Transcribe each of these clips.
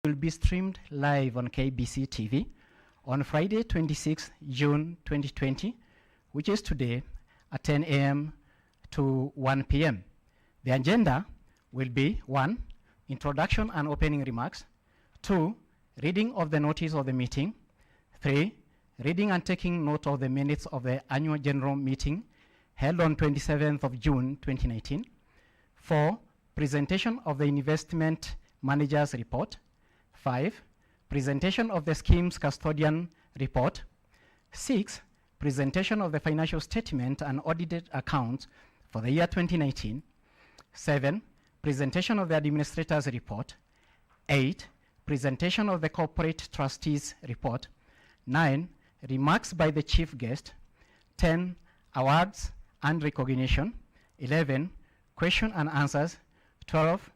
will be streamed live on KBC TV on Friday, 26 June 2020, which is today at 10 a.m. to 1 p.m. The agenda will be 1. Introduction and opening remarks. 2. Reading of the notice of the meeting. 3. Reading and taking note of the minutes of the annual general meeting held on 27th of June 2019. 4. Presentation of the investment manager's report. 5. Presentation of the scheme's custodian report. 6. Presentation of the financial statement and audited accounts for the year 2019. 7. Presentation of the administrator's report. 8. Presentation of the corporate trustees report. 9. Remarks by the chief guest. 10. Awards and recognition. 11. Question and answers. 12.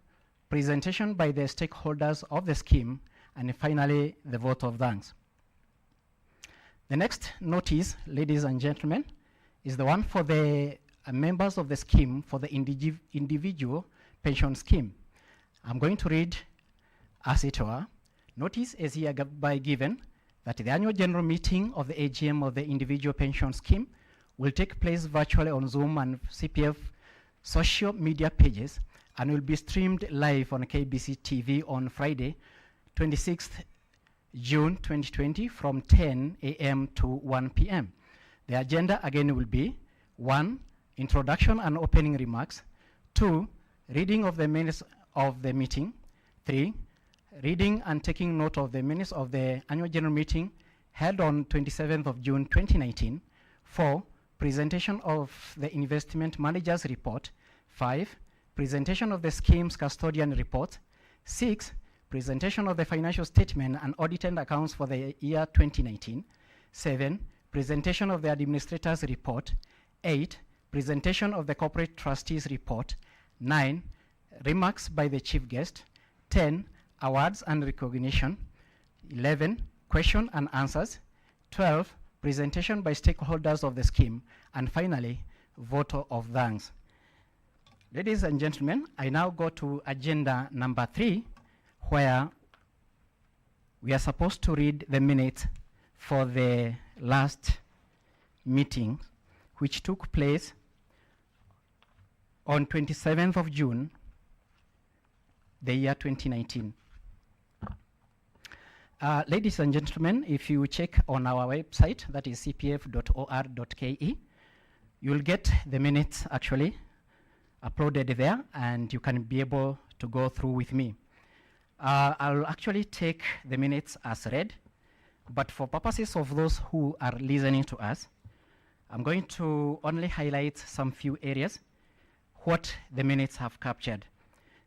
Presentation by the stakeholders of the scheme, and finally, the vote of thanks. The next notice, ladies and gentlemen, is the one for the members of the scheme for the individual pension scheme. I'm going to read as it were. Notice is hereby given that the annual general meeting of the AGM of the individual pension scheme will take place virtually on Zoom and CPF social media pages and will be streamed live on KBC TV on Friday, 26th June 2020 from 10 a.m. to 1 p.m. The agenda again will be 1. Introduction and opening remarks. 2. Reading of the minutes of the meeting. 3. Reading and taking note of the minutes of the annual general meeting held on 27th of June 2019. 4. Presentation of the investment manager's report. 5. Presentation of the scheme's custodian report. 6. Presentation of the financial statement and audited accounts for the year 2019. 7. Presentation of the administrator's report. 8. Presentation of the corporate trustees report. 9. Remarks by the chief guest. 10. Awards and recognition. 11. Question and answers. 12. Presentation by stakeholders of the scheme. And finally, vote of thanks. Ladies and gentlemen, I now go to agenda number 3, where we are supposed to read the minutes for the last meeting, which took place on 27th of June, the year 2019. Ladies and gentlemen, if you check on our website, that is cpf.or.ke, you'll get the minutes actually uploaded there, and you can be able to go through with me. I'll actually take the minutes as read, but for purposes of those who are listening to us, I'm going to only highlight some few areas what the minutes have captured.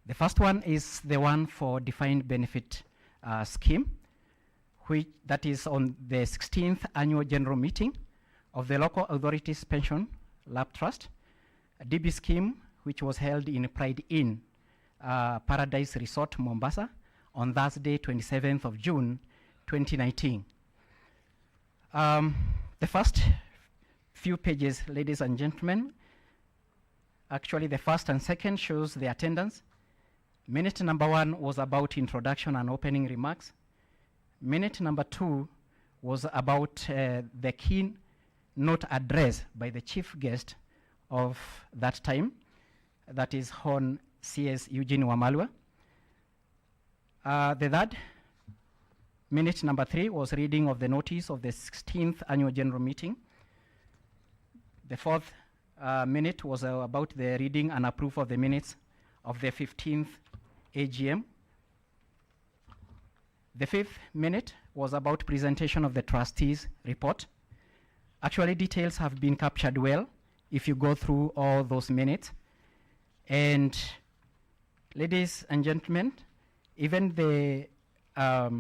The first one is the one for defined benefit scheme, that is on the 16th annual general meeting of the local authorities pension lab trust, a DB scheme which was held in Pride Inn, Paradise Resort, Mombasa, on Thursday, 27th of June, 2019. The first few pages, ladies and gentlemen, actually the first and second shows the attendance. Minute number 1 was about introduction and opening remarks. Minute number 2 was about the keynote address by the chief guest of that time, that is Hon CS Eugene Wamalwa. The third, minute number 3, was reading of the notice of the 16th annual general meeting. The fourth minute was about the reading and approval of the minutes of the 15th AGM. The fifth minute was about presentation of the trustees report. Actually, details have been captured well if you go through all those minutes. And ladies and gentlemen, even the, that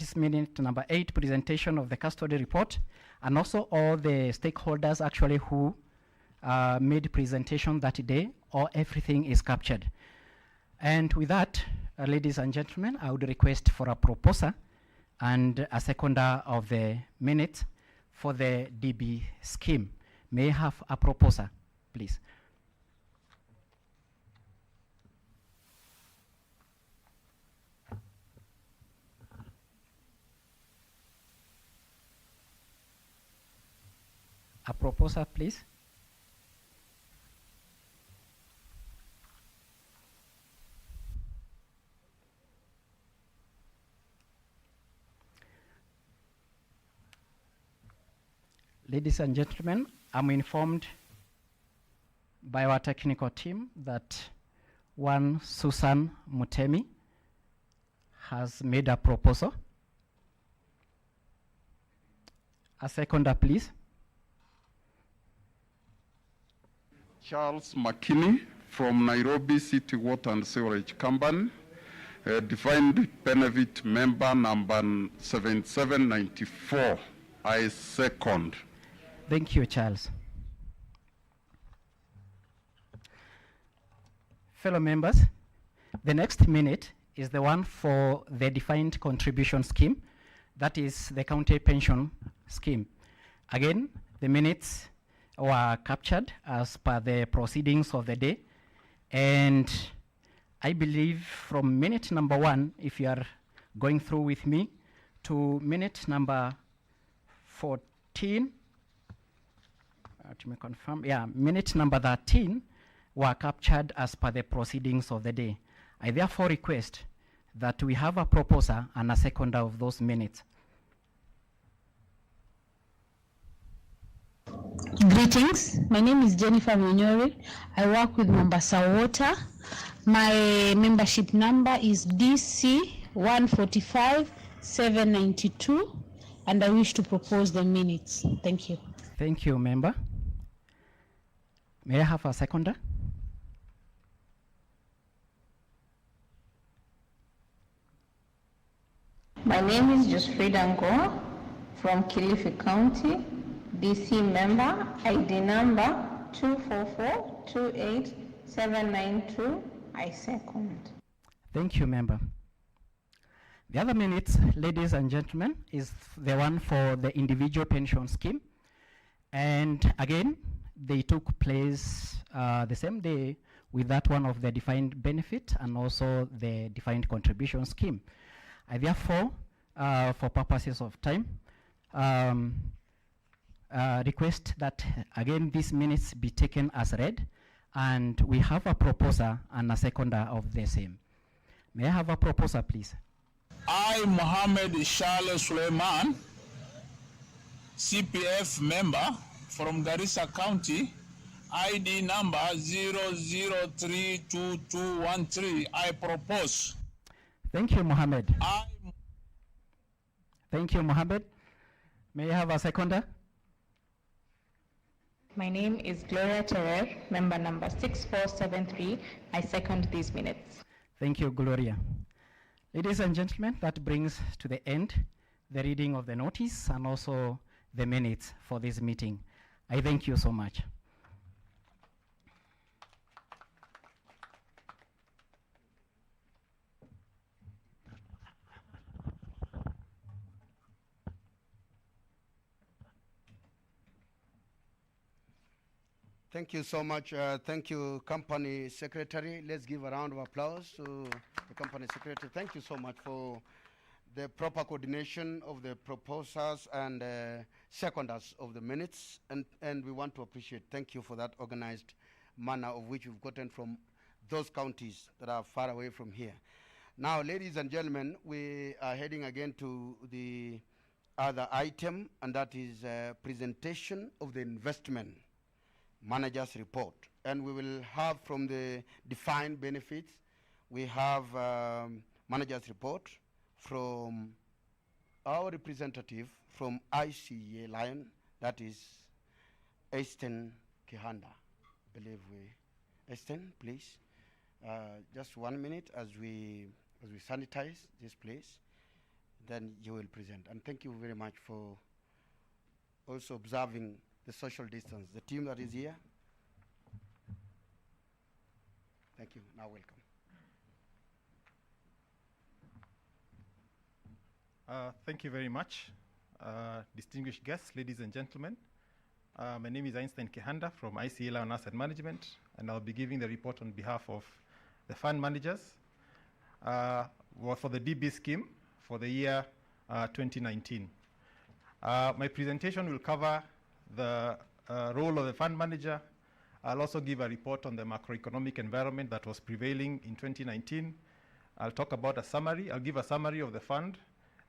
is minute number 8, presentation of the custody report, and also all the stakeholders actually who made presentation that day, or everything is captured. And with that, ladies and gentlemen, I would request for a proposer and a seconder of the minutes for the DB scheme. May I have a proposer, please? a proposer, please? Ladies and gentlemen, I'm informed by our technical team that one Susan Mutemi has made a proposal. A seconder, please. Charles McKinney from Nairobi City Water and Sewerage Company, defined benefit member number 7794. I second. Thank you, Charles. Fellow members, the next minute is the one for the defined contribution scheme, that is the county pension scheme. Again, the minutes were captured as per the proceedings of the day, and I believe from minute number 1, if you are going through with me, to minute number 14, let me confirm, yeah, minute number 13 were captured as per the proceedings of the day. I therefore request that we have a proposer and a seconder of those minutes. Greetings, my name is Jennifer Munyori. I work with Mombasa Water. My membership number is DC 145-792, and I wish to propose the minutes. Thank you. Thank you, member. May I have a seconder? My name is Josfrida Ngo from Kilifi County, DC member, ID number 244-28792. I second. Thank you, member. The other minutes, ladies and gentlemen, is the one for the individual pension scheme. And again, they took place the same day with that one of the defined benefit and also the defined contribution scheme. I therefore, for purposes of time, request that again these minutes be taken as read, and we have a proposer and a seconder of the same. May I have a proposer, please? I, Mohammed Shale Suleiman, CPF member from Garissa County, ID number 0032213. I propose. Thank you, Mohammed. Thank you, Mohammed. May I have a seconder? My name is Gloria Terer, member number 6473. I second these minutes. Thank you, Gloria. Ladies and gentlemen, that brings to the end the reading of the notice and also the minutes for this meeting. I thank you so much. Thank you so much. Thank you, Company Secretary. Let's give a round of applause to the Company Secretary. Thank you so much for the proper coordination of the proposals and seconders of the minutes. And we want to appreciate, thank you for that organized manner of which we've gotten from those counties that are far away from here. Now, ladies and gentlemen, we are heading again to the other item, and that is presentation of the investment manager's report. And we will have from the defined benefits, we have manager's report from our representative from ICA Lion, that is Easton Kihanda. Believe we, Easton, please. Just 1 minute as we sanitize this place, then you will present. And thank you very much for also observing the social distance. The team that is here, thank you. Now welcome. Thank you very much, distinguished guests, ladies and gentlemen. My name is Einstein Kihanda from ICA Lion Asset Management, and I'll be giving the report on behalf of the fund managers for the DB scheme for the year 2019. My presentation will cover the role of the fund manager. I'll also give a report on the macroeconomic environment that was prevailing in 2019. I'll talk about a summary. I'll give a summary of the fund,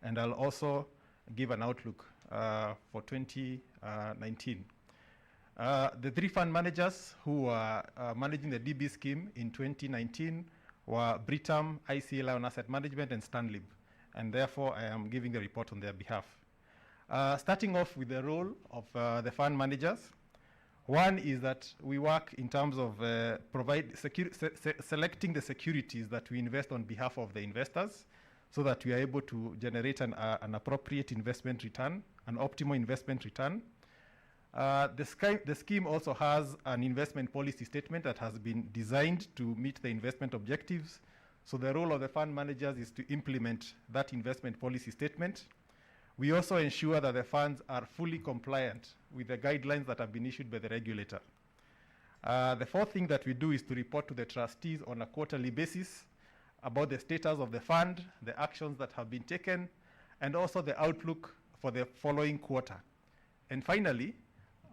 and I'll also give an outlook for 2019. The three fund managers who are managing the DB scheme in 2019 were Britam, ICA on Asset Management, and Stanlib, and therefore I am giving the report on their behalf. Starting off with the role of the fund managers. One is that we work in terms of selecting the securities that we invest on behalf of the investors, so that we are able to generate an appropriate investment return, an optimal investment return. The scheme also has an investment policy statement that has been designed to meet the investment objectives. So the role of the fund managers is to implement that investment policy statement. We also ensure that the funds are fully compliant with the guidelines that have been issued by the regulator. The fourth thing that we do is to report to the trustees on a quarterly basis about the status of the fund, the actions that have been taken, and also the outlook for the following quarter. And finally,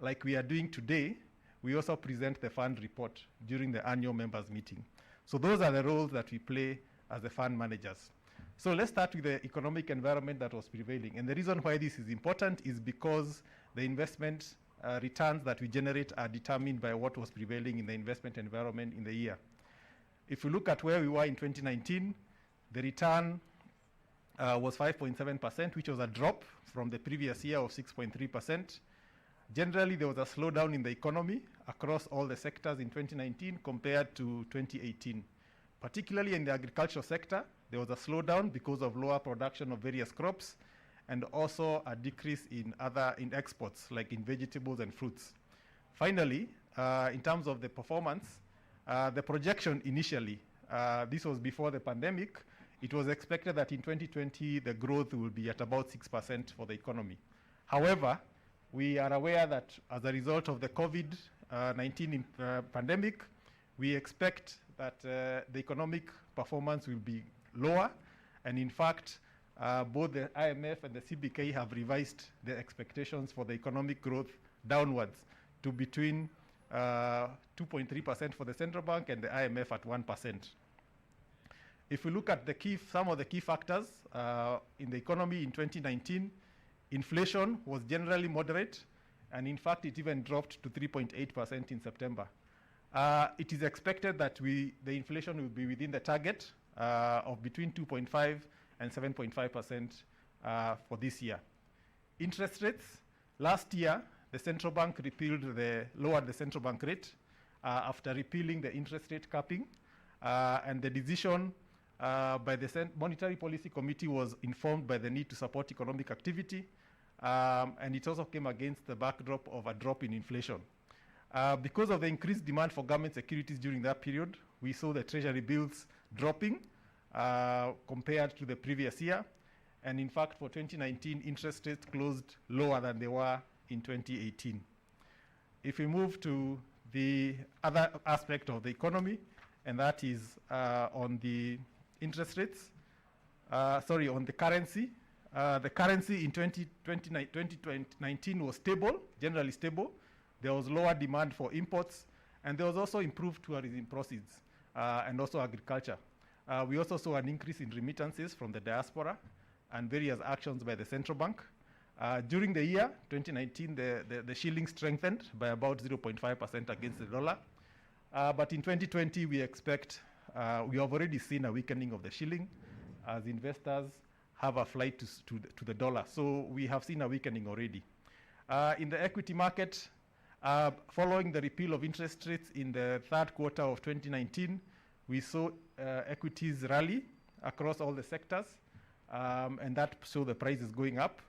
like we are doing today, we also present the fund report during the annual members meeting. So those are the roles that we play as the fund managers. So let's start with the economic environment that was prevailing. And the reason why this is important is because the investment returns that we generate are determined by what was prevailing in the investment environment in the year. If we look at where we were in 2019, the return was 5.7%, which was a drop from the previous year of 6.3%. Generally, there was a slowdown in the economy across all the sectors in 2019 compared to 2018. Particularly in the agricultural sector, there was a slowdown because of lower production of various crops, and also a decrease in exports, like in vegetables and fruits. Finally, in terms of the performance, the projection initially, this was before the pandemic, it was expected that in 2020 the growth will be at about 6% for the economy. However, we are aware that as a result of the COVID-19 pandemic, we expect that the economic performance will be lower, and in fact, both the IMF and the CBK have revised their expectations for the economic growth downwards to between 2.3% for the central bank and the IMF at 1%. If we look at some of the key factors in the economy in 2019, inflation was generally moderate, and in fact, it even dropped to 3.8% in September. It is expected that the inflation will be within the target of between 2.5 and 7.5% for this year. Interest rates, last year, the central bank lowered the central bank rate after repealing the interest rate capping, and the decision by the Monetary Policy Committee was informed by the need to support economic activity, and it also came against the backdrop of a drop in inflation. Because of the increased demand for government securities during that period, we saw the treasury bills dropping compared to the previous year. And in fact, for 2019, interest rates closed lower than they were in 2018. If we move to the other aspect of the economy, and that is on the interest rates, on the currency. The currency in 2019 was stable, generally stable. There was lower demand for imports, and there was also improved tourism proceeds and also agriculture. We also saw an increase in remittances from the diaspora and various actions by the central bank. During the year 2019, the shilling strengthened by about 0.5% against the dollar. But in 2020, we expect, we have already seen a weakening of the shilling as investors have a flight to the dollar. So we have seen a weakening already. In the equity market, following the repeal of interest rates in the third quarter of 2019, we saw equities rally across all the sectors, and that saw the prices going up.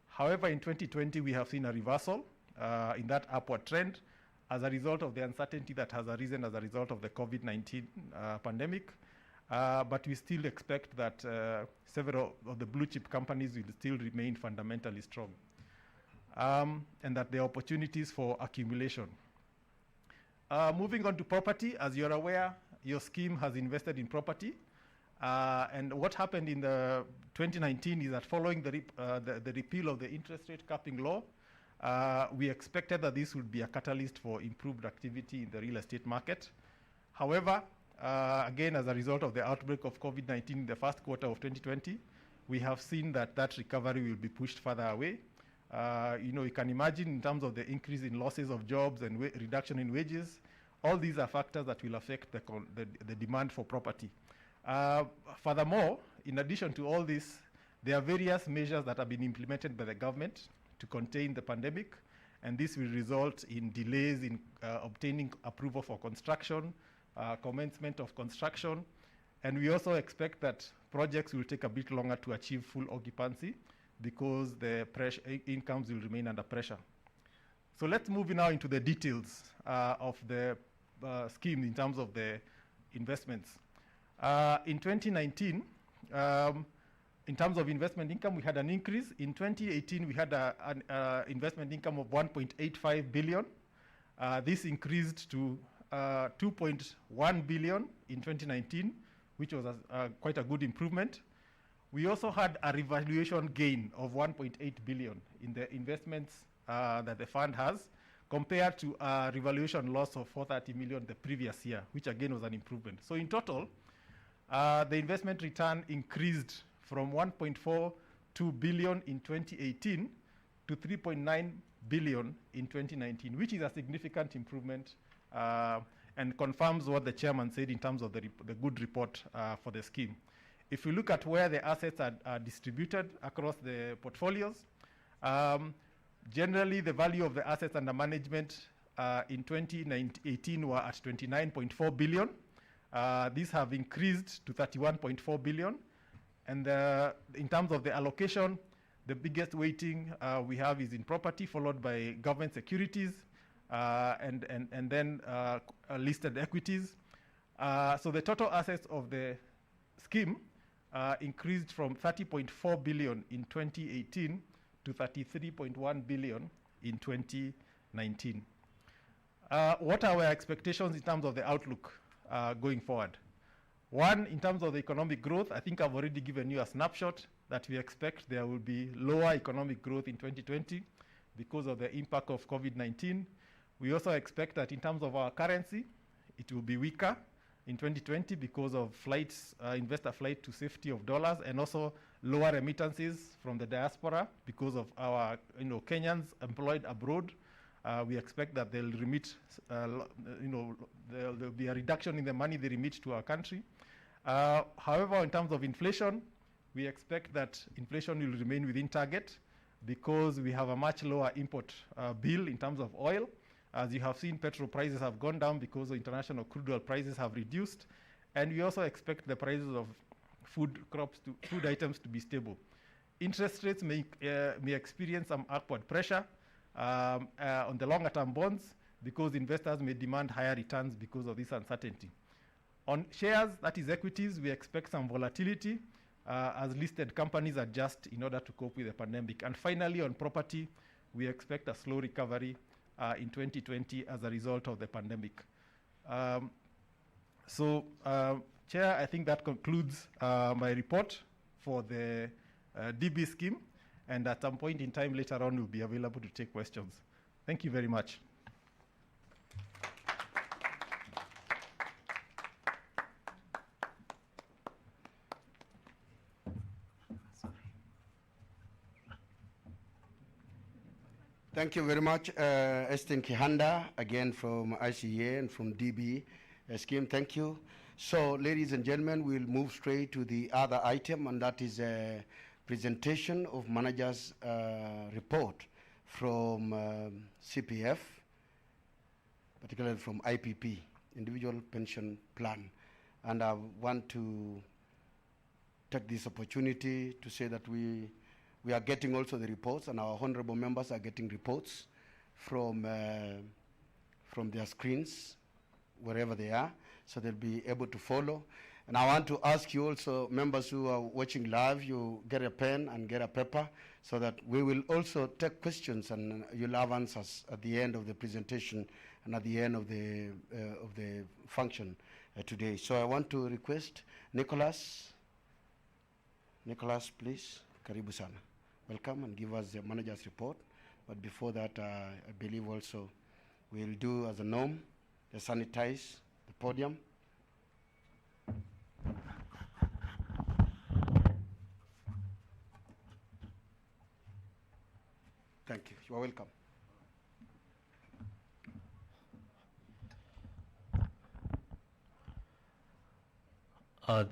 However, in 2020, we have seen a reversal in that upward trend as a result of the uncertainty that has arisen as a result of the COVID-19 pandemic. But we still expect that several of the blue chip companies will still remain fundamentally strong, and that there are opportunities for accumulation. Moving on to property, as you're aware, your scheme has invested in property. And what happened in the 2019 is that following the repeal of the interest rate capping law, we expected that this would be a catalyst for improved activity in the real estate market. However, again, as a result of the outbreak of COVID-19 in the first quarter of 2020, we have seen that that recovery will be pushed further away. You can imagine in terms of the increase in losses of jobs and reduction in wages, all these are factors that will affect the demand for property. Furthermore, in addition to all this, there are various measures that have been implemented by the government to contain the pandemic, and this will result in delays in obtaining approval for construction, commencement of construction, and we also expect that projects will take a bit longer to achieve full occupancy because the incomes will remain under pressure. So let's move now into the details of the scheme in terms of the investments. In 2019, in terms of investment income, we had an increase. In 2018, we had an investment income of 1.85 billion. This increased to 2.1 billion in 2019, which was quite a good improvement. We also had a revaluation gain of 1.8 billion in the investments that the fund has, compared to a revaluation loss of 430 million the previous year, which again was an improvement. So in total, the investment return increased from 1.42 billion in 2018 to 3.9 billion in 2019, which is a significant improvement and confirms what the chairman said in terms of the good report for the scheme. If we look at where the assets are distributed across the portfolios, generally the value of the assets under management in 2018 were at 29.4 billion. These have increased to 31.4 billion. And in terms of the allocation, the biggest weighting we have is in property, followed by government securities, and then listed equities. So the total assets of the scheme increased from 30.4 billion in 2018 to 33.1 billion in 2019. What are our expectations in terms of the outlook going forward? One, in terms of the economic growth, I think I've already given you a snapshot that we expect there will be lower economic growth in 2020 because of the impact of COVID-19. We also expect that in terms of our currency, it will be weaker in 2020 because of flights, investor flight to safety of dollars, and also lower remittances from the diaspora because of our Kenyans employed abroad. We expect that they'll remit, there'll be a reduction in the money they remit to our country. However, in terms of inflation, we expect that inflation will remain within target because we have a much lower import bill in terms of oil. As you have seen, petrol prices have gone down because the international crude oil prices have reduced. And we also expect the prices of food items to be stable. Interest rates may experience some upward pressure on the longer term bonds because investors may demand higher returns because of this uncertainty. On shares, that is equities, we expect some volatility as listed companies adjust in order to cope with the pandemic. And finally, on property, we expect a slow recovery in 2020 as a result of the pandemic. Chair, I think that concludes my report for the DB scheme, and at some point in time later on, we'll be available to take questions. Thank you very much. Thank you very much, Estin Kihanda, again from ICA and from DB scheme. Thank you. So, ladies and gentlemen, we'll move straight to the other item, and that is a presentation of manager's report from CPF, particularly from IPP, Individual Pension Plan. And I want to take this opportunity to say that we are getting also the reports, and our honorable members are getting reports from their screens, wherever they are, so they'll be able to follow. And I want to ask you also, members who are watching live, you get a pen and get a paper, so that we will also take questions and you'll have answers at the end of the presentation and at the end of the function today. So I want to request Nicholas, please, karibu sana. Welcome and give us the manager's report. But before that, I believe also we'll do as a norm, sanitize the podium. Thank you. You are welcome.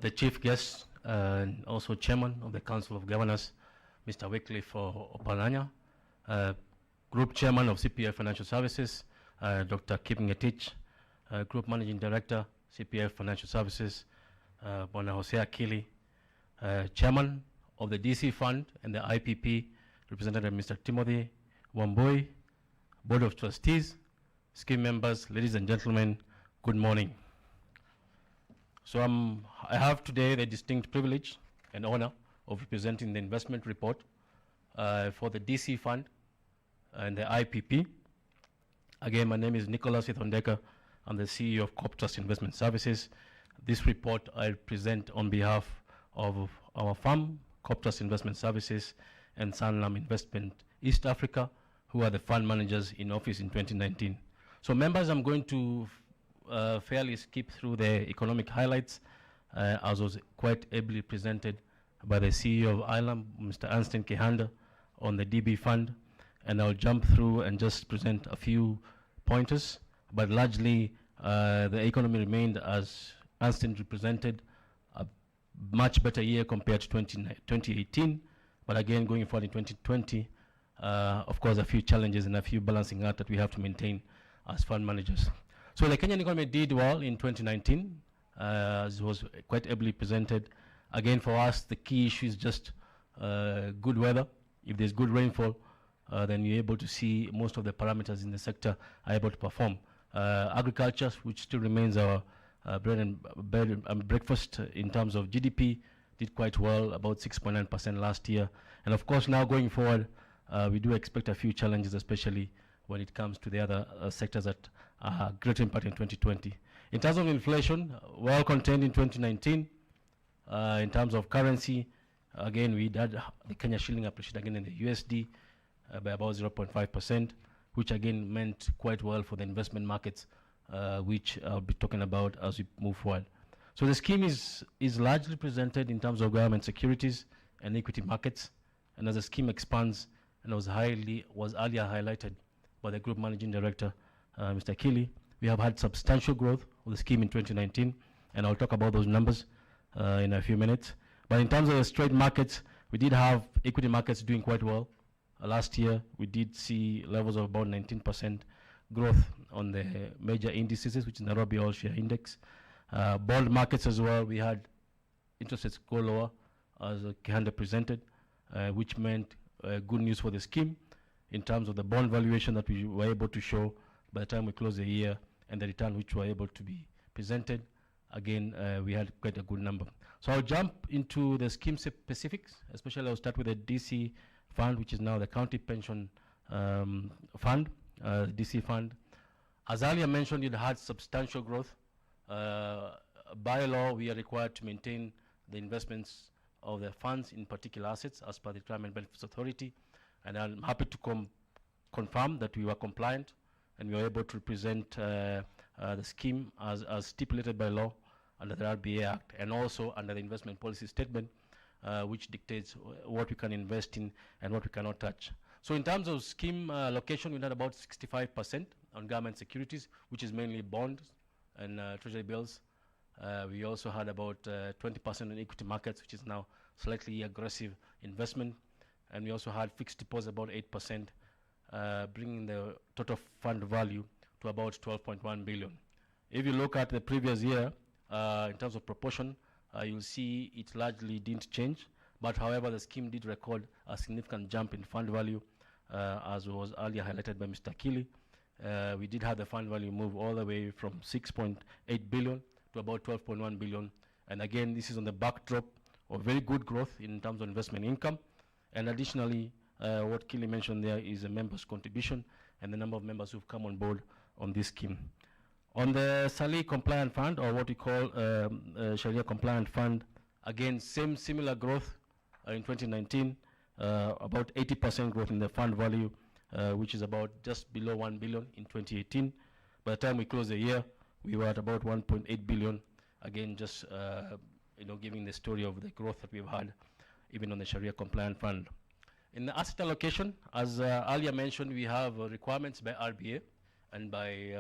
The chief guest and also chairman of the Council of Governors, Mr. Wycliffe Opalanya, group chairman of CPF Financial Services, Dr. Kiping Etich, group managing director, CPF Financial Services, Bwana Jose Akili, chairman of the DC Fund and the IPP, represented by Mr. Timothy Wambui, Board of Trustees, scheme members, ladies and gentlemen, good morning. So I have today the distinct privilege and honor of representing the investment report for the DC Fund and the IPP. Again, my name is Nicholas Ithondeka. I'm the CEO of Corp Trust Investment Services. This report I present on behalf of our firm, Corp Trust Investment Services, and Sanlam Investment East Africa, who are the fund managers in office in 2019. So members, I'm going to fairly skip through the economic highlights, as was quite ably presented by the CEO of Ireland, Mr. Einstein Kehanda, on the DB Fund, and I'll jump through and just present a few pointers, but largely the economy remained, as Einstein represented, a much better year compared to 2018, but again, going forward in 2020, of course, a few challenges and a few balancing act that we have to maintain as fund managers. So the Kenyan economy did well in 2019, as was quite ably presented. Again, for us, the key issue is just good weather. If there's good rainfall, then you're able to see most of the parameters in the sector are able to perform. Agriculture, which still remains our bread and breakfast in terms of GDP, did quite well, about 6.9% last year. And of course, now going forward, we do expect a few challenges, especially when it comes to the other sectors that are great impact in 2020. In terms of inflation, well contained in 2019. In terms of currency, again, we had the Kenya shilling appreciate again in the USD by about 0.5%, which again meant quite well for the investment markets, which I'll be talking about as we move forward. So the scheme is largely presented in terms of government securities and equity markets, and as the scheme expands, and was earlier highlighted by the Group Managing Director, Mr. Kili, we have had substantial growth of the scheme in 2019, and I'll talk about those numbers in a few minutes. But in terms of the straight markets, we did have equity markets doing quite well. Last year, we did see levels of about 19% growth on the major indices, which is Nairobi All Share Index. Bond markets as well, we had interest rates go lower, as Kehanda presented, which meant good news for the scheme in terms of the bond valuation that we were able to show by the time we closed the year, and the return which were able to be presented. Again, we had quite a good number. So I'll jump into the scheme specifics, especially I'll start with the DC Fund, which is now the County Pension Fund, DC Fund. As earlier mentioned, it had substantial growth. By law, we are required to maintain the investments of the funds in particular assets as per the Retirement Benefits Authority, and I'm happy to confirm that we were compliant and we were able to present the scheme as stipulated by law under the RBA Act, and also under the investment policy statement, which dictates what we can invest in and what we cannot touch. So in terms of scheme location, we had about 65% on government securities, which is mainly bonds and treasury bills. We also had about 20% on equity markets, which is now slightly aggressive investment. And we also had fixed deposit about 8%, bringing the total fund value to about 12.1 billion. If you look at the previous year, in terms of proportion, you'll see it largely didn't change, but however, the scheme did record a significant jump in fund value, as was earlier highlighted by Mr. Kili. We did have the fund value move all the way from 6.8 billion to about 12.1 billion. And again, this is on the backdrop of very good growth in terms of investment income. And additionally, what Kili mentioned there is a members' contribution and the number of members who've come on board on this scheme. On the SALI compliant fund, or what we call Sharia compliant fund, again, similar growth in 2019, about 80% growth in the fund value, which is about just below 1 billion in 2018. By the time we closed the year, we were at about 1.8 billion. Again, just giving the story of the growth that we've had, even on the Sharia compliant fund. In the asset allocation, as earlier mentioned, we have requirements by RBA and by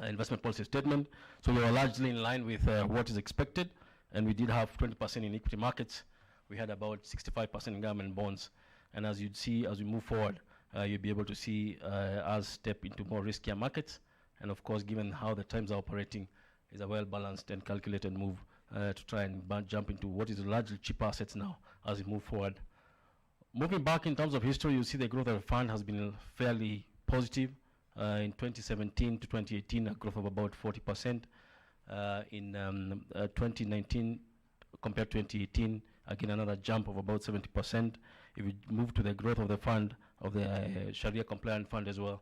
investment policy statement. So we were largely in line with what is expected, and we did have 20% in equity markets. We had about 65% in government bonds. And as you'd see, as we move forward, you'll be able to see us step into more riskier markets. And of course, given how the times are operating, is a well-balanced and calculated move to try and jump into what is largely cheaper assets now as we move forward. Moving back in terms of history, you see the growth of the fund has been fairly positive. In 2017 to 2018, a growth of about 40%. In 2019, compared to 2018, again another jump of about 70%. If you move to the growth of the fund, of the Sharia compliant fund as well,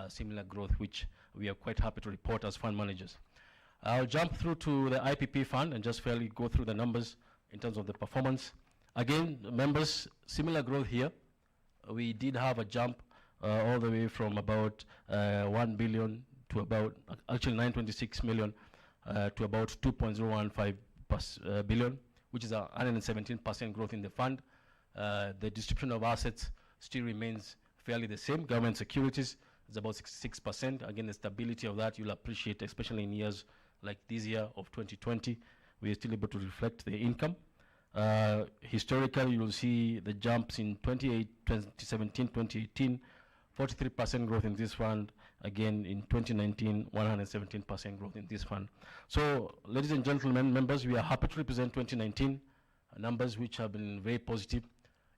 similar growth, which we are quite happy to report as fund managers. I'll jump through to the IPP fund and just fairly go through the numbers in terms of the performance. Again, members, similar growth here. We did have a jump all the way from about 1 billion to about, actually 926 million to about 2.015 billion, which is a 117% growth in the fund. The distribution of assets still remains fairly the same. Government securities is about 66%. Again, the stability of that you'll appreciate, especially in years like this year of 2020. We are still able to reflect the income. Historically, you'll see the jumps in 2017, 2018, 43% growth in this fund. Again, in 2019, 117% growth in this fund. So, ladies and gentlemen, members, we are happy to represent 2019 numbers which have been very positive.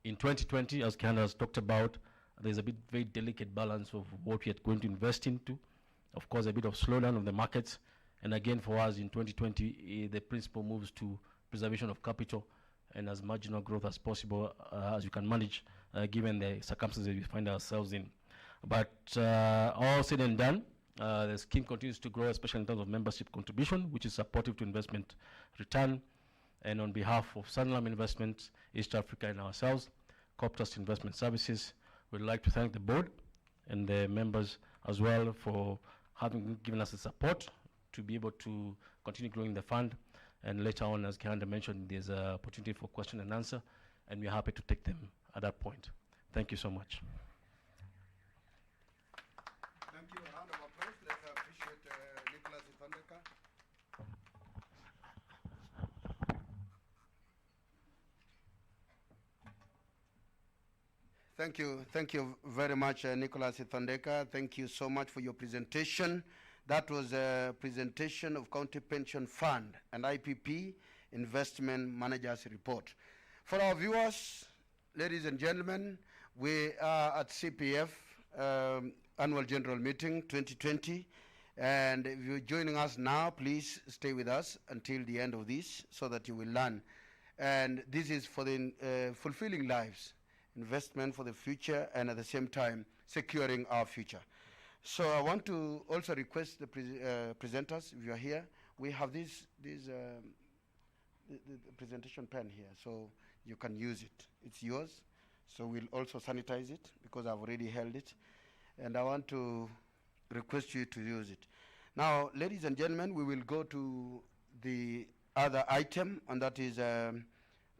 In 2020, as Kehanda has talked about, there's a very delicate balance of what we are going to invest into. Of course, a bit of slowdown of the markets. And again, for us in 2020, the principle moves to preservation of capital and as marginal growth as possible as you can manage, given the circumstances we find ourselves in. But all said and done, the scheme continues to grow, especially in terms of membership contribution, which is supportive to investment return. And on behalf of Sanlam Investments, East Africa, and ourselves, Coptrust Investment Services, we'd like to thank the board and the members as well for having given us the support to be able to continue growing the fund. And later on, as Kehanda mentioned, there's an opportunity for question and answer, and we're happy to take them at that point. Thank you so much. Thank you. A round of applause. Let's appreciate Nicholas Itondeka. Thank you very much, Nicholas Itondeka. Thank you so much for your presentation. That was a presentation of County Pension Fund and IPP Investment Managers Report. For our viewers, ladies and gentlemen, we are at CPF Annual General Meeting 2020. And if you're joining us now, please stay with us until the end of this so that you will learn. And this is for the fulfilling lives, investment for the future, and at the same time, securing our future. So I want to also request the presenters, if you are here, we have the presentation pen here, so you can use it. It's yours. So we'll also sanitize it because I've already held it. And I want to request you to use it. Now, ladies and gentlemen, we will go to the other item, and that is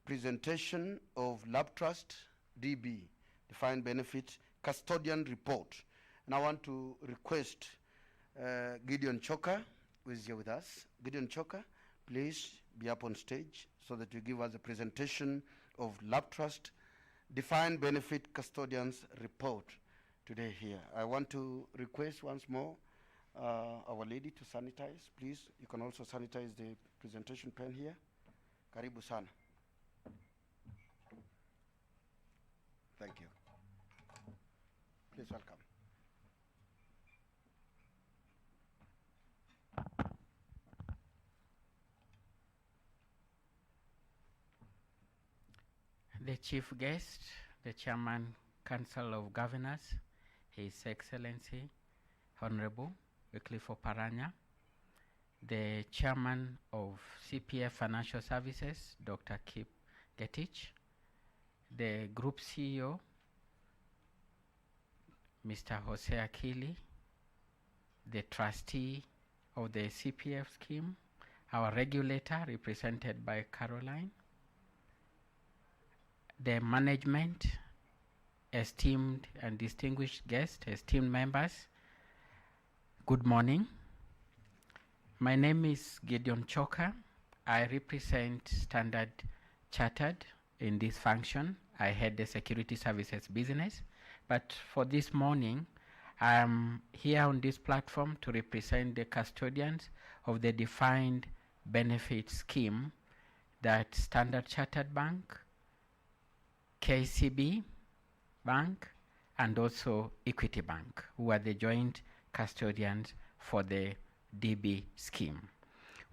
presentation of Lab Trust DB, Defined Benefit Custodian Report. And I want to request Gideon Choka, who is here with us. Gideon Choka, please be up on stage so that you give us a presentation of Lab Trust Defined Benefit Custodians Report today here. I want to request once more our lady to sanitize. Please, you can also sanitize the presentation pen here. Karibu sana. Thank you. Please welcome. The chief guest, the Chairman, Council of Governors, His Excellency, Honorable Wycliffe Oparanya, the Chairman of CPF Financial Services, Dr. Kip Getich, the Group CEO, Mr. Jose Akili, the trustee of the CPF scheme, our regulator represented by Caroline, the management, esteemed and distinguished guests, esteemed members, good morning. My name is Gideon Choka. I represent Standard Chartered in this function. I head the security services business, but for this morning, I'm here on this platform to represent the custodians of the defined benefit scheme that Standard Chartered Bank, KCB Bank, and also Equity Bank, who are the joint custodians for the DB scheme.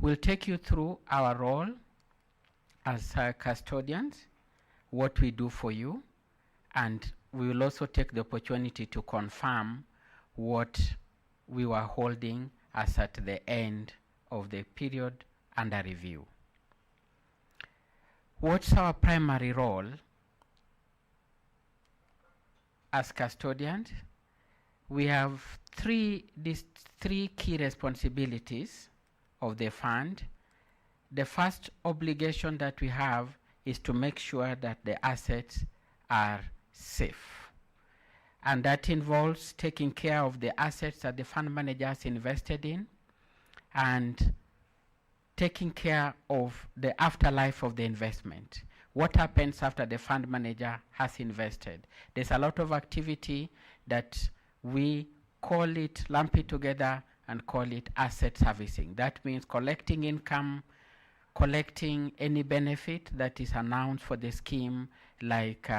We'll take you through our role as custodians, what we do for you, and we will also take the opportunity to confirm what we were holding as at the end of the period under review. What's our primary role as custodians? We have three key responsibilities of the fund. The first obligation that we have is to make sure that the assets are safe. And that involves taking care of the assets that the fund manager has invested in and taking care of the afterlife of the investment. What happens after the fund manager has invested? There's a lot of activity that we call it, lump it together and call it asset servicing. That means collecting income, collecting any benefit that is announced for the scheme, like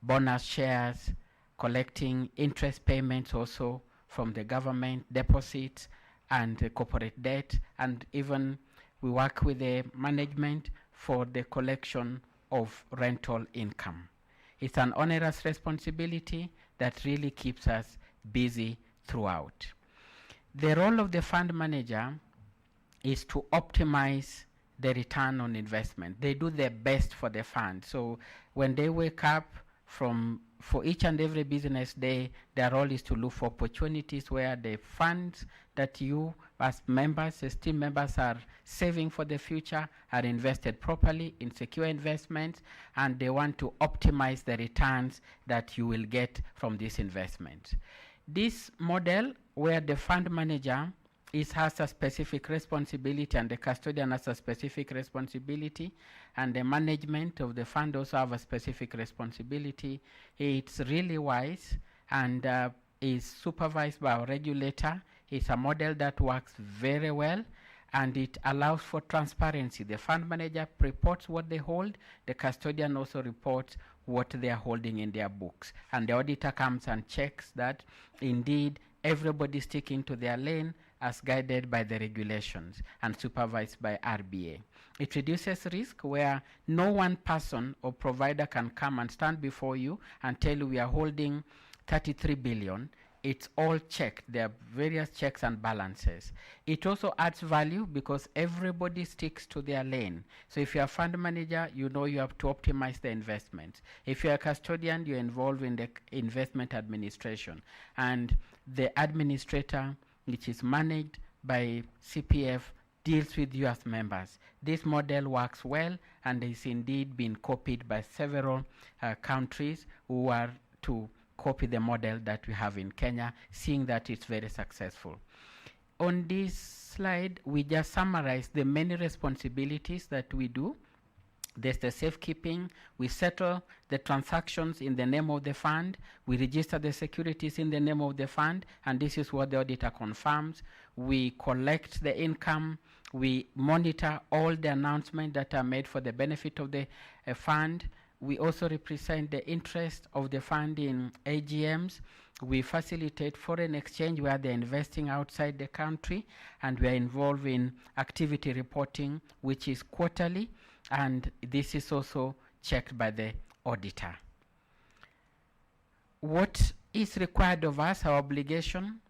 bonus shares, collecting interest payments also from the government, deposits, and corporate debt, and even we work with the management for the collection of rental income. It's an onerous responsibility that really keeps us busy throughout. The role of the fund manager is to optimize the return on investment. They do their best for the fund. So when they wake up for each and every business day, their role is to look for opportunities where the funds that you as members, esteemed members, are saving for the future are invested properly in secure investments, and they want to optimize the returns that you will get from this investment. This model where the fund manager has a specific responsibility and the custodian has a specific responsibility, and the management of the fund also have a specific responsibility. It's really wise and is supervised by our regulator. It's a model that works very well, and it allows for transparency. The fund manager reports what they hold, the custodian also reports what they are holding in their books, and the auditor comes and checks that indeed everybody sticking to their lane as guided by the regulations and supervised by RBA. It reduces risk where no one person or provider can come and stand before you and tell you we are holding 33 billion. It's all checked. There are various checks and balances. It also adds value because everybody sticks to their lane. So if you're a fund manager, you know you have to optimize the investments. If you're a custodian, you're involved in the investment administration. And the administrator, which is managed by CPF, deals with you as members. This model works well and is indeed been copied by several countries who are to copy the model that we have in Kenya, seeing that it's very successful. On this slide, we just summarize the many responsibilities that we do. There's the safekeeping. We settle the transactions in the name of the fund. We register the securities in the name of the fund, and this is what the auditor confirms. We collect the income. We monitor all the announcements that are made for the benefit of the fund. We also represent the interest of the fund in AGMs. We facilitate foreign exchange where they're investing outside the country, and we are involved in activity reporting, which is quarterly, and this is also checked by the auditor. What is required of us, our obligation?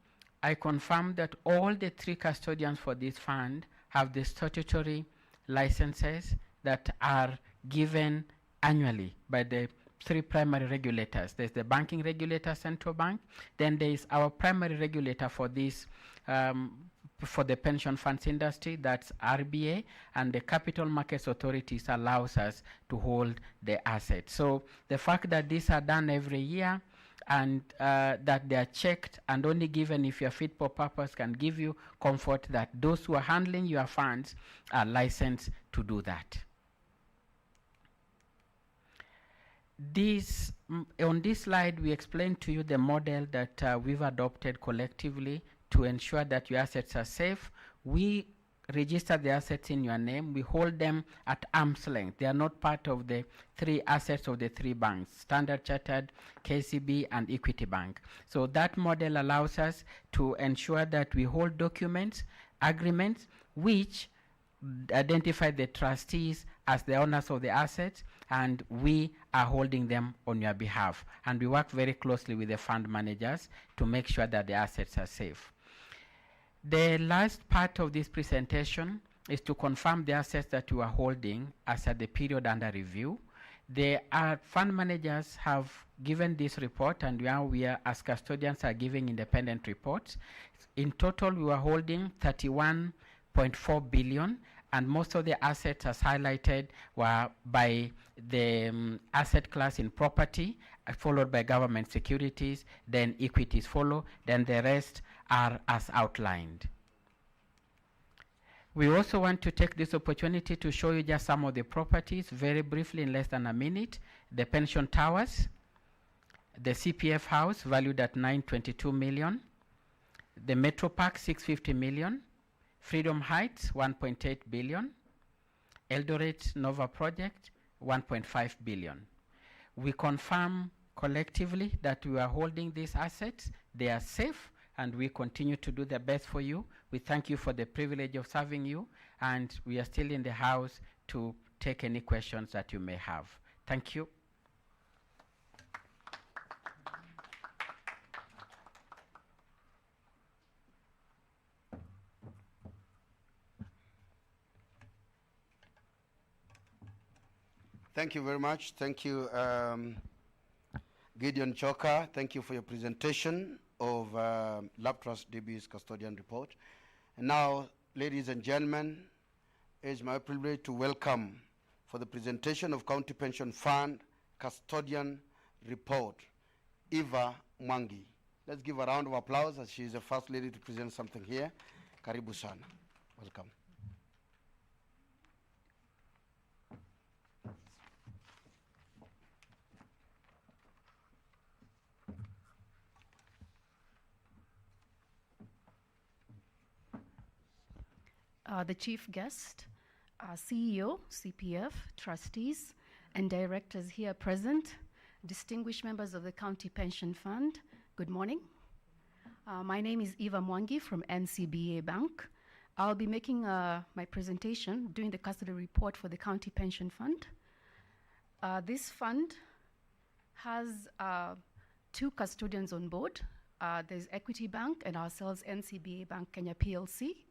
I confirm that all the three custodians for this fund have the statutory licenses that are given annually by the three primary regulators. There's the banking regulator, central bank. Then there is our primary regulator for this, for the pension funds industry, that's RBA, and the capital markets authorities allows us to hold the assets. So the fact that these are done every year and that they are checked and only given if you're fit for purpose can give you comfort that those who are handling your funds are licensed to do that. This, on this slide, we explain to you the model that we've adopted collectively to ensure that your assets are safe. We register the assets in your name. We hold them at arm's length. They are not part of the three assets of the three banks, Standard Chartered, KCB, and Equity Bank. So that model allows us to ensure that we hold documents, agreements, which identify the trustees as the owners of the assets, and we are holding them on your behalf. And we work very closely with the fund managers to make sure that the assets are safe. The last part of this presentation is to confirm the assets that you are holding as at the period under review. The fund managers have given this report, and now we are, as custodians, are giving independent reports. In total, we are holding 31.4 billion, and most of the assets, as highlighted, were by the asset class in property, followed by government securities, then equities follow, then the rest are as outlined. We also want to take this opportunity to show you just some of the properties very briefly in less than a minute. The pension towers, the CPF house valued at 922 million, the Metro Park 650 million, Freedom Heights 1.8 billion, Eldoret Nova Project 1.5 billion. We confirm collectively that we are holding these assets. They are safe, and we continue to do the best for you. We thank you for the privilege of serving you, and we are still in the house to take any questions that you may have. Thank you. Thank you very much. Thank you, Gideon Choka. Thank you for your presentation of LabTrust DB's custodian report. And now, ladies and gentlemen, it's my privilege to welcome for the presentation of County Pension Fund custodian report, Eva Mwangi. Let's give a round of applause as she is the first lady to present something here. Karibu sana. Welcome. The chief guest, CEO, CPF, trustees, and directors here present, distinguished members of the County Pension Fund, good morning. My name is Eva Mwangi from NCBA Bank. I'll be making my presentation, doing the custody report for the County Pension Fund. This fund has two custodians on board. There's Equity Bank and ourselves, NCBA Bank Kenya PLC.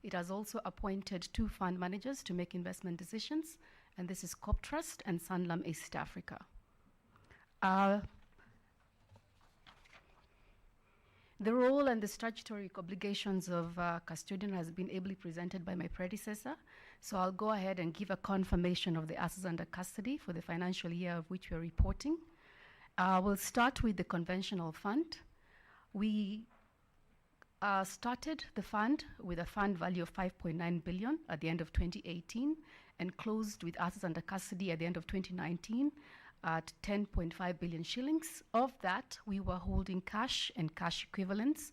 It has also appointed two fund managers to make investment decisions, and this is CopTrust and Sanlam East Africa. The role and the statutory obligations of custodian has been ably presented by my predecessor, so I'll go ahead and give a confirmation of the assets under custody for the financial year of which we're reporting. We'll start with the conventional fund. We started the fund with a fund value of 5.9 billion at the end of 2018 and closed with assets under custody at the end of 2019 at 10.5 billion shillings. Of that, we were holding cash and cash equivalents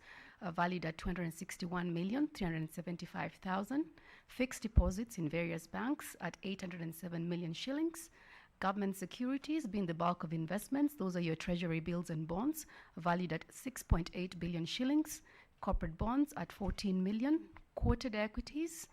valued at 261,375,000, fixed deposits in various banks at 807 million shillings, government securities being the bulk of investments, those are your treasury bills and bonds, valued at 6.8 billion shillings, corporate bonds at 14 million, quoted equities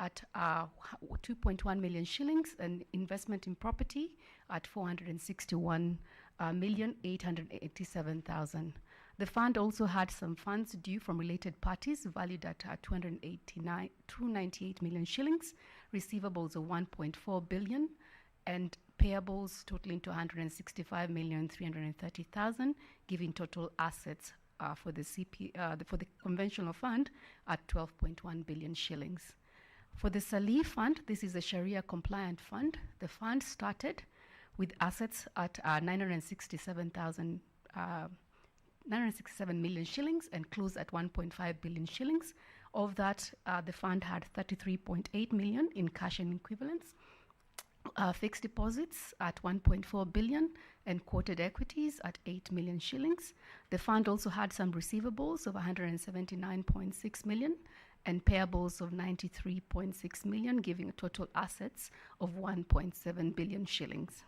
at 2.1 million shillings, and investment in property at 461,887,000. The fund also had some funds due from related parties valued at 298 million shillings, receivables of 1.4 billion, and payables totaling to 165,330,000, giving total assets for the for the conventional fund at 12.1 billion shillings. For the Salih fund, this is a Sharia compliant fund. The fund started with assets at 967 million shillings and closed at 1.5 billion shillings. Of that, the fund had 33.8 million in cash and equivalents, fixed deposits at 1.4 billion, and quoted equities at 8 million shillings. The fund also had some receivables of 179.6 million and payables of 93.6 million, giving total assets of 1.7 billion shillings.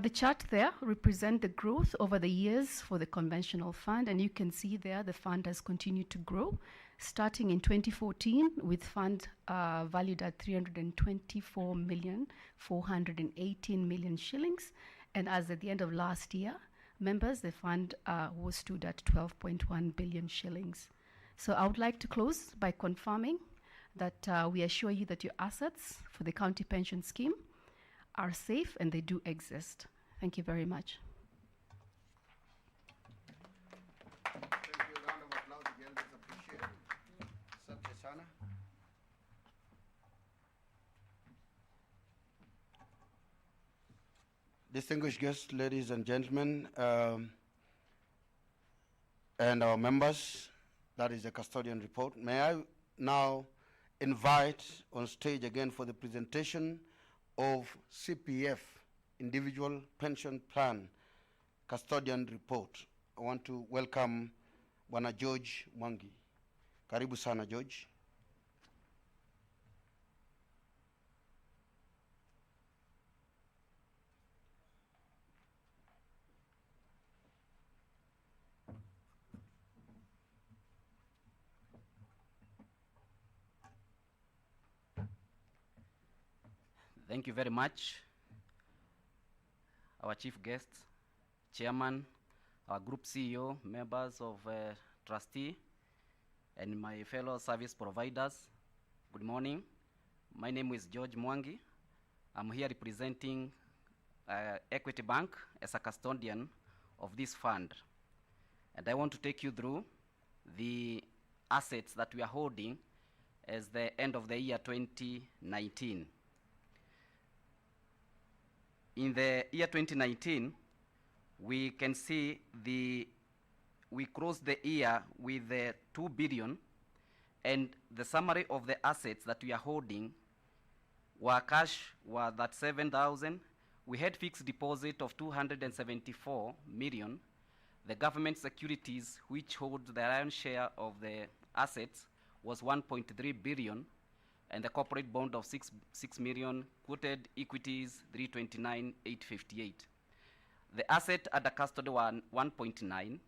The chart there represents the growth over the years for the conventional fund, and you can see there the fund has continued to grow, starting in 2014 with fund valued at 324,418 million shillings, and as at the end of last year, members, the fund was stood at 12.1 billion shillings. So I would like to close by confirming that we assure you that your assets for the county pension scheme are safe and they do exist. Thank you very much. Thank you. A round of applause again. That's appreciated. Asante sana. Distinguished guests, ladies and gentlemen, and our members, that is the custodian report. May I now invite on stage again for the presentation of CPF, Individual Pension Plan, Custodian Report. I want to welcome Bwana George Mwangi. Karibu sana, George. Thank you very much, our chief guests, chairman, our group CEO, members of trustee, and my fellow service providers. Good morning. My name is George Mwangi. I'm here representing Equity Bank as a custodian of this fund. And I want to take you through the assets that we are holding as the end of the year 2019. In the year 2019, we can see we closed the year with 2 billion, and the summary of the assets that we are holding were cash were that 7,000. We had fixed deposit of 274 million. The government securities, which hold the lion's share of the assets, was 1.3 billion. And the corporate bond of 6 million, quoted equities 329,858. The asset at the custody were 1.9.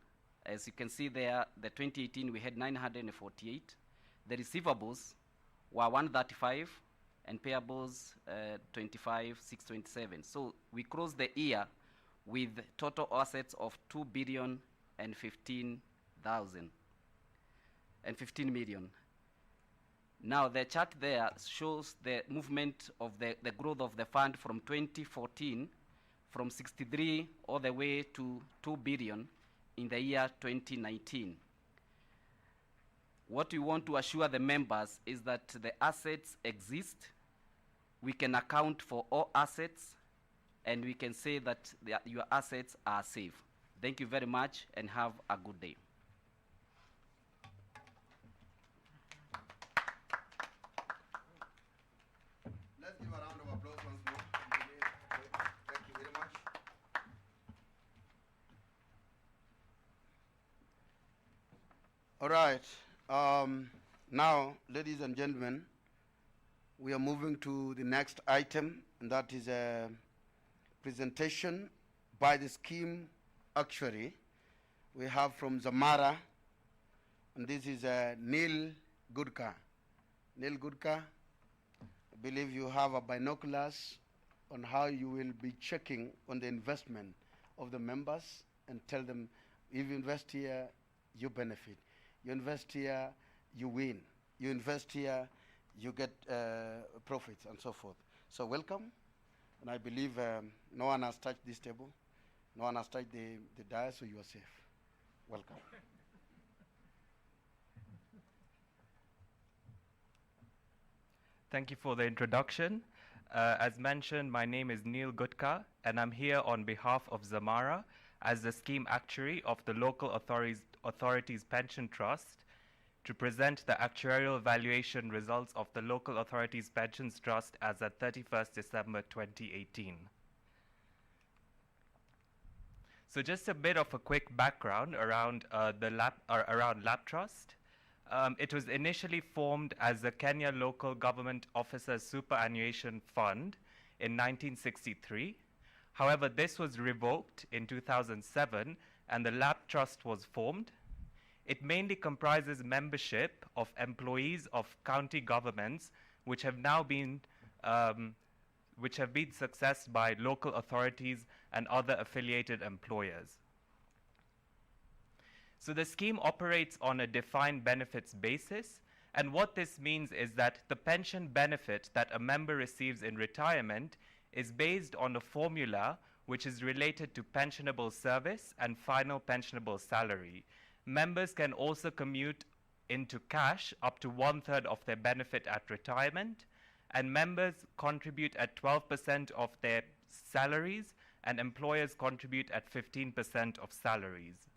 As you can see there, the 2018 we had 948. The receivables were 135 and payables 25,627. So we closed the year with total assets of 2,015,000 and 15 million. Now the chart there shows the movement of the growth of the fund from 2014, from 63 all the way to 2 billion in the year 2019. What we want to assure the members is that the assets exist, we can account for all assets, and we can say that your assets are safe. Thank you very much and have a good day. Let's give a round of applause once more. Thank you very much. All right. Now, ladies and gentlemen, we are moving to the next item, and that is a presentation by the scheme actuary. We have from Zamara, and this is Neil Gudka. Neil Gudka, I believe you have a binoculars on how you will be checking on the investment of the members and tell them, if you invest here, you benefit. You invest here, you win. you invest here, you get profits and so forth. So welcome, and I believe no one has touched this table, no one has touched the dais, so you are safe. Welcome. Thank you for the introduction. As mentioned, my name is Neil Gutka, and I'm here on behalf of Zamara as the scheme actuary of the Local Authorities Pension Trust to present the actuarial valuation results of the Local Authorities Pensions Trust as at 31st December 2018. So just a bit of a quick background around LAP Trust. It was initially formed as the Kenya Local Government Officers Superannuation Fund in 1963. However, this was revoked in 2007 and the LAP Trust was formed. It mainly comprises membership of employees of county governments which have been successed by local authorities and other affiliated employers. So the scheme operates on a defined benefits basis, and what this means is that the pension benefit that a member receives in retirement is based on a formula which is related to pensionable service and final pensionable salary. Members can also commute into cash up to 1/3 of their benefit at retirement, and members contribute at 12% of their salaries, and employers contribute at 15% of salaries.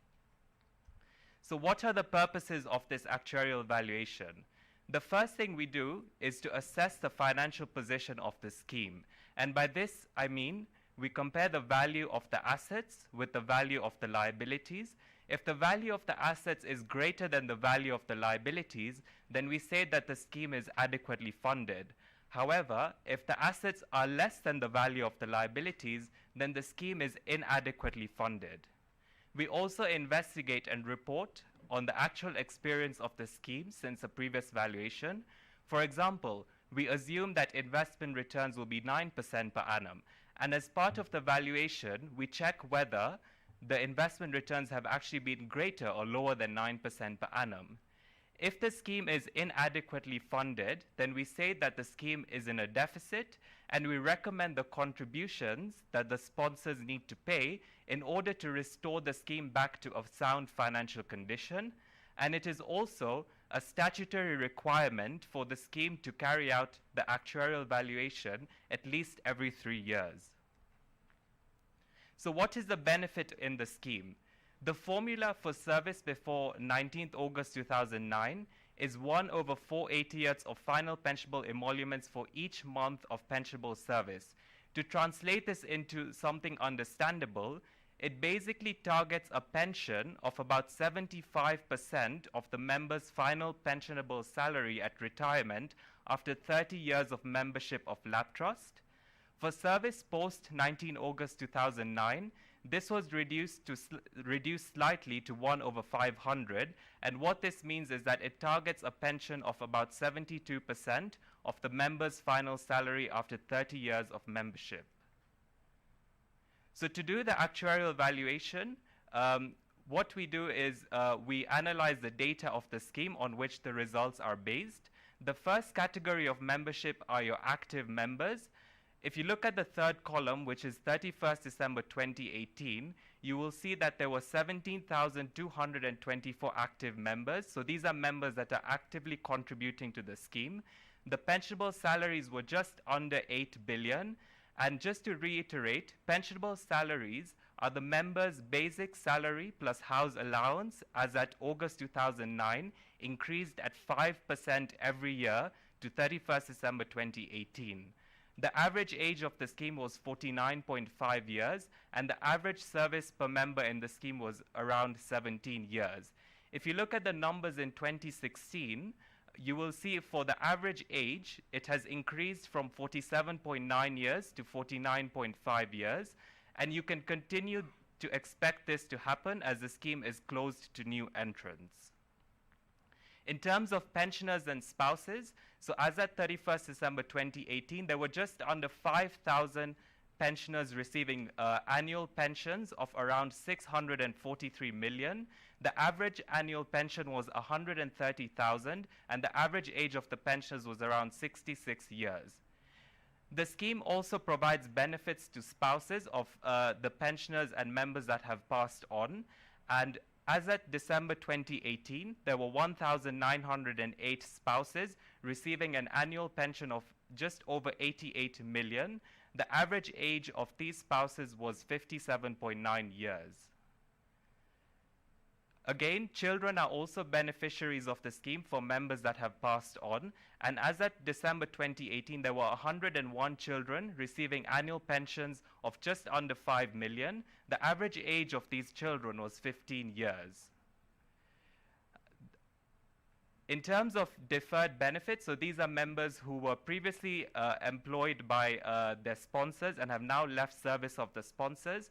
So what are the purposes of this actuarial valuation? The first thing we do is to assess the financial position of the scheme. And by this, I mean, we compare the value of the assets with the value of the liabilities. If the value of the assets is greater than the value of the liabilities, then we say that the scheme is adequately funded. However, if the assets are less than the value of the liabilities, then the scheme is inadequately funded. We also investigate and report on the actual experience of the scheme since a previous valuation. For example, we assume that investment returns will be 9% per annum. And as part of the valuation, we check whether the investment returns have actually been greater or lower than 9% per annum. If the scheme is inadequately funded, then we say that the scheme is in a deficit, and we recommend the contributions that the sponsors need to pay in order to restore the scheme back to a sound financial condition. And it is also a statutory requirement for the scheme to carry out the actuarial valuation at least every 3 years. So what is the benefit in the scheme? The formula for service before 19th August 2009 is 1/480ths of final pensionable emoluments for each month of pensionable service. To translate this into something understandable, it basically targets a pension of about 75% of the member's final pensionable salary at retirement after 30 years of membership of LAP Trust. For service post 19 August 2009, this was reduced slightly to 1/500, and what this means is that it targets a pension of about 72% of the member's final salary after 30 years of membership. So to do the actuarial valuation, what we do is we analyze the data of the scheme on which the results are based. The first category of membership are your active members. If you look at the third column, which is 31st December 2018, you will see that there were 17,224 active members. So these are members that are actively contributing to the scheme. The pensionable salaries were just under 8 billion. And just to reiterate, pensionable salaries are the member's basic salary plus house allowance as at August 2009, increased at 5% every year to 31st December 2018. The average age of the scheme was 49.5 years, and the average service per member in the scheme was around 17 years. If you look at the numbers in 2016, you will see for the average age, it has increased from 47.9 years to 49.5 years, and you can continue to expect this to happen as the scheme is closed to new entrants. In terms of pensioners and spouses, so as at 31st December 2018, there were just under 5,000 pensioners receiving annual pensions of around 643 million. The average annual pension was 130,000, and the average age of the pensioners was around 66 years. The scheme also provides benefits to spouses of the pensioners and members that have passed on, and as at December 2018, there were 1,908 spouses receiving an annual pension of just over 88 million. The average age of these spouses was 57.9 years. Again, children are also beneficiaries of the scheme for members that have passed on, and as at December 2018, there were 101 children receiving annual pensions of just under 5 million. The average age of these children was 15 years. In terms of deferred benefits, so these are members who were previously employed by their sponsors and have now left service of the sponsors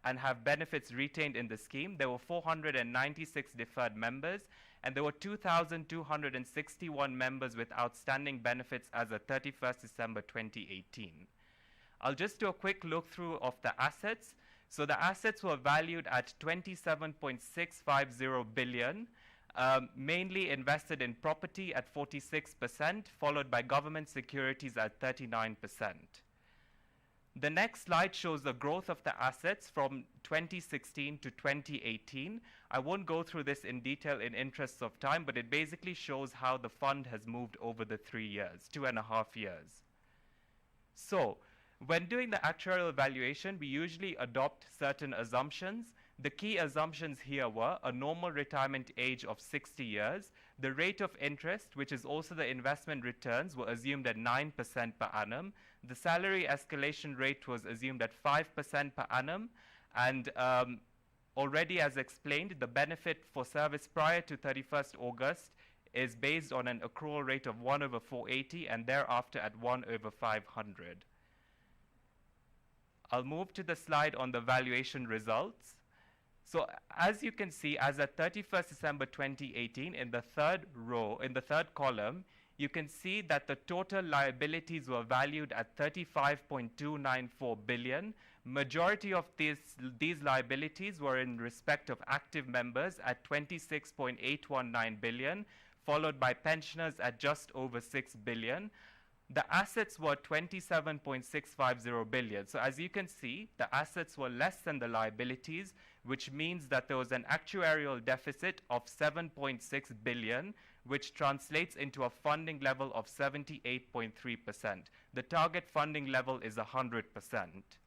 and have benefits retained in the scheme. There were 496 deferred members, and there were 2,261 members with outstanding benefits as of 31st December 2018. I'll just do a quick look through of the assets. So the assets were valued at 27.650 billion, mainly invested in property at 46%, followed by government securities at 39%. The next slide shows the growth of the assets from 2016 to 2018. I won't go through this in detail in interests of time, but it basically shows how the fund has moved over the 3 years, 2.5 years. So, when doing the actuarial valuation, we usually adopt certain assumptions. The key assumptions here were a normal retirement age of 60 years. The rate of interest, which is also the investment returns, were assumed at 9% per annum. The salary escalation rate was assumed at 5% per annum. And already as explained, the benefit for service prior to 31st August is based on an accrual rate of 1/480 and thereafter at 1/500. I'll move to the slide on the valuation results. So as you can see, as at 31st December 2018, in the third row, in the third column, you can see that the total liabilities were valued at 35.294 billion. Majority of these liabilities were in respect of active members at 26.819 billion, followed by pensioners at just over 6 billion. The assets were 27.650 billion. So as you can see, the assets were less than the liabilities, which means that there was an actuarial deficit of 7.6 billion, which translates into a funding level of 78.3%. The target funding level is 100%.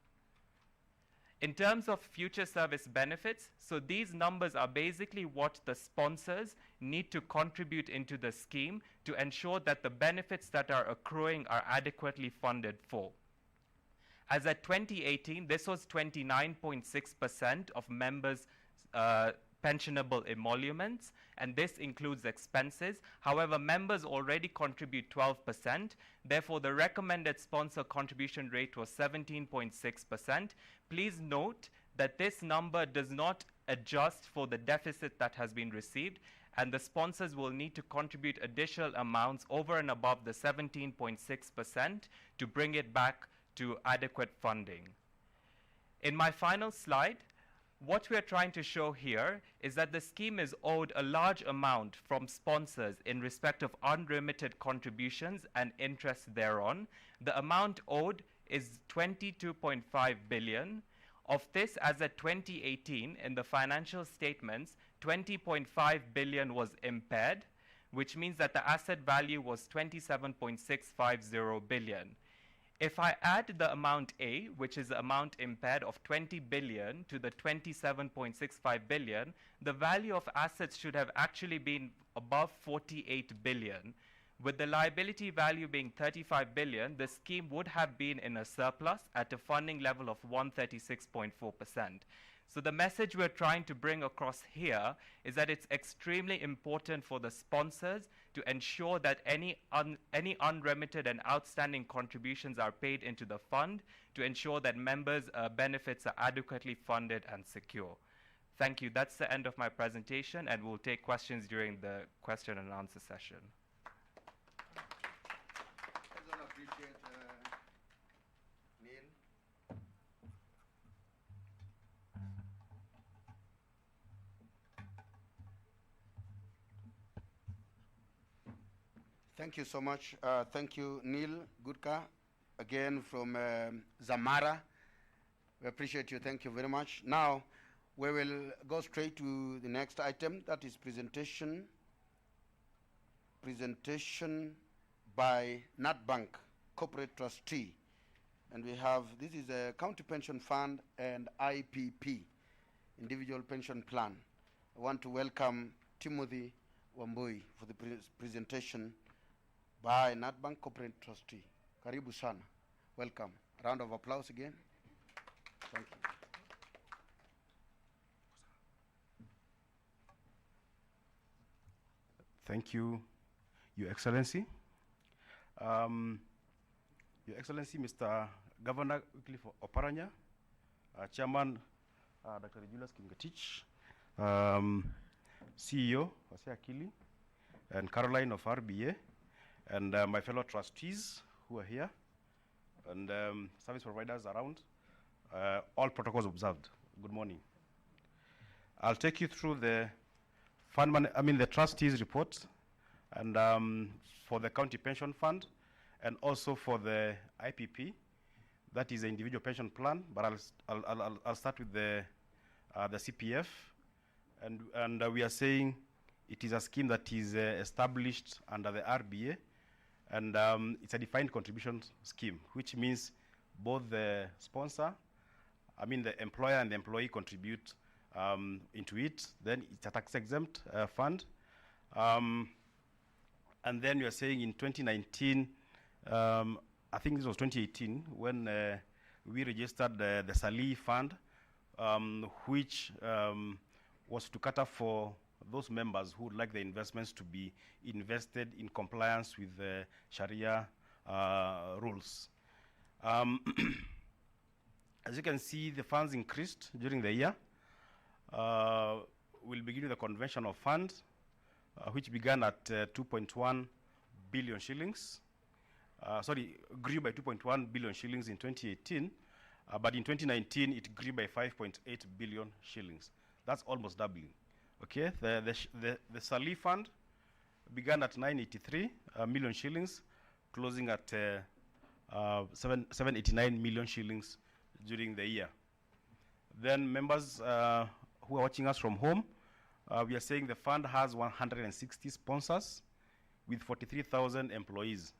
In terms of future service benefits, so these numbers are basically what the sponsors need to contribute into the scheme to ensure that the benefits that are accruing are adequately funded for. As at 2018, this was 29.6% of members' pensionable emoluments, and this includes expenses. However, members already contribute 12%. Therefore, the recommended sponsor contribution rate was 17.6%. Please note that this number does not adjust for the deficit that has been received, and the sponsors will need to contribute additional amounts over and above the 17.6% to bring it back to adequate funding. In my final slide, what we are trying to show here is that the scheme is owed a large amount from sponsors in respect of unremitted contributions and interest thereon. The amount owed is 22.5 billion. Of this, as at 2018, in the financial statements, 20.5 billion was impaired, which means that the asset value was 27.650 billion. If I add the amount A, which is the amount impaired of 20 billion, to the 27.65 billion, the value of assets should have actually been above 48 billion. With the liability value being 35 billion, the scheme would have been in a surplus at a funding level of 136.4%. So the message we're trying to bring across here is that it's extremely important for the sponsors to ensure that any unremitted and outstanding contributions are paid into the fund to ensure that members' benefits are adequately funded and secure. Thank you. That's the end of my presentation, and we'll take questions during the question and answer session. I appreciate Neil. Thank you so much. Thank you, Neil Gudka, again from Zamara. We appreciate you. Thank you very much. Now, we will go straight to the next item, that is presentation by NatBank Corporate Trustee. And we have, this is a County Pension Fund and IPP, Individual Pension Plan. I want to welcome Timothy Wambui for the presentation by NatBank Corporate Trustee. Karibu sana. Welcome. Round of applause again. Thank you. Thank you, Your Excellency. Your Excellency, Mr. Governor Wycliffe Oparanya, Chairman Dr. Julius Kingetich, CEO Jose Akili, and Caroline of RBA, and my fellow trustees who are here, and service providers around, all protocols observed. Good morning. I'll take you through the the trustees report, and for the county pension fund, and also for the IPP, that is the individual pension plan. But I'll start with the CPF, and we are saying it is a scheme that is established under the RBA, and it's a defined contribution scheme, which means both the sponsor, the employer and the employee contribute into it. Then it's a tax-exempt fund. And then we are saying in 2019, I think this was 2018, when we registered the SALI fund, which was to cater for those members who would like the investments to be invested in compliance with the Sharia rules. As you can see, the funds increased during the year. We'll begin with the conventional fund, which began at 2.1 billion shillings. Grew by 2.1 billion shillings in 2018, but in 2019 it grew by 5.8 billion shillings. That's almost doubling. Okay, the SALI fund began at 983 million shillings, closing at 789 million shillings during the year. Then members who are watching us from home, we are saying the fund has 160 sponsors with 43,000 employees.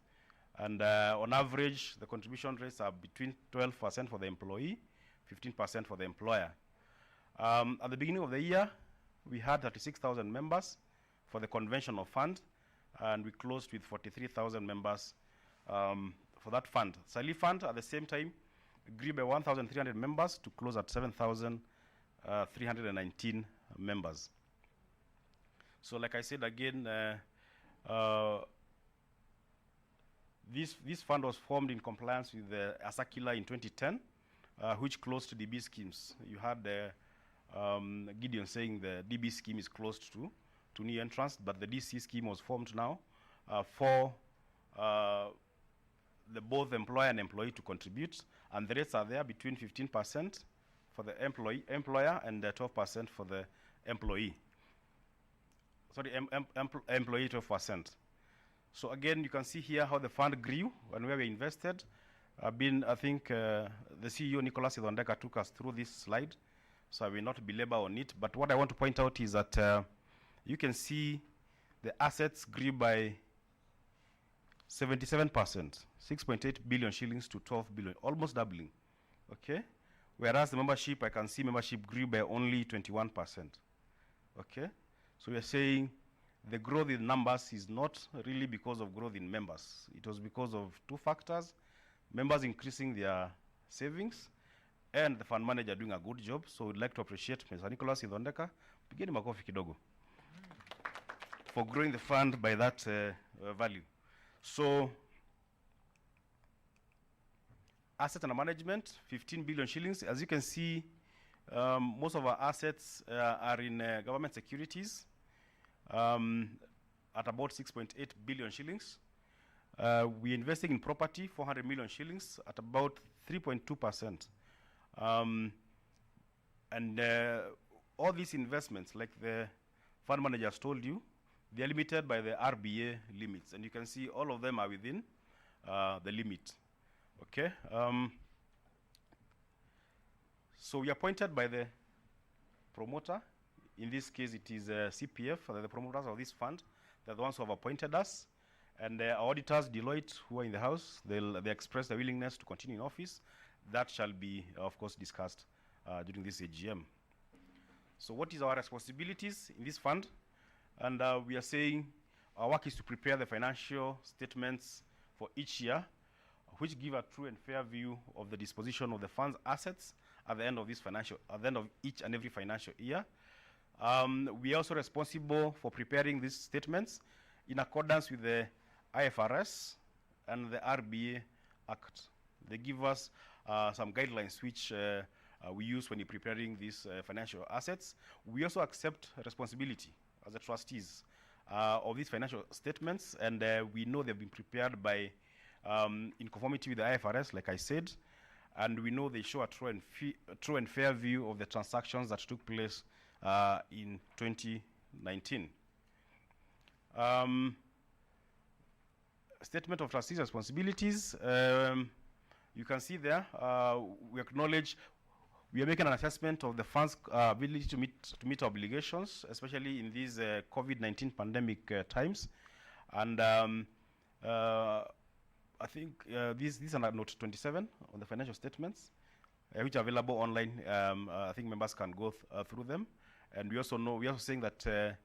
And on average, the contribution rates are between 12% for the employee, 15% for the employer. At the beginning of the year, we had 36,000 members for the conventional fund, and we closed with 43,000 members for that fund. SALI fund, at the same time, grew by 1,300 members to close at 7,319 members. So like I said again, this fund was formed in compliance with the Asakila in 2010, which closed DB schemes. You had Gideon saying the DB scheme is closed to new entrants, but the DC scheme was formed now for both employer and employee to contribute, and the rates are there between 15% for the employer and 12% for the employee. Sorry, employee 12%. So again, you can see here how the fund grew and where we invested. I think the CEO, Nicholas Idondeka, took us through this slide, so I will not belabor on it. But what I want to point out is that you can see the assets grew by 77%, 6.8 billion shillings to 12 billion, almost doubling. Okay? Whereas the membership, I can see membership grew by only 21%. Okay? So we are saying the growth in numbers is not really because of growth in members. It was because of two factors: members increasing their savings and the fund manager doing a good job. So we'd like to appreciate Mr. Nicholas Idondeka, pigeni makofi kidogo, for growing the fund by that value. So asset under management, 15 billion shillings. As you can see, most of our assets are in government securities, at about 6.8 billion shillings. We're investing in property, 400 million shillings, at about 3.2%. And all these investments, like the fund managers told you, They are limited by the RBA limits, and you can see all of them are within the limit. Okay. So we are appointed by the promoter. In this case, it is CPF, the promoters of this fund. They're the ones who have appointed us. And our auditors, Deloitte, who are in the house, they express their willingness to continue in office. That shall be, of course, discussed during this AGM. So what is our responsibilities in this fund? And we are saying our work is to prepare the financial statements for each year, which give a true and fair view of the disposition of the fund's assets at the end of each and every financial year. We are also responsible for preparing these statements in accordance with the IFRS and the RBA Act. They give us some guidelines which we use when you're preparing these financial assets. We also accept responsibility as the trustees of these financial statements, and we know they've been prepared by in conformity with the IFRS, like I said, and we know they show a true and fair view of the transactions that took place in 2019. Statement of trustees responsibilities. You can see there, we acknowledge we are making an assessment of the fund's ability to meet obligations, especially in these COVID-19 pandemic times. And I think these are note 27 on the financial statements, which are available online. I think members can go through them. And we also know, we are also saying that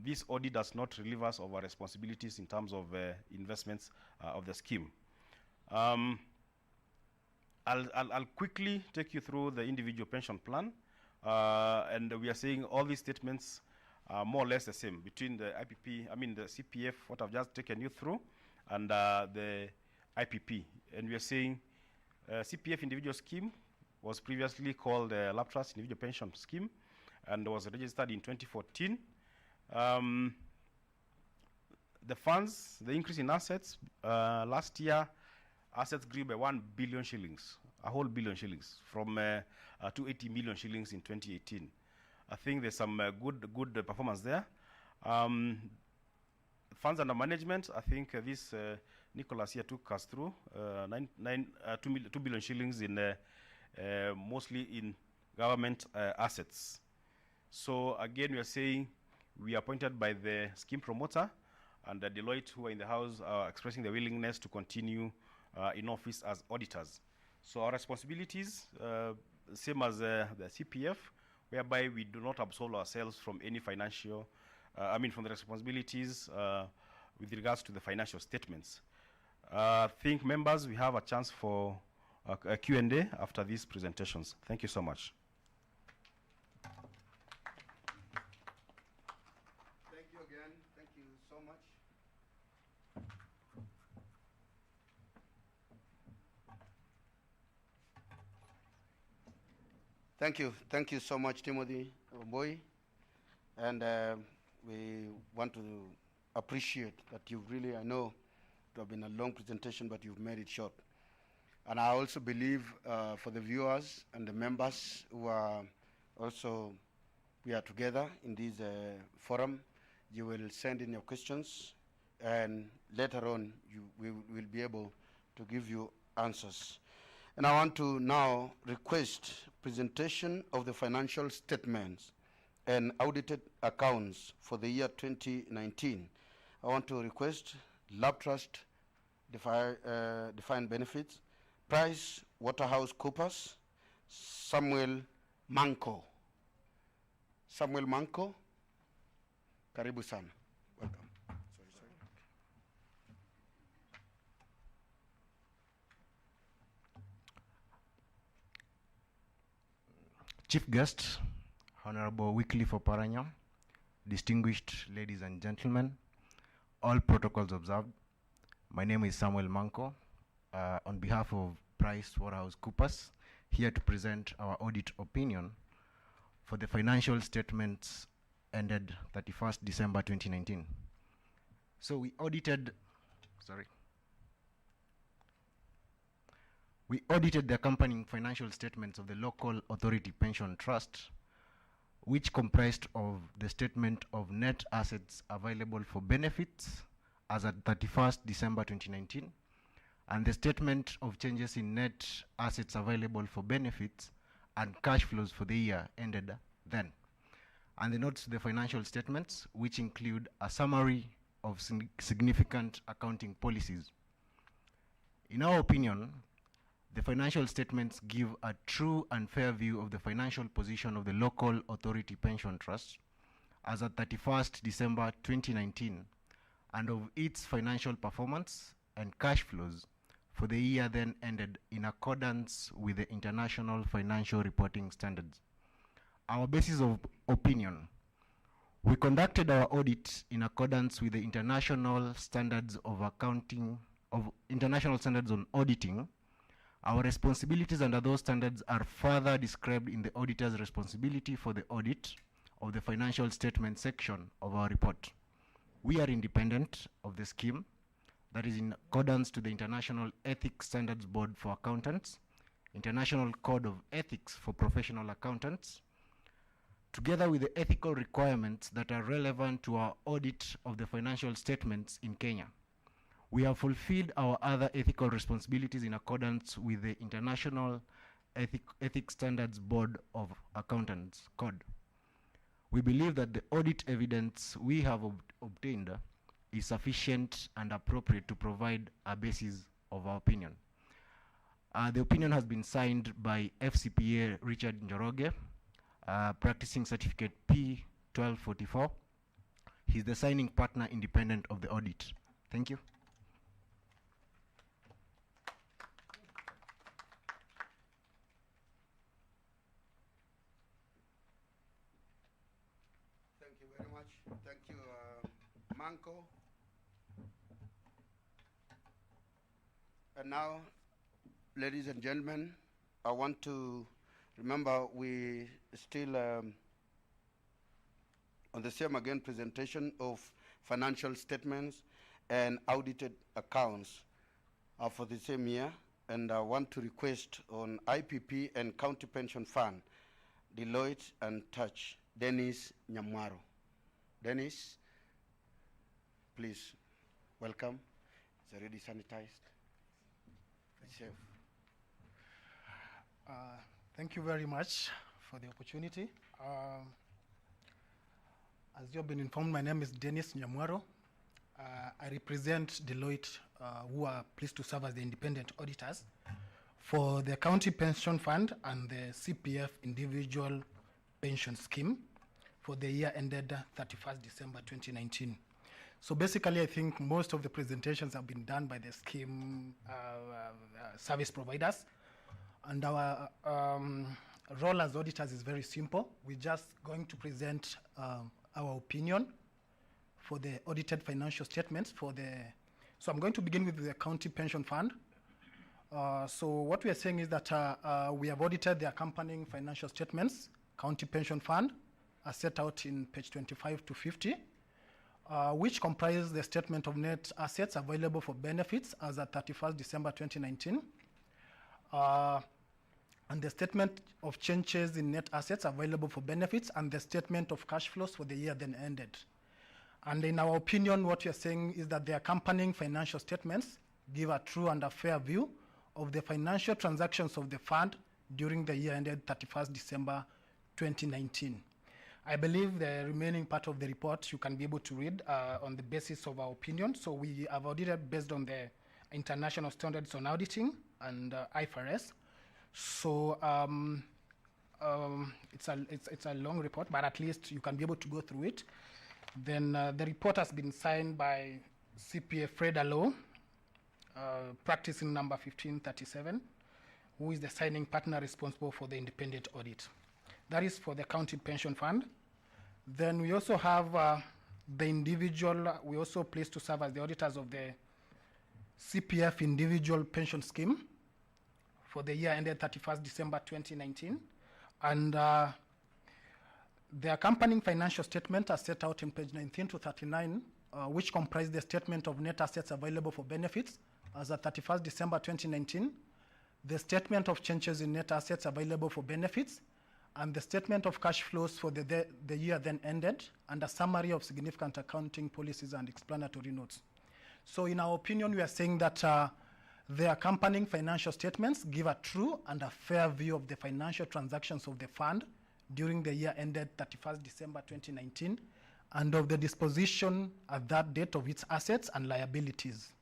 this audit does not relieve us of our responsibilities in terms of investments of the scheme. I'll quickly take you through the individual pension plan. And we are saying all these statements are more or less the same between the the CPF, what I've just taken you through, and the IPP. And we are saying CPF individual scheme was previously called Lab Trust Individual Pension Scheme and was registered in 2014. The funds, the increase in assets, last year, assets grew by 1 billion shillings, a whole billion shillings, from 280 million shillings in 2018. I think there's some good performance there. Funds under management, I think this Nicholas here took us through 2 billion shillings in mostly in government assets. So again, we are saying we are appointed by the scheme promoter, and Deloitte, who are in the house, are expressing their willingness to continue in office as auditors. So our responsibilities, same as the CPF, whereby we do not absolve ourselves from any financial, from the responsibilities with regards to the financial statements. I think members, we have a chance for a Q&A after these presentations. Thank you so much. Thank you again. Thank you so much. Thank you. Thank you so much, Timothy Boy. And we want to appreciate that you've really, I know it have been a long presentation, but you've made it short. And I also believe for the viewers and the members who are also, we are together in this forum, you will send in your questions, and later on we will be able to give you answers. And I want to now request presentation of the financial statements and audited accounts for the year 2019. I want to request Lab Trust Defined Benefits, Price Waterhouse Coopers, Samuel Manco. Samuel Manco, karibu sana. Welcome. Sorry. Chief Guest, Honorable Wycliffe Oparanya, distinguished ladies and gentlemen, all protocols observed. My name is Samuel Manco. On behalf of PricewaterhouseCoopers, here to present our audit opinion for the financial statements ended 31st December 2019. So we audited the accompanying financial statements of the local authority pension trust, which comprised of the statement of net assets available for benefits as at 31st December 2019, and the statement of changes in net assets available for benefits and cash flows for the year ended then, and the notes to the financial statements, which include a summary of significant accounting policies. In our opinion, the financial statements give a true and fair view of the financial position of the local authority pension trust as at 31st December 2019 and of its financial performance and cash flows for the year then ended in accordance with the International Financial Reporting Standards. Our basis of opinion: we conducted our audit in accordance with the international standards of accounting, of international standards on auditing. Our responsibilities under those standards are further described in the auditor's responsibility for the audit of the financial statement section of our report. We are independent of the scheme that is in accordance to the International Ethics Standards Board for Accountants, International Code of Ethics for Professional Accountants, together with the ethical requirements that are relevant to our audit of the financial statements in Kenya. We have fulfilled our other ethical responsibilities in accordance with the International Ethics Standards Board of Accountants Code. We believe that the audit evidence we have obtained is sufficient and appropriate to provide a basis of our opinion. The opinion has been signed by FCPA Richard Njoroge, practicing certificate P1244. He's the signing partner independent of the audit. Thank you. Thank you very much. Thank you, Manko. And now, ladies and gentlemen, I want to remember we still on the same again presentation of financial statements and audited accounts for the same year, and I want to request on IPP and County Pension Fund, Deloitte and Touch, Dennis Nyamwaro. Dennis, please, welcome. It's already sanitized. Chef. Thank you very much for the opportunity. As you have been informed, my name is Dennis Nyamwaro. I represent Deloitte, who are pleased to serve as the independent auditors for the County Pension Fund and the CPF Individual Pension Scheme for the year ended 31st December 2019. So basically, I think most of the presentations have been done by the scheme service providers. And our role as auditors is very simple. We're just going to present our opinion for the audited financial statements for the, so I'm going to begin with the County Pension Fund. So what we are saying is that we have audited the accompanying financial statements, County Pension Fund, as set out in page 25 to 50. Which comprise the statement of net assets available for benefits as at 31st December 2019, and the statement of changes in net assets available for benefits and the statement of cash flows for the year then ended. And in our opinion, what we are saying is that the accompanying financial statements give a true and a fair view of the financial transactions of the fund during the year ended 31st December 2019. I believe the remaining part of the report you can be able to read on the basis of our opinion. So we have audited based on the international standards on auditing and IFRS. So it's a long report, but at least you can be able to go through it. Then the report has been signed by CPA Fred Allo, practicing number 1537, who is the signing partner responsible for the independent audit. That is for the County Pension Fund. Then we also have the individual, we also pleased to serve as the auditors of the CPF Individual Pension Scheme for the year ended 31st December 2019. And the accompanying financial statement as set out in page 19 to 39, which comprise the statement of net assets available for benefits as at 31st December 2019, the statement of changes in net assets available for benefits, and the statement of cash flows for the year then ended, and a summary of significant accounting policies and explanatory notes. So in our opinion, we are saying that the accompanying financial statements give a true and a fair view of the financial transactions of the fund during the year ended 31st December 2019, and of the disposition at that date of its assets and liabilities.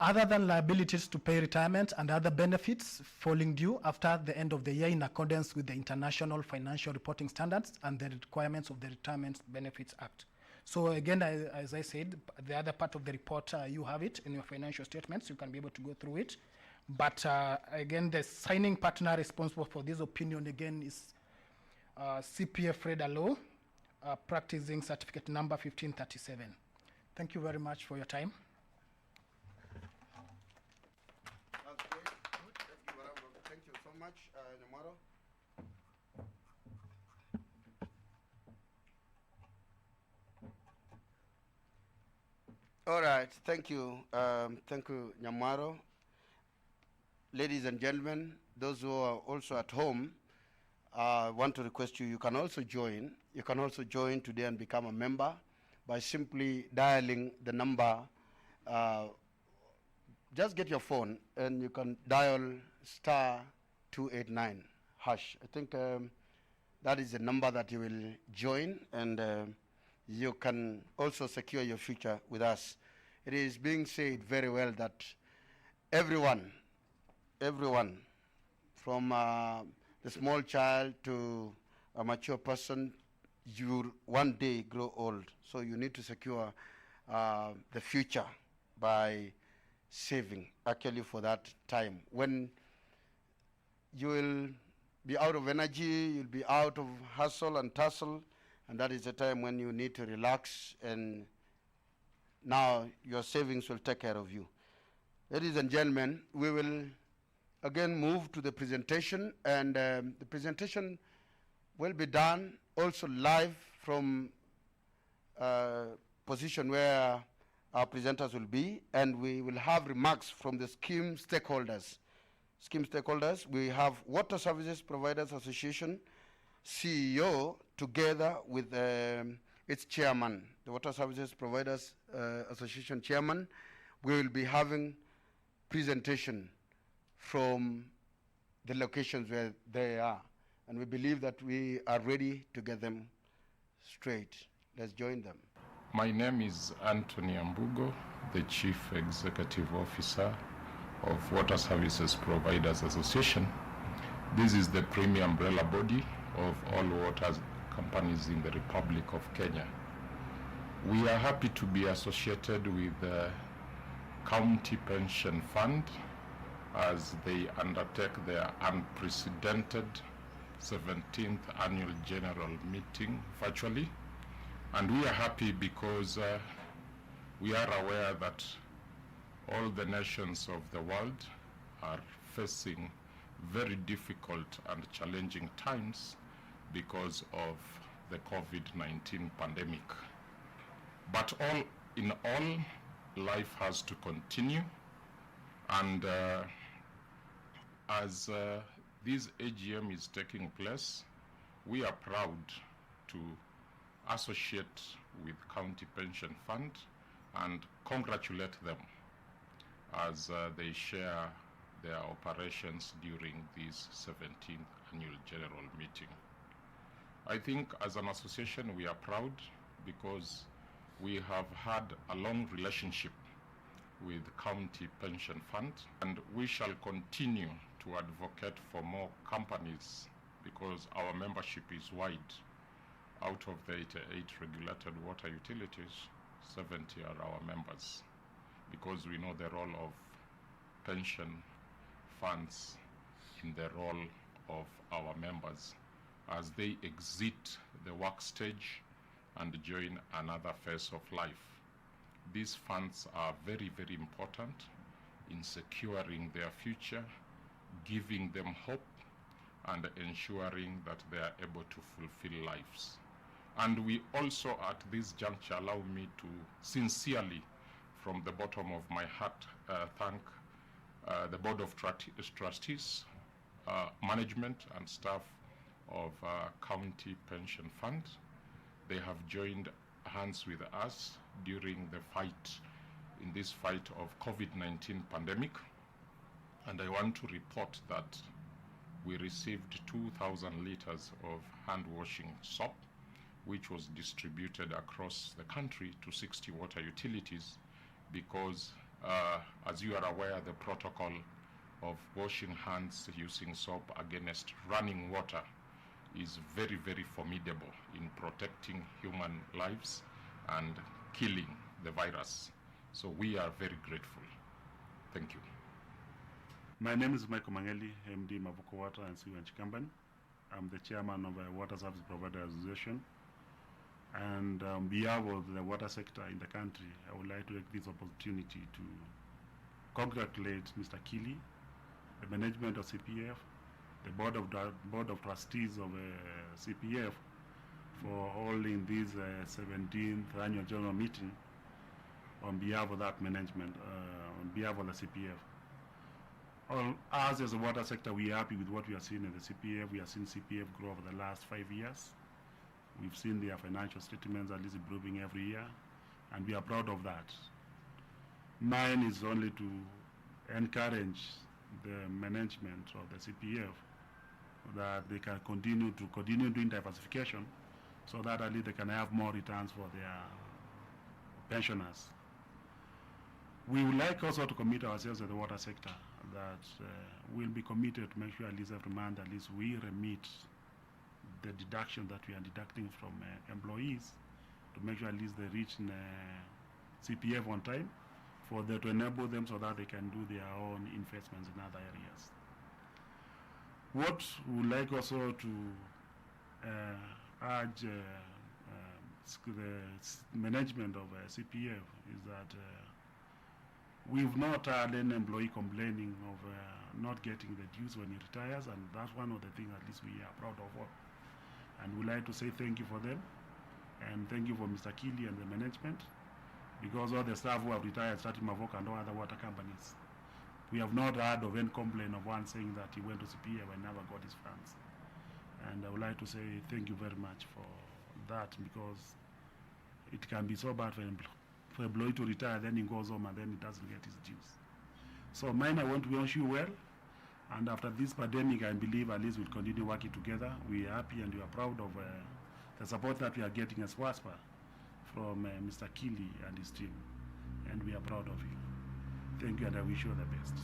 Other than liabilities to pay retirement and other benefits falling due after the end of the year in accordance with the International Financial Reporting Standards and the requirements of the Retirement Benefits Act. So again, as I said, the other part of the report, you have it in your financial statements. You can be able to go through it. But again, the signing partner responsible for this opinion again is CPF Reda Law, practicing certificate number 1537. Thank you very much for your time. Thank you so much, Nyamwaro. All right, thank you, Nyamwaro. Ladies and gentlemen, those who are also at home, want to request you can also join. You can also join today and become a member by simply dialing the number. Just get your phone and you can dial *289#. I think that is the number that you will join, and you can also secure your future with us. It is being said very well that everyone from the small child to a mature person, you one day grow old. So you need to secure the future by saving actually for that time when you will be out of energy, you'll be out of hustle and tussle, and that is the time when you need to relax, and now your savings will take care of you. Ladies and gentlemen, we will again move to the presentation, and the presentation will be done also live from position where our presenters will be, and we will have remarks from the scheme stakeholders. We have Water Services Providers Association CEO together with its chairman, the Water Services Providers Association chairman. We will be having presentation from the locations where they are, and we believe that we are ready to get them straight. Let's join them. My name is Anthony Ambugo, the Chief Executive Officer of Water Services Providers Association. This is the premier umbrella body of all water companies in the Republic of Kenya. We are happy to be associated with the County Pension Fund as they undertake their unprecedented 17th annual general meeting virtually. And we are happy because we are aware that all the nations of the world are facing very difficult and challenging times because of the COVID-19 pandemic. But all in all, life has to continue, and as this AGM is taking place, we are proud to associate with County Pension Fund and congratulate them as they share their operations during this 17th annual general meeting. I think as an association we are proud because we have had a long relationship with County Pension Fund, and we shall continue to advocate for more companies because our membership is wide. Out of the 88 regulated water utilities, 70 are our members, because we know the role of pension funds in the role of our members as they exit the work stage and join another phase of life. These funds are very, very important in securing their future, giving them hope, and ensuring that they are able to fulfill lives. And we also, at this juncture, allow me to sincerely, from the bottom of my heart, thank the Board of Trustees, management and staff of County Pension Fund. They have joined hands with us during the fight, in this fight of COVID-19 pandemic. And I want to report that we received 2,000 liters of hand washing soap, which was distributed across the country to 60 water utilities, because as you are aware, the protocol of washing hands using soap against running water is very, very formidable in protecting human lives and killing the virus. So we are very grateful. Thank you. My name is Michael Mangeli, MD Mavuko Water and Sewage Company. I'm the chairman of the Water Service Provider Association. And on behalf of the water sector in the country, I would like to take this opportunity to congratulate Mr. Keeley, the management of CPF, the board of trustees of CPF for holding this 17th annual general meeting on behalf of that management, on behalf of the CPF. Us as a water sector, we are happy with what we are seeing in the CPF. We have seen CPF grow over the last 5 years. We've seen their financial statements at least improving every year, and we are proud of that. Mine is only to encourage the management of the CPF that they can continue doing diversification, so that at least they can have more returns for their pensioners. We would like also to commit ourselves to the water sector, that we'll be committed to make sure at least every month at least we remit the deduction that we are deducting from employees, to make sure at least they reach CPF on time, for them to enable them so that they can do their own investments in other areas. What we would like also to urge the management of CPF is that we've not had any employee complaining of not getting the dues when he retires, and that's one of the things at least we are proud of. And we'd like to say thank you for them, and thank you for Mr. Keeley and the management, because all the staff who have retired, starting Mavok and all other water companies, we have not heard of any complaint of one saying that he went to CPF and never got his funds. And I would like to say thank you very much for that, because it can be so bad for an employee to retire, then he goes home and then he doesn't get his dues. So mine, I want to wish you well, and after this pandemic, I believe at least we'll continue working together. We are happy and we are proud of the support that we are getting as WASPA from Mr. Keeley and his team, and we are proud of you. Thank you, and I wish you all the best.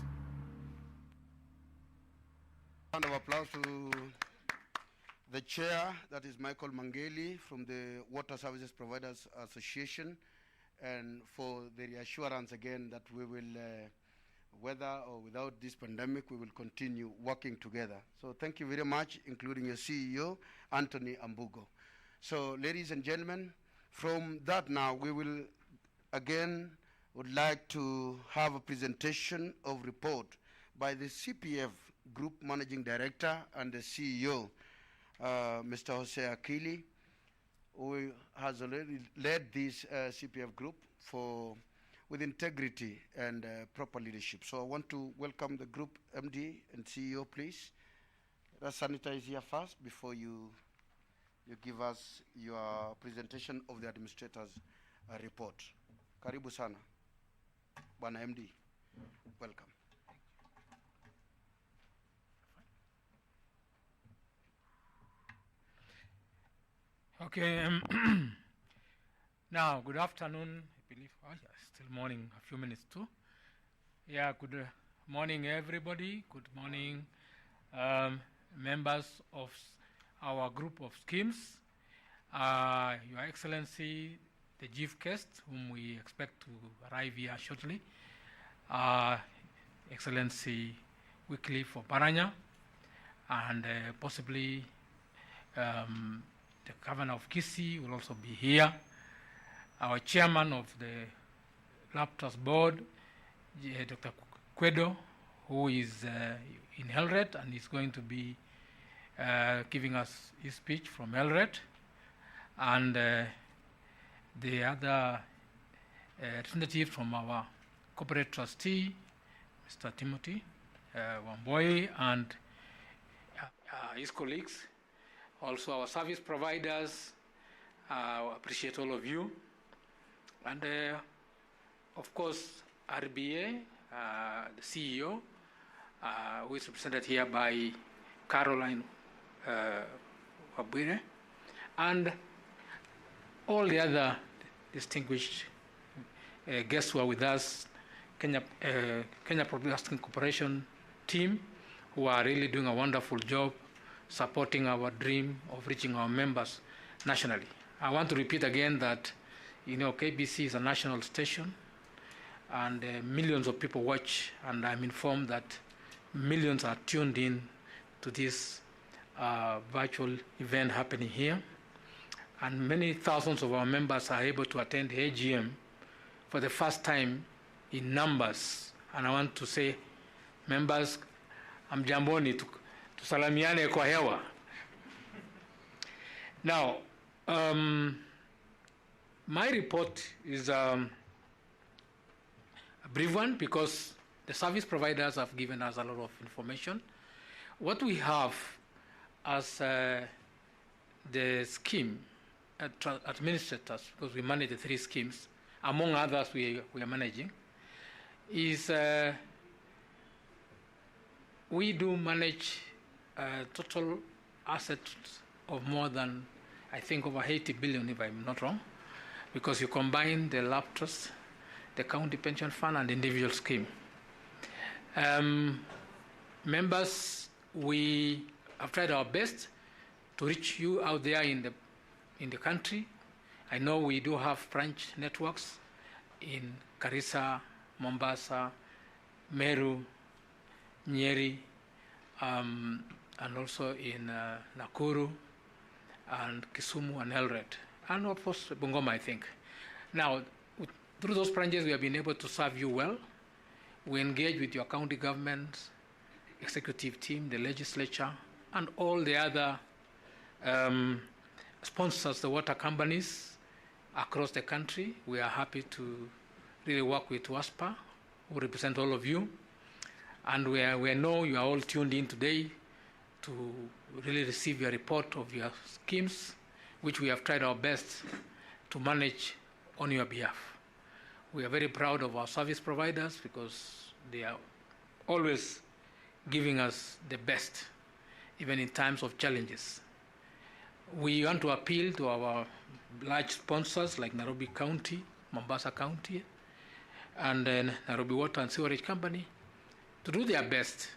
Round of applause to the chair, that is Michael Mangeli from the Water Services Providers Association, and for the reassurance again that we will, whether or without this pandemic, we will continue working together. So thank you very much, including your CEO, Anthony Ambugo. So ladies and gentlemen, from that now, we will again would like to have a presentation of report by the CPF Group Managing Director and the CEO, Mr. Jose Akili, who has already led this CPF group with integrity and proper leadership. So I want to welcome the group MD and CEO, please. Let's sanitize here first before you give us your presentation of the administrator's report. Karibu sana, Bwana MD. Welcome. Okay. Now, good afternoon. I believe, oh yeah, still morning, a few minutes too. Yeah, good morning, everybody. Good morning, members of our group of schemes. Your Excellency, the chief guest, whom we expect to arrive here shortly. Excellency Wycliffe for Paranya, and possibly the Governor of Kisii will also be here. Our chairman of the Laptop Board, Dr. Kwedo, who is in Eldoret and is going to be giving us his speech from Eldoret, and the other representative from our corporate trustee, Mr. Timothy Wamboi, and his colleagues. Also our service providers, appreciate all of you. And of course, RBA, the CEO, who is represented here by Caroline Wabwire, and all the other distinguished guests who are with us, Kenya Broadcasting Corporation team, who are really doing a wonderful job supporting our dream of reaching our members nationally. I want to repeat again that, you know, KBC is a national station, and millions of people watch, and I'm informed that millions are tuned in to this virtual event happening here. And many thousands of our members are able to attend the AGM for the first time in numbers. And I want to say, members, amjamboni, tusalamiane kwa hewa. Now, my report is a brief one because the service providers have given us a lot of information. What we have as the scheme administrators, because we manage the 3 schemes, among others we are managing, is we do manage total assets of more than, I think, over 80 billion, if I'm not wrong, because you combine the LAP trust, the county pension fund, and the individual scheme. Members, we have tried our best to reach you out there in the country. I know we do have branch networks in Garissa, Mombasa, Meru, Nyeri, and also in Nakuru, and Kisumu, and Eldoret, and of course Bungoma, I think. Now, through those branches, we have been able to serve you well. We engage with your county government, executive team, the legislature, and all the other sponsors, the water companies across the country. We are happy to really work with WASPA, who represent all of you. And we know you are all tuned in today to really receive your report of your schemes, which we have tried our best to manage on your behalf. We are very proud of our service providers because they are always giving us the best, even in times of challenges. We want to appeal to our large sponsors like Nairobi County, Mombasa County, and then Nairobi Water and Sewerage Company to do their best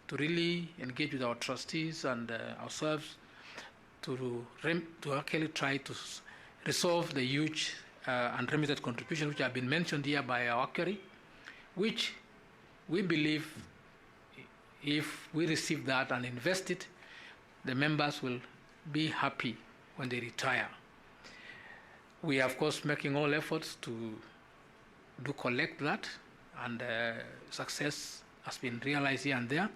to really engage with our trustees and ourselves to actually try to resolve the huge unremitted contributions which have been mentioned here by our actuary, which we believe if we receive that and invest it, the members will be happy when they retire. We are, of course, making all efforts to collect that, and success has been realized here and there,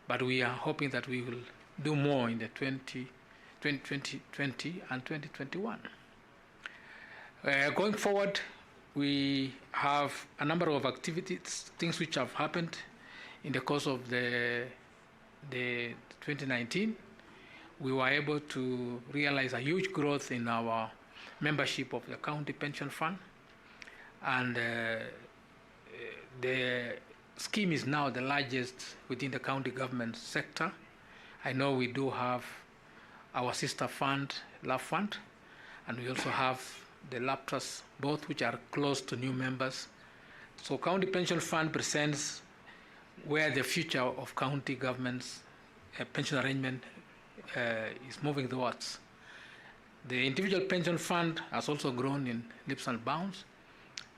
but we are hoping that we will do more in the 2020 and 2021. Going forward, we have a number of activities, things which have happened in the course of the 2019. We were able to realize a huge growth in our membership of the county pension fund, and the scheme is now the largest within the county government sector. I know we do have our sister fund, LAP Fund, and we also have the LAP Trust, both which are close to new members. So County Pension Fund presents where the future of county government's pension arrangement is moving towards. The individual pension fund has also grown in leaps and bounds,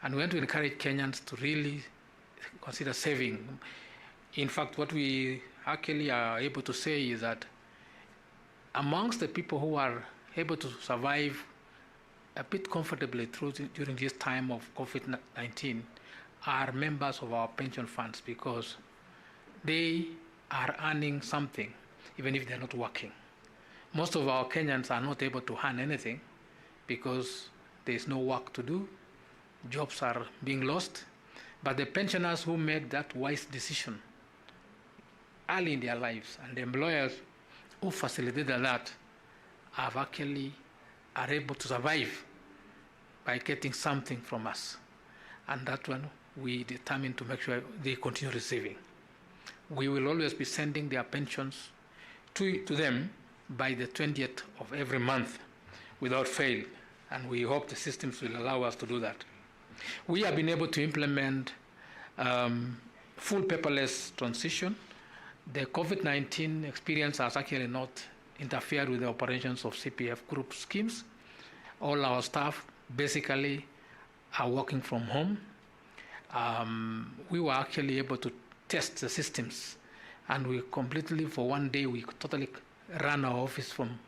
and we want to encourage Kenyans to really consider saving. In fact, what we actually are able to say is that amongst the people who are able to survive a bit comfortably during this time of COVID-19 are members of our pension funds, because they are earning something even if they're not working. Most of our Kenyans are not able to earn anything because there's no work to do, jobs are being lost. But the pensioners who made that wise decision early in their lives, and the employers who facilitated that, are able to survive by getting something from us. And that one we determined to make sure they continue receiving. We will always be sending their pensions to them by the 20th of every month without fail, and we hope the systems will allow us to do that. We have been able to implement full paperless transition. The COVID-19 experience has actually not interfered with the operations of CPF group schemes. All our staff basically are working from home. We were actually able to test the systems, and we completely, for one day, we totally ran our office from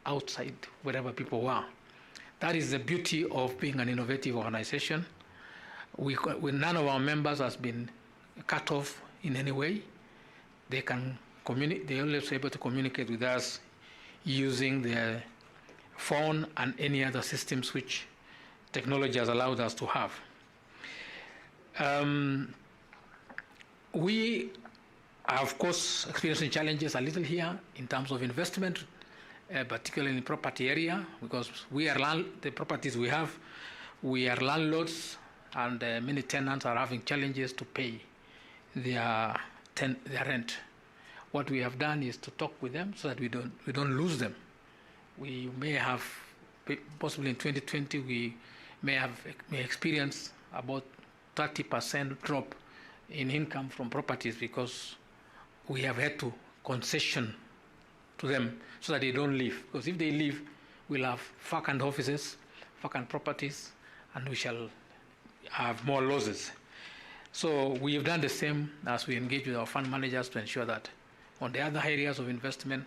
outside, wherever people were. That is the beauty of being an innovative organization. None of our members has been cut off in any way. They can communicate. They're always able to communicate with us using their phone and any other systems which technology has allowed us to have. We are, of course, experiencing challenges a little here in terms of investment, particularly in the property area, because the properties we have, we are landlords, and many tenants are having challenges to pay their rent. What we have done is to talk with them so that we don't lose them. We may have, possibly in 2020, we may experience about 30% drop in income from properties because we have had to concession to them so that they don't leave. Because if they leave, we'll have vacant offices, vacant properties, and we shall have more losses. So we have done the same as we engage with our fund managers to ensure that on the other areas of investment,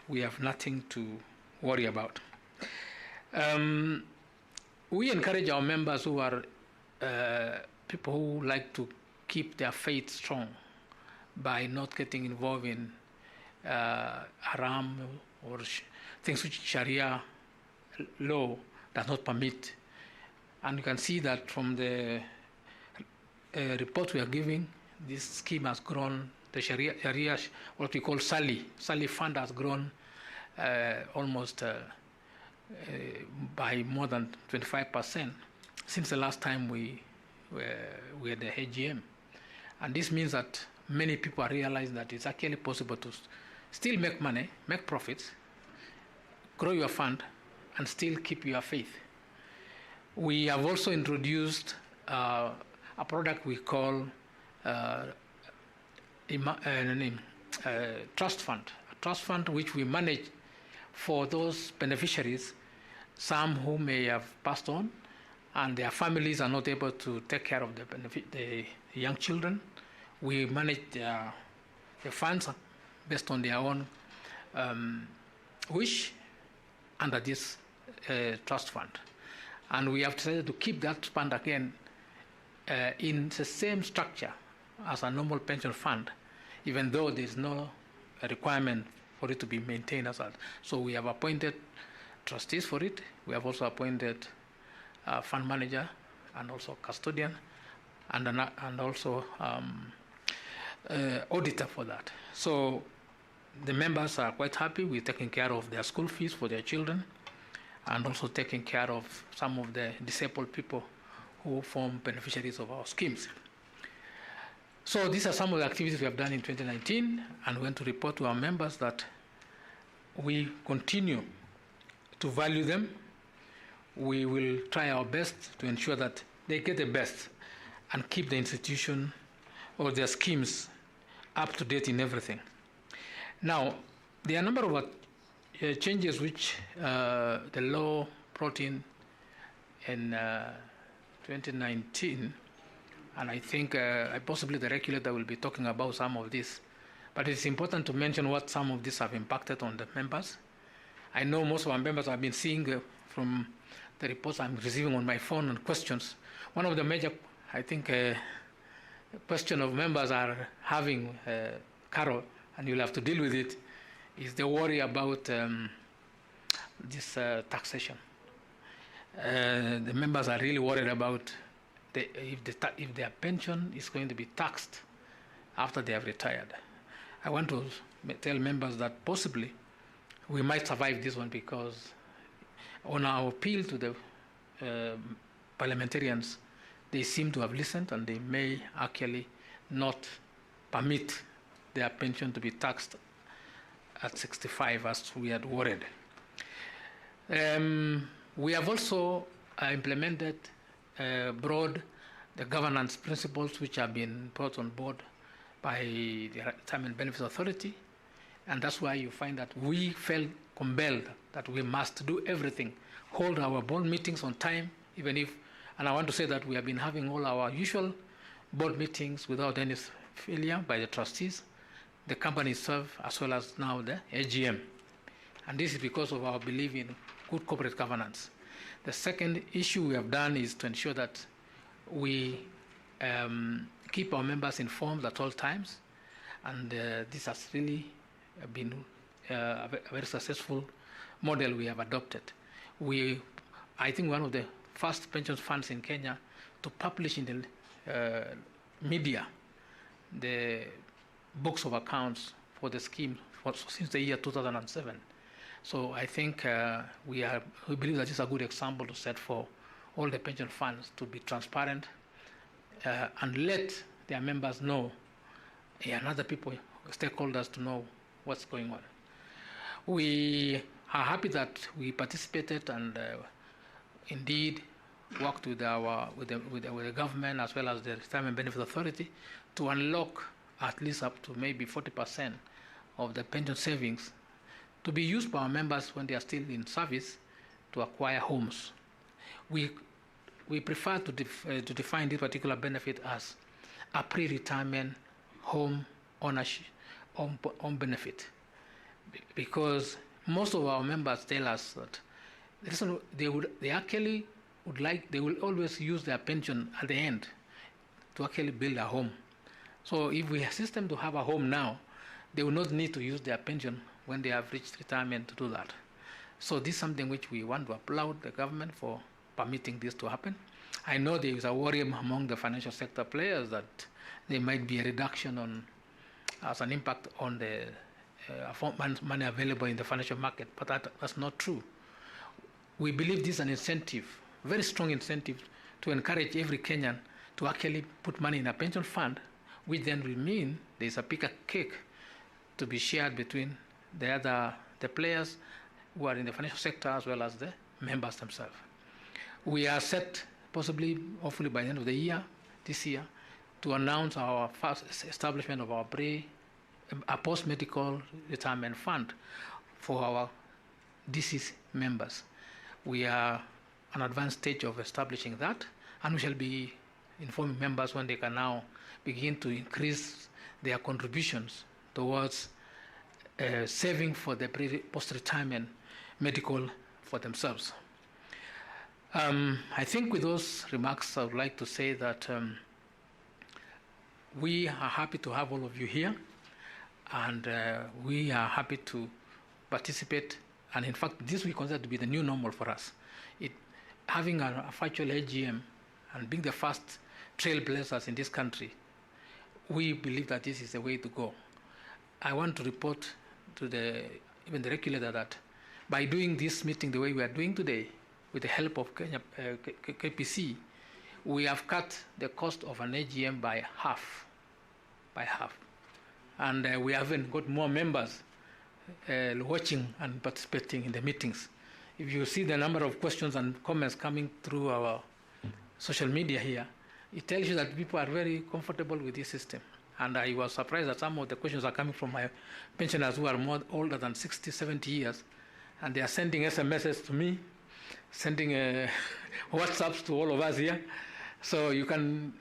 we have nothing to worry about. We encourage our members who are people who like to keep their faith strong by not getting involved in haram or things which Sharia law does not permit. And you can see that from the report we are giving, this scheme has grown. The Sharia, what we call Sali fund, has grown almost by more than 25% since the last time we had the AGM. And this means that many people are realizing that it's actually possible to still make money, make profits, grow your fund, and still keep your faith. We have also introduced a product we call trust fund. A trust fund which we manage for those beneficiaries, some who may have passed on and their families are not able to take care of the young children. We manage the funds based on their own wish under this trust fund. And we have decided to keep that fund again in the same structure as a normal pension fund, even though there's no requirement for it to be maintained as that. So we have appointed trustees for it. We have also appointed a fund manager and also custodian and also auditor for that. So the members are quite happy with taking care of their school fees for their children and also taking care of some of the disabled people who form beneficiaries of our schemes. So these are some of the activities we have done in 2019, and we want to report to our members that we continue to value them. We will try our best to ensure that they get the best and keep the institution or their schemes up to date in everything. Now, there are a number of changes which the law brought in 2019, and I think possibly the regulator will be talking about some of this. But it's important to mention what some of these have impacted on the members. I know most of our members have been seeing from the reports I'm receiving on my phone and questions. One of the major, I think, question of members are having, Carol, and you'll have to deal with it, is the worry about this taxation. The members are really worried about if their pension is going to be taxed after they have retired. I want to tell members that possibly we might survive this one, because on our appeal to the parliamentarians, they seem to have listened, and they may actually not permit their pension to be taxed at 65 as we had worried. We have also implemented the governance principles which have been brought on board by the Retirement Benefits Authority, and that's why you find that we felt compelled that we must do everything, hold our board meetings on time, even if, and I want to say that we have been having all our usual board meetings without any failure by the trustees, the company itself, as well as now the AGM. And this is because of our belief in good corporate governance. The second issue we have done is to ensure that we keep our members informed at all times, and this has really been a very successful model we have adopted. I think one of the first pension funds in Kenya to publish in the media the books of accounts for the scheme since the year 2007. So I think we believe that this is a good example to set for all the pension funds to be transparent and let their members know and other people, stakeholders, to know what's going on. We are happy that we participated and indeed worked with the government as well as the Retirement Benefits Authority to unlock at least up to maybe 40% of the pension savings to be used by our members when they are still in service to acquire homes. We prefer to define this particular benefit as a pre-retirement home ownership, home benefit, because most of our members tell us that they will always use their pension at the end to actually build a home. So if we assist them to have a home now, they will not need to use their pension when they have reached retirement to do that. So this is something which we want to applaud the government for permitting this to happen. I know there is a worry among the financial sector players that there might be a reduction as an impact on the money available in the financial market, but that's not true. We believe this is an incentive, very strong incentive, to encourage every Kenyan to actually put money in a pension fund, which then will mean there's a bigger cake to be shared between the players who are in the financial sector as well as the members themselves. We are set, possibly, hopefully by the end of the year, this year, to announce our first establishment of a post-medical retirement fund for our deceased members. We are an advanced stage of establishing that, and we shall be informing members when they can now begin to increase their contributions towards saving for the post-retirement medical for themselves. I think with those remarks, I would like to say that we are happy to have all of you here, and we are happy to participate. And in fact, this we consider to be the new normal for us. Having a virtual AGM and being the first trailblazers in this country, we believe that this is the way to go. I want to report to even the regulator that by doing this meeting the way we are doing today, with the help of KBC, we have cut the cost of an AGM by half. And we haven't got more members watching and participating in the meetings. If you see the number of questions and comments coming through our social media here, it tells you that people are very comfortable with this system. And I was surprised that some of the questions are coming from my pensioners who are older than 60, 70 years, and they are sending SMSs to me, sending WhatsApps to all of us here. So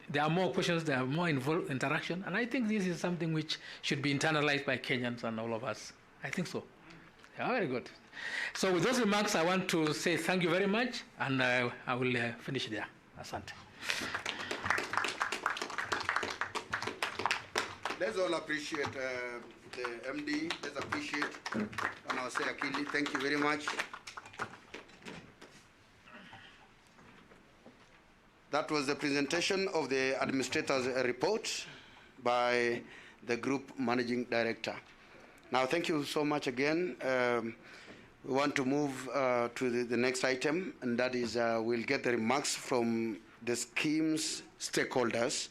there are more questions, there are more interaction, and I think this is something which should be internalized by Kenyans and all of us. I think so. Yeah, very good. So with those remarks, I want to say thank you very much, and I will finish there. Asante. Let's all appreciate the MD. Let's appreciate Anawase Akili. Thank you very much. That was the presentation of the administrator's report by the Group Managing Director. Now, thank you so much again. We want to move to the next item, and that is we'll get the remarks from the scheme's stakeholders.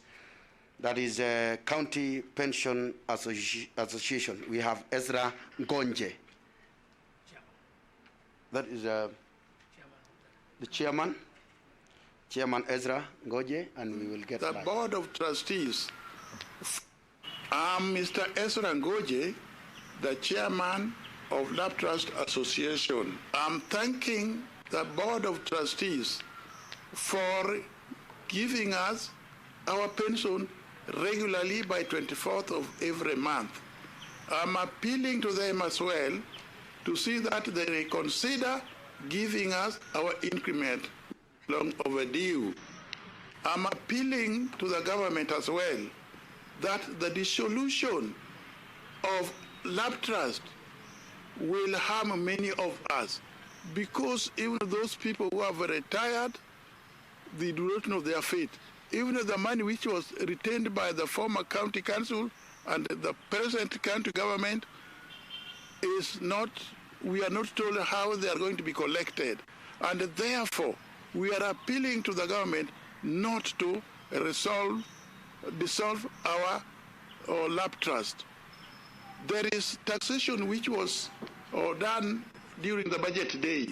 That is County Pension Association. We have Ezra Ngonje. That is the chairman. Chairman Ezra Ngonje, and we will get the live. Board of Trustees. I'm Mr. Ezra Ngonje, the chairman of Lab Trust Association. I'm thanking the Board of Trustees for giving us our pension regularly by 24th of every month. I'm appealing to them as well to see that they reconsider giving us our increment long overdue. I'm appealing to the government as well that the dissolution of Lab Trust will harm many of us, because even those people who have retired, they do not know their fate. Even the money which was retained by the former county council and the present county government is not, we are not told how they are going to be collected. And therefore, we are appealing to the government not to dissolve our Lab Trust. There is taxation which was done during the budget day.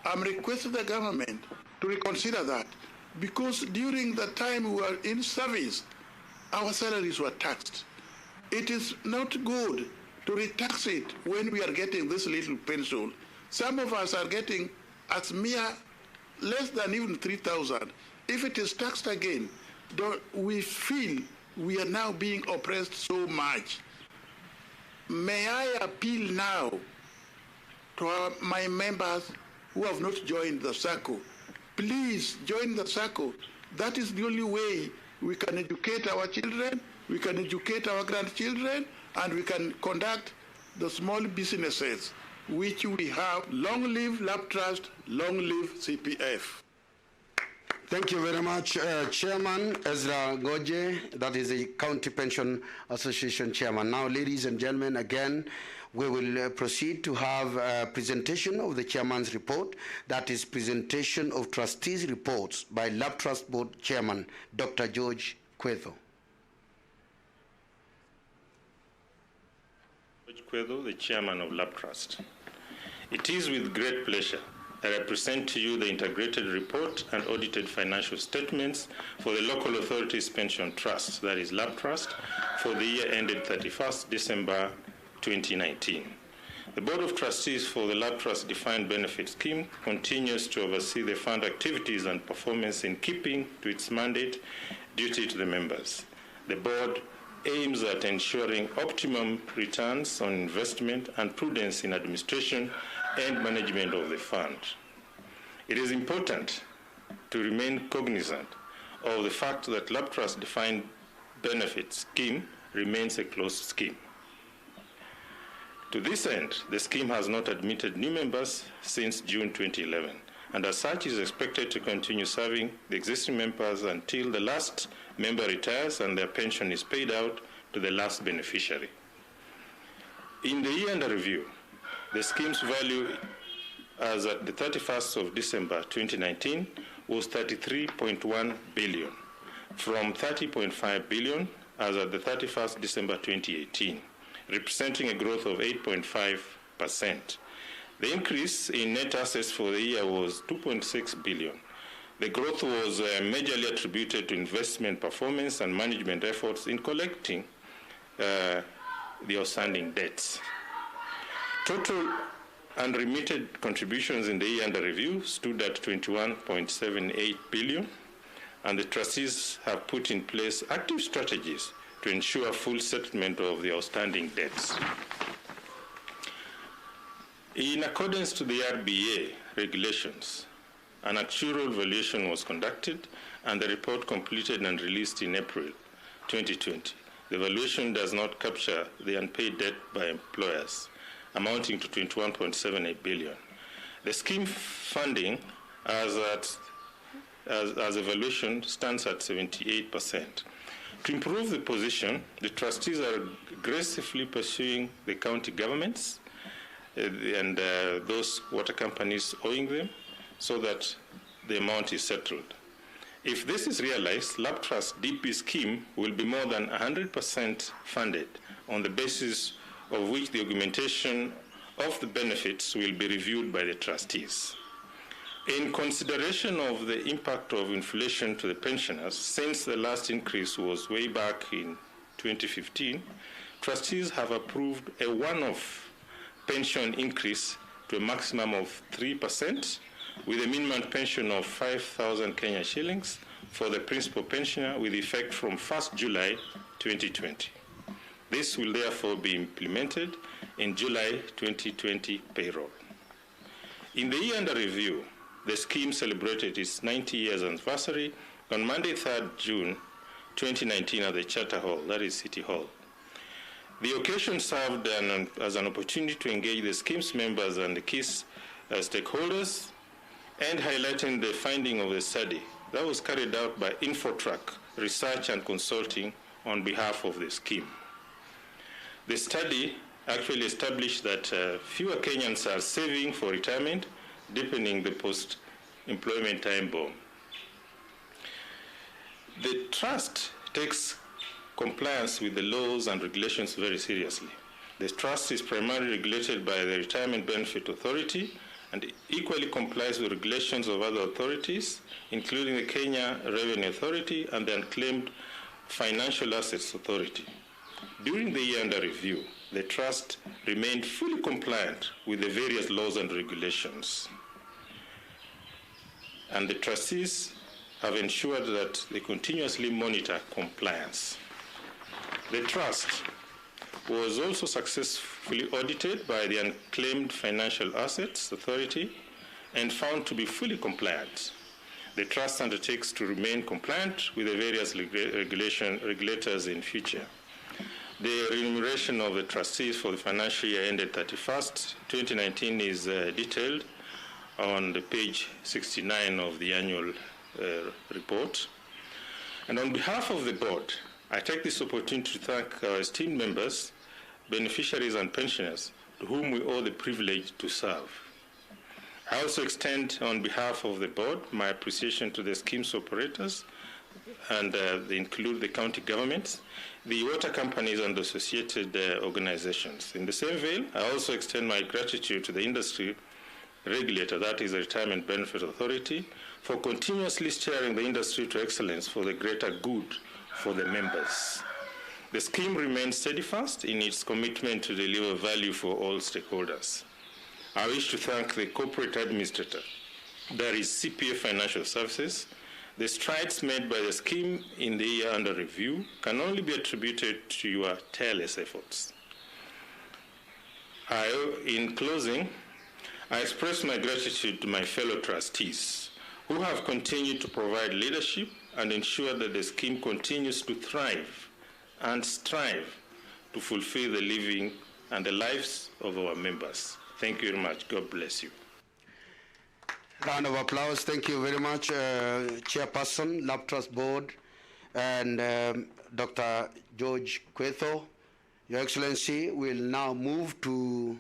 I'm requesting the government to reconsider that, because during the time we were in service, our salaries were taxed. It is not good to retax it when we are getting this little pension. Some of us are getting as mere less than even 3,000. If it is taxed again, we feel we are now being oppressed so much. May I appeal now to my members who have not joined the circle. Please join the circle. That is the only way we can educate our children, we can educate our grandchildren, and we can conduct the small businesses which we have. Long live Lab Trust, long live CPF. Thank you very much, Chairman Ezra Ngonje. That is the County Pension Association Chairman. Now, ladies and gentlemen, again, we will proceed to have a presentation of the Chairman's report. That is presentation of Trustees' reports by Lab Trust Board Chairman, Dr. George Kwetho. George Kwetho, the Chairman of Lab Trust. It is with great pleasure I represent to you the integrated report and audited financial statements for the Local Authorities Pension Trust, that is Lab Trust, for the year ended 31st December 2019. The Board of Trustees for the Lab Trust Defined Benefit Scheme continues to oversee the fund activities and performance in keeping to its mandate duty to the members. The Board aims at ensuring optimum returns on investment and prudence in administration and management of the fund. It is important to remain cognizant of the fact that Lab Trust Defined Benefit Scheme remains a closed scheme. To this end, the scheme has not admitted new members since June 2011, and as such is expected to continue serving the existing members until the last member retires and their pension is paid out to the last beneficiary. In the year under review, the scheme's value as at the 31st of December 2019 was 33.1 billion, from 30.5 billion as at the 31st December 2018, representing a growth of 8.5%. The increase in net assets for the year was 2.6 billion. The growth was majorly attributed to investment performance and management efforts in collecting the outstanding debts. Total unremitted contributions in the year under review stood at 21.78 billion, and the trustees have put in place active strategies to ensure full settlement of the outstanding debts. In accordance to the RBA regulations, an actuarial valuation was conducted and the report completed and released in April 2020. The valuation does not capture the unpaid debt by employers, amounting to 21.78 billion. The scheme funding as a valuation stands at 78%. To improve the position, the trustees are aggressively pursuing the county governments and those water companies owing them so that the amount is settled. If this is realized, Lab Trust DP scheme will be more than 100% funded, on the basis of which the augmentation of the benefits will be reviewed by the trustees. In consideration of the impact of inflation to the pensioners, since the last increase was way back in 2015, trustees have approved a one-off pension increase to a maximum of 3%, with a minimum pension of 5,000 Kenya shillings for the principal pensioner, with effect from 1st July 2020. This will therefore be implemented in July 2020 payroll. In the year under review, the scheme celebrated its 90 years anniversary on Monday, 3rd June 2019 at the Charter Hall, that is City Hall. The occasion served as an opportunity to engage the scheme's members and the key stakeholders, and highlighting the finding of the study that was carried out by Infotrack Research and Consulting on behalf of the scheme. The study actually established that fewer Kenyans are saving for retirement, deepening the post-employment time bomb. The trust takes compliance with the laws and regulations very seriously. The trust is primarily regulated by the Retirement Benefit Authority and equally complies with regulations of other authorities, including the Kenya Revenue Authority and the Unclaimed Financial Assets Authority. During the year under review, the trust remained fully compliant with the various laws and regulations. And the trustees have ensured that they continuously monitor compliance. The trust was also successfully audited by the Unclaimed Financial Assets Authority and found to be fully compliant. The trust undertakes to remain compliant with the various regulators in future. The remuneration of the trustees for the financial year ended 31st, 2019 is detailed on the page 69 of the annual report. And on behalf of the board, I take this opportunity to thank our esteemed members, beneficiaries and pensioners to whom we owe the privilege to serve. I also extend on behalf of the board my appreciation to the scheme's operators, and they include the county governments, the water companies and associated organizations. In the same vein, I also extend my gratitude to the industry regulator, that is the Retirement Benefit Authority, for continuously steering the industry to excellence for the greater good for the members. The scheme remains steadfast in its commitment to deliver value for all stakeholders. I wish to thank the corporate administrator, that is CPF Financial Services. The strides made by the scheme in the year under review can only be attributed to your tireless efforts. In closing, I express my gratitude to my fellow trustees who have continued to provide leadership and ensure that the scheme continues to thrive and strive to fulfill the living and the lives of our members. Thank you very much. God bless you. Round of applause. Thank you very much, Chairperson, Lab Trust Board, and Dr. George Kwetho. Your Excellency, we'll now move to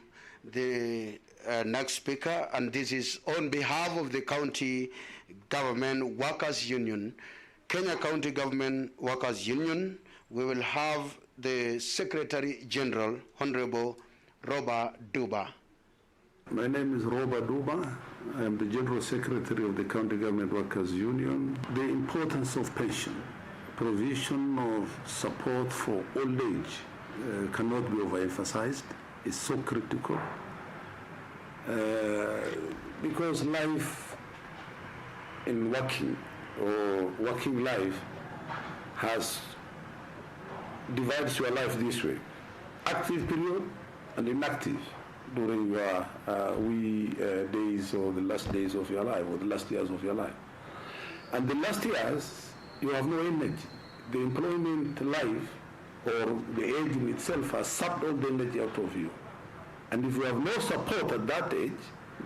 the next speaker, and this is on behalf of the County Government Workers Union, Kenya County Government Workers Union. We will have the Secretary General, Honorable Robert Duba. My name is Robert Duba. I am the General Secretary of the County Government Workers Union. The importance of pension, provision of support for old age cannot be overemphasized. It's so critical because life in working or working life has divides your life this way: active period and inactive during your days or the last days of your life or the last years of your life. And the last years, you have no energy. The employment life or the aging itself has sucked all the energy out of you. And if you have no support at that age,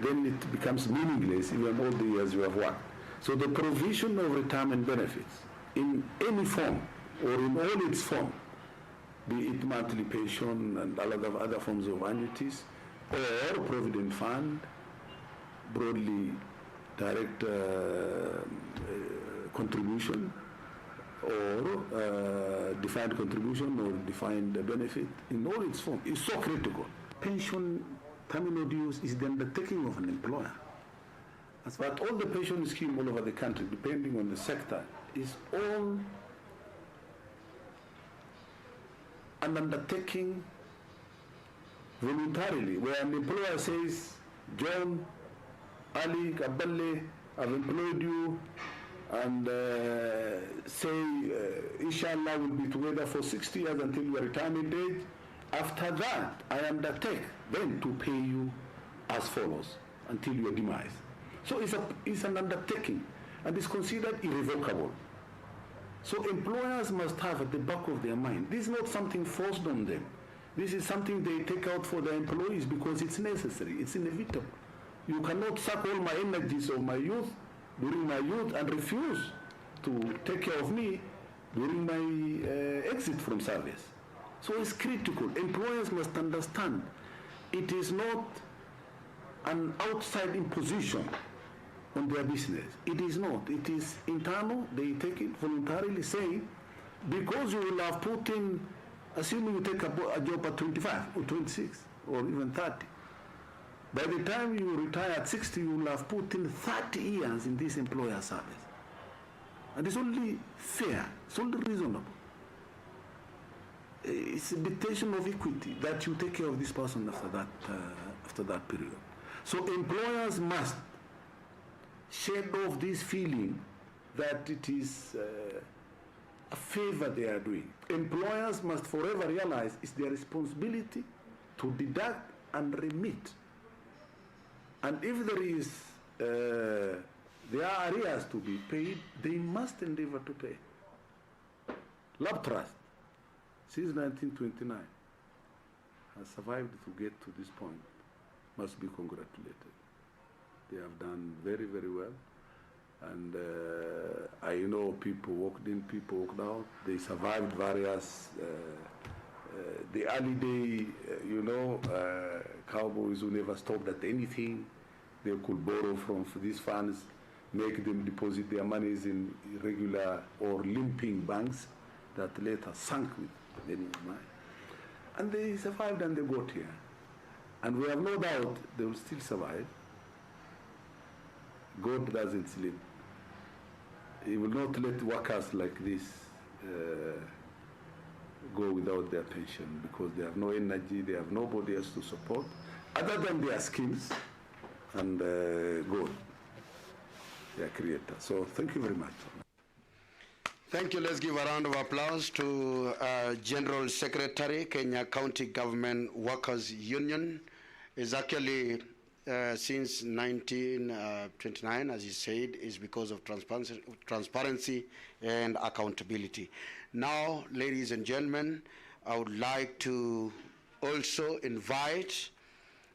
then it becomes meaningless even all the years you have worked. So the provision of retirement benefits in any form or in all its form, be it monthly pension and other forms of annuities, or provident fund, broadly direct contribution, or defined contribution or defined benefit, in all its form, is so critical. Pension terminal use is the undertaking of an employer. But all the pension scheme all over the country, depending on the sector, is all an undertaking voluntarily, where an employer says, John, Ali, Kaballe, I've employed you, and say, inshallah, we'll be together for 60 years until your retirement date. After that, I undertake then to pay you as follows until your demise. So it's an undertaking, and it's considered irrevocable. So employers must have at the back of their mind, this is not something forced on them. This is something they take out for their employees because it's necessary, it's inevitable. You cannot suck all my energies of my youth during my youth and refuse to take care of me during my exit from service. So it's critical. Employers must understand it is not an outside imposition on their business. It is not. It is internal. They take it voluntarily, saying, because you will have put in, assuming you take a job at 25 or 26 or even 30, by the time you retire at 60, you will have put in 30 years in this employer service. And it's only fair, it's only reasonable. It's a dictation of equity that you take care of this person after that period. So employers must shed off this feeling that it is a favor they are doing. Employers must forever realize it's their responsibility to deduct and remit. And if there are areas to be paid, they must endeavor to pay. Lab Trust, since 1929, has survived to get to this point, must be congratulated. They have done very, very well. And I know people walked in, people walked out. They survived various, the early day, cowboys who never stopped at anything. They could borrow from these funds, make them deposit their monies in irregular or limping banks that later sank with many money. And they survived and they got here. And we have no doubt they will still survive. God doesn't sleep. He will not let workers like this go without their pension because they have no energy, they have nobody else to support other than their schemes and God, their creator. So thank you very much. Thank you. Let's give a round of applause to General Secretary, Kenya County Government Workers Union. Is actually since 1929, as he said, is because of transparency and accountability. Now, ladies and gentlemen, I would like to also invite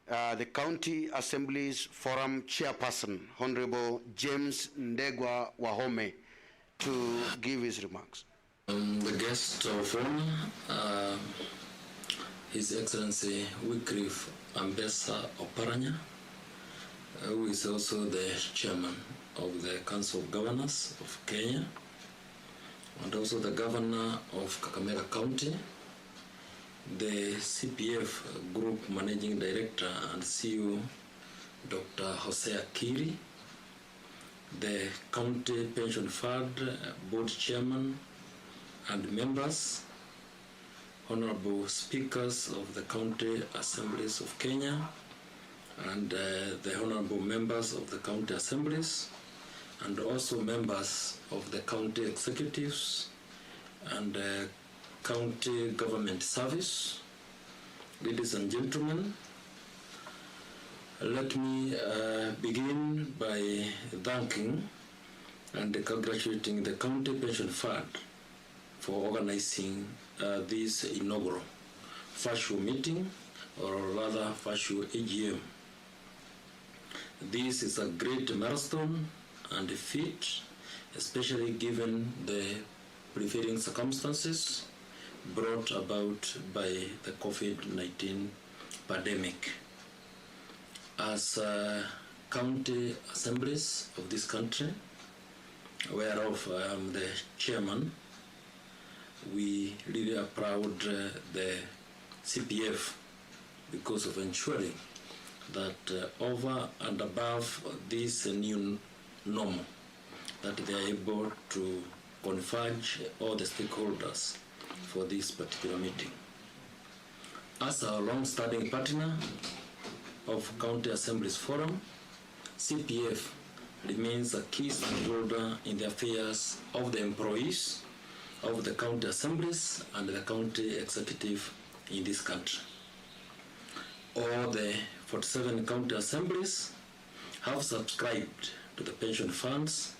the County Assembly's Forum Chairperson, Honorable James Ndegwa Wahome, to give his remarks. The guest of honor, His Excellency Wycliffe Ambassa Oparanya, who is also the chairman of the Council of Governors of Kenya, and also the governor of Kakamega County, the CPF Group Managing Director and CEO, Dr. Jose Akiri, the County Pension Fund Board Chairman and members, Honorable Speakers of the County Assemblies of Kenya, and the Honorable Members of the County Assemblies, and also members of the County Executives and County Government Service. Ladies and gentlemen, let me begin by thanking and congratulating the County Pension Fund for organizing this inaugural virtual meeting, or rather virtual AGM. This is a great milestone and a feat, especially given the prevailing circumstances brought about by the COVID-19 pandemic. As county assemblies of this country, whereof I am the chairman, we really are proud the CPF because of ensuring that over and above this new normal, that they are able to converge all the stakeholders for this particular meeting. As our long-standing partner of County Assemblies Forum, CPF remains a key stakeholder in the affairs of the employees of the county assemblies and the county executive in this country. All the 47 county assemblies have subscribed to the pension funds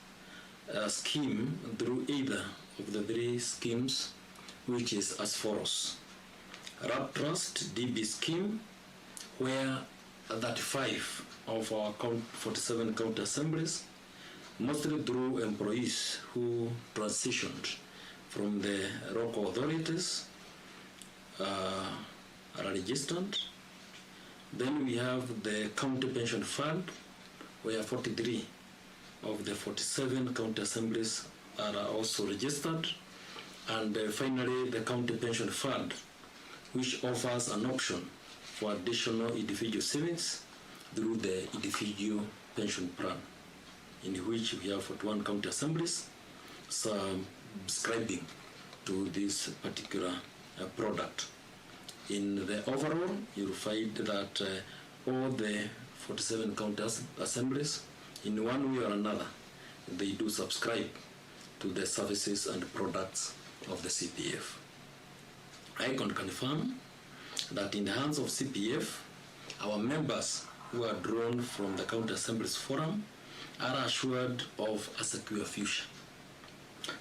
scheme through either of the three schemes, which is as follows. Lab Trust DB scheme, where 35 of our 47 county assemblies, mostly through employees who transitioned from the local authorities, are registered. Then we have the county pension fund, where 43 of the 47 county assemblies are also registered. And finally, the county pension fund, which offers an option for additional individual savings through the individual pension plan, in which we have 41 county assemblies subscribing to this particular product. In the overall, you'll find that all the 47 county assemblies, in one way or another, they do subscribe to the services and products of the CPF. I can confirm that in the hands of CPF, our members who are drawn from the County Assemblies Forum are assured of a secure future.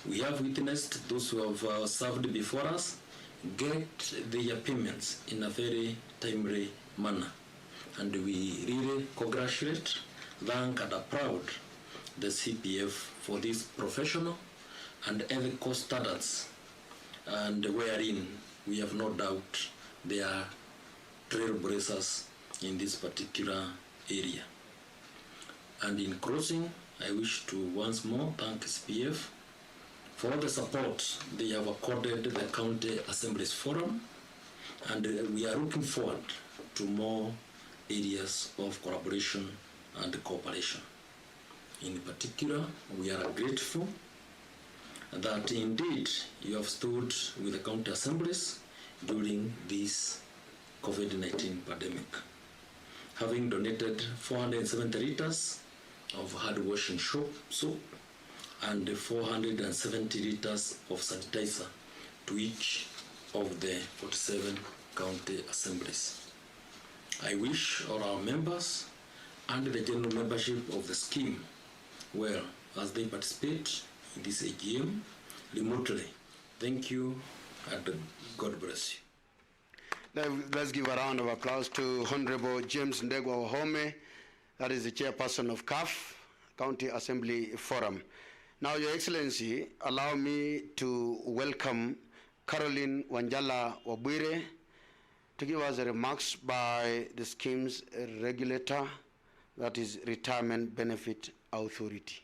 We have witnessed those who have served before us get their payments in a very timely manner. And we really congratulate, thank and applaud the CPF for this professional and ethical standards, and wherein we have no doubt they are trailblazers in this particular area. And in closing, I wish to once more thank CPF for the support they have accorded the County Assemblies Forum, and we are looking forward to more areas of collaboration and cooperation. In particular, we are grateful that indeed you have stood with the county assemblies during this COVID-19 pandemic, having donated 470 liters of hand washing soap and 470 liters of sanitizer to each of the 47 county assemblies. I wish all our members and the general membership of the scheme well as they participate in this AGM remotely. Thank you and God bless you. Let's give a round of applause to Honorable James Ndegwa Wahome, that is the chairperson of CAF, County Assembly Forum. Now, Your Excellency, allow me to welcome Caroline Wanjala Wabwire to give us the remarks by the scheme's regulator, that is Retirement Benefit Authority.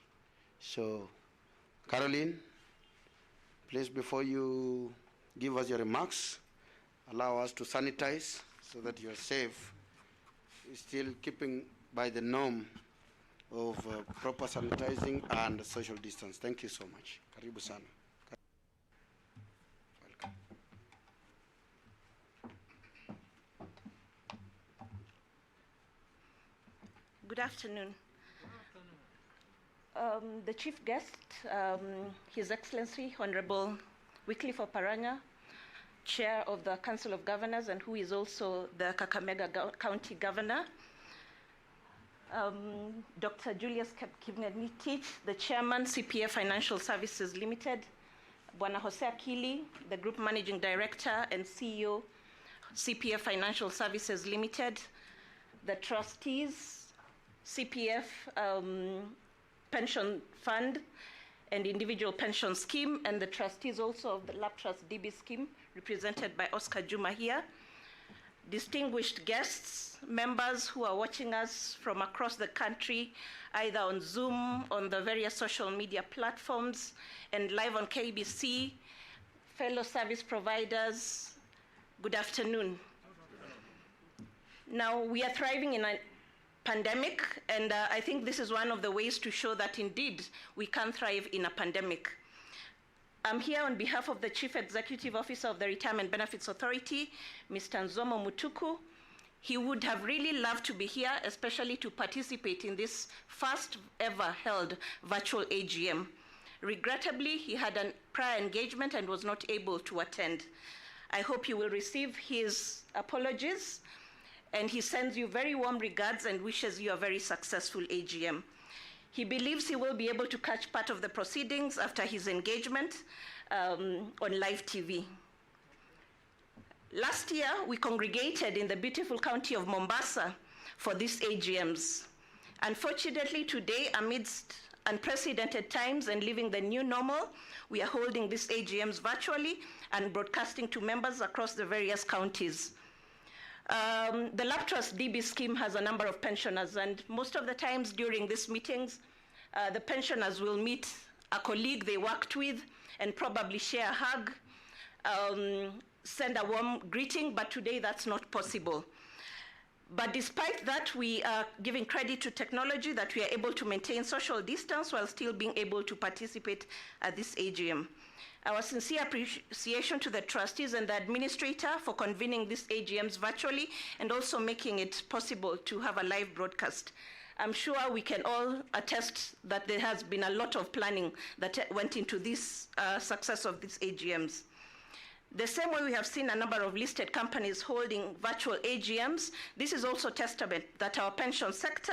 So, Caroline, please, before you give us your remarks, allow us to sanitize so that you're safe, still keeping by the norm of proper sanitizing and social distance. Thank you so much. Karibu sana. Welcome. Good afternoon. The chief guest, His Excellency Honorable Wycliffe Oparanya, Chair of the Council of Governors and who is also the Kakamega County Governor, Dr. Julius Kipngetich, the Chairman, CPF Financial Services Limited, Bwana Jose Akili, the Group Managing Director and CEO, CPF Financial Services Limited, the Trustees, CPF Pension Fund, and individual pension scheme, and the trustees also of the Lab Trust DB scheme, represented by Oscar Juma here. Distinguished guests, members who are watching us from across the country, either on Zoom, on the various social media platforms, and live on KBC, fellow service providers, good afternoon. Now, we are thriving in a pandemic, and I think this is one of the ways to show that indeed we can thrive in a pandemic. I'm here on behalf of the Chief Executive Officer of the Retirement Benefits Authority, Mr. Nzomo Mutuku. He would have really loved to be here, especially to participate in this first ever held virtual AGM. Regrettably, he had a prior engagement and was not able to attend. I hope you will receive his apologies, and he sends you very warm regards and wishes you a very successful AGM. He believes he will be able to catch part of the proceedings after his engagement on live TV. Last year, we congregated in the beautiful county of Mombasa for these AGMs. Unfortunately, today, amidst unprecedented times and living the new normal, we are holding these AGMs virtually and broadcasting to members across the various counties. The Lab Trust DB scheme has a number of pensioners, and most of the times during these meetings, the pensioners will meet a colleague they worked with and probably share a hug, send a warm greeting, but today that's not possible. But despite that, we are giving credit to technology that we are able to maintain social distance while still being able to participate at this AGM. Our sincere appreciation to the trustees and the administrator for convening these AGMs virtually and also making it possible to have a live broadcast. I'm sure we can all attest that there has been a lot of planning that went into this success of these AGMs. The same way we have seen a number of listed companies holding virtual AGMs, this is also testament that our pension sector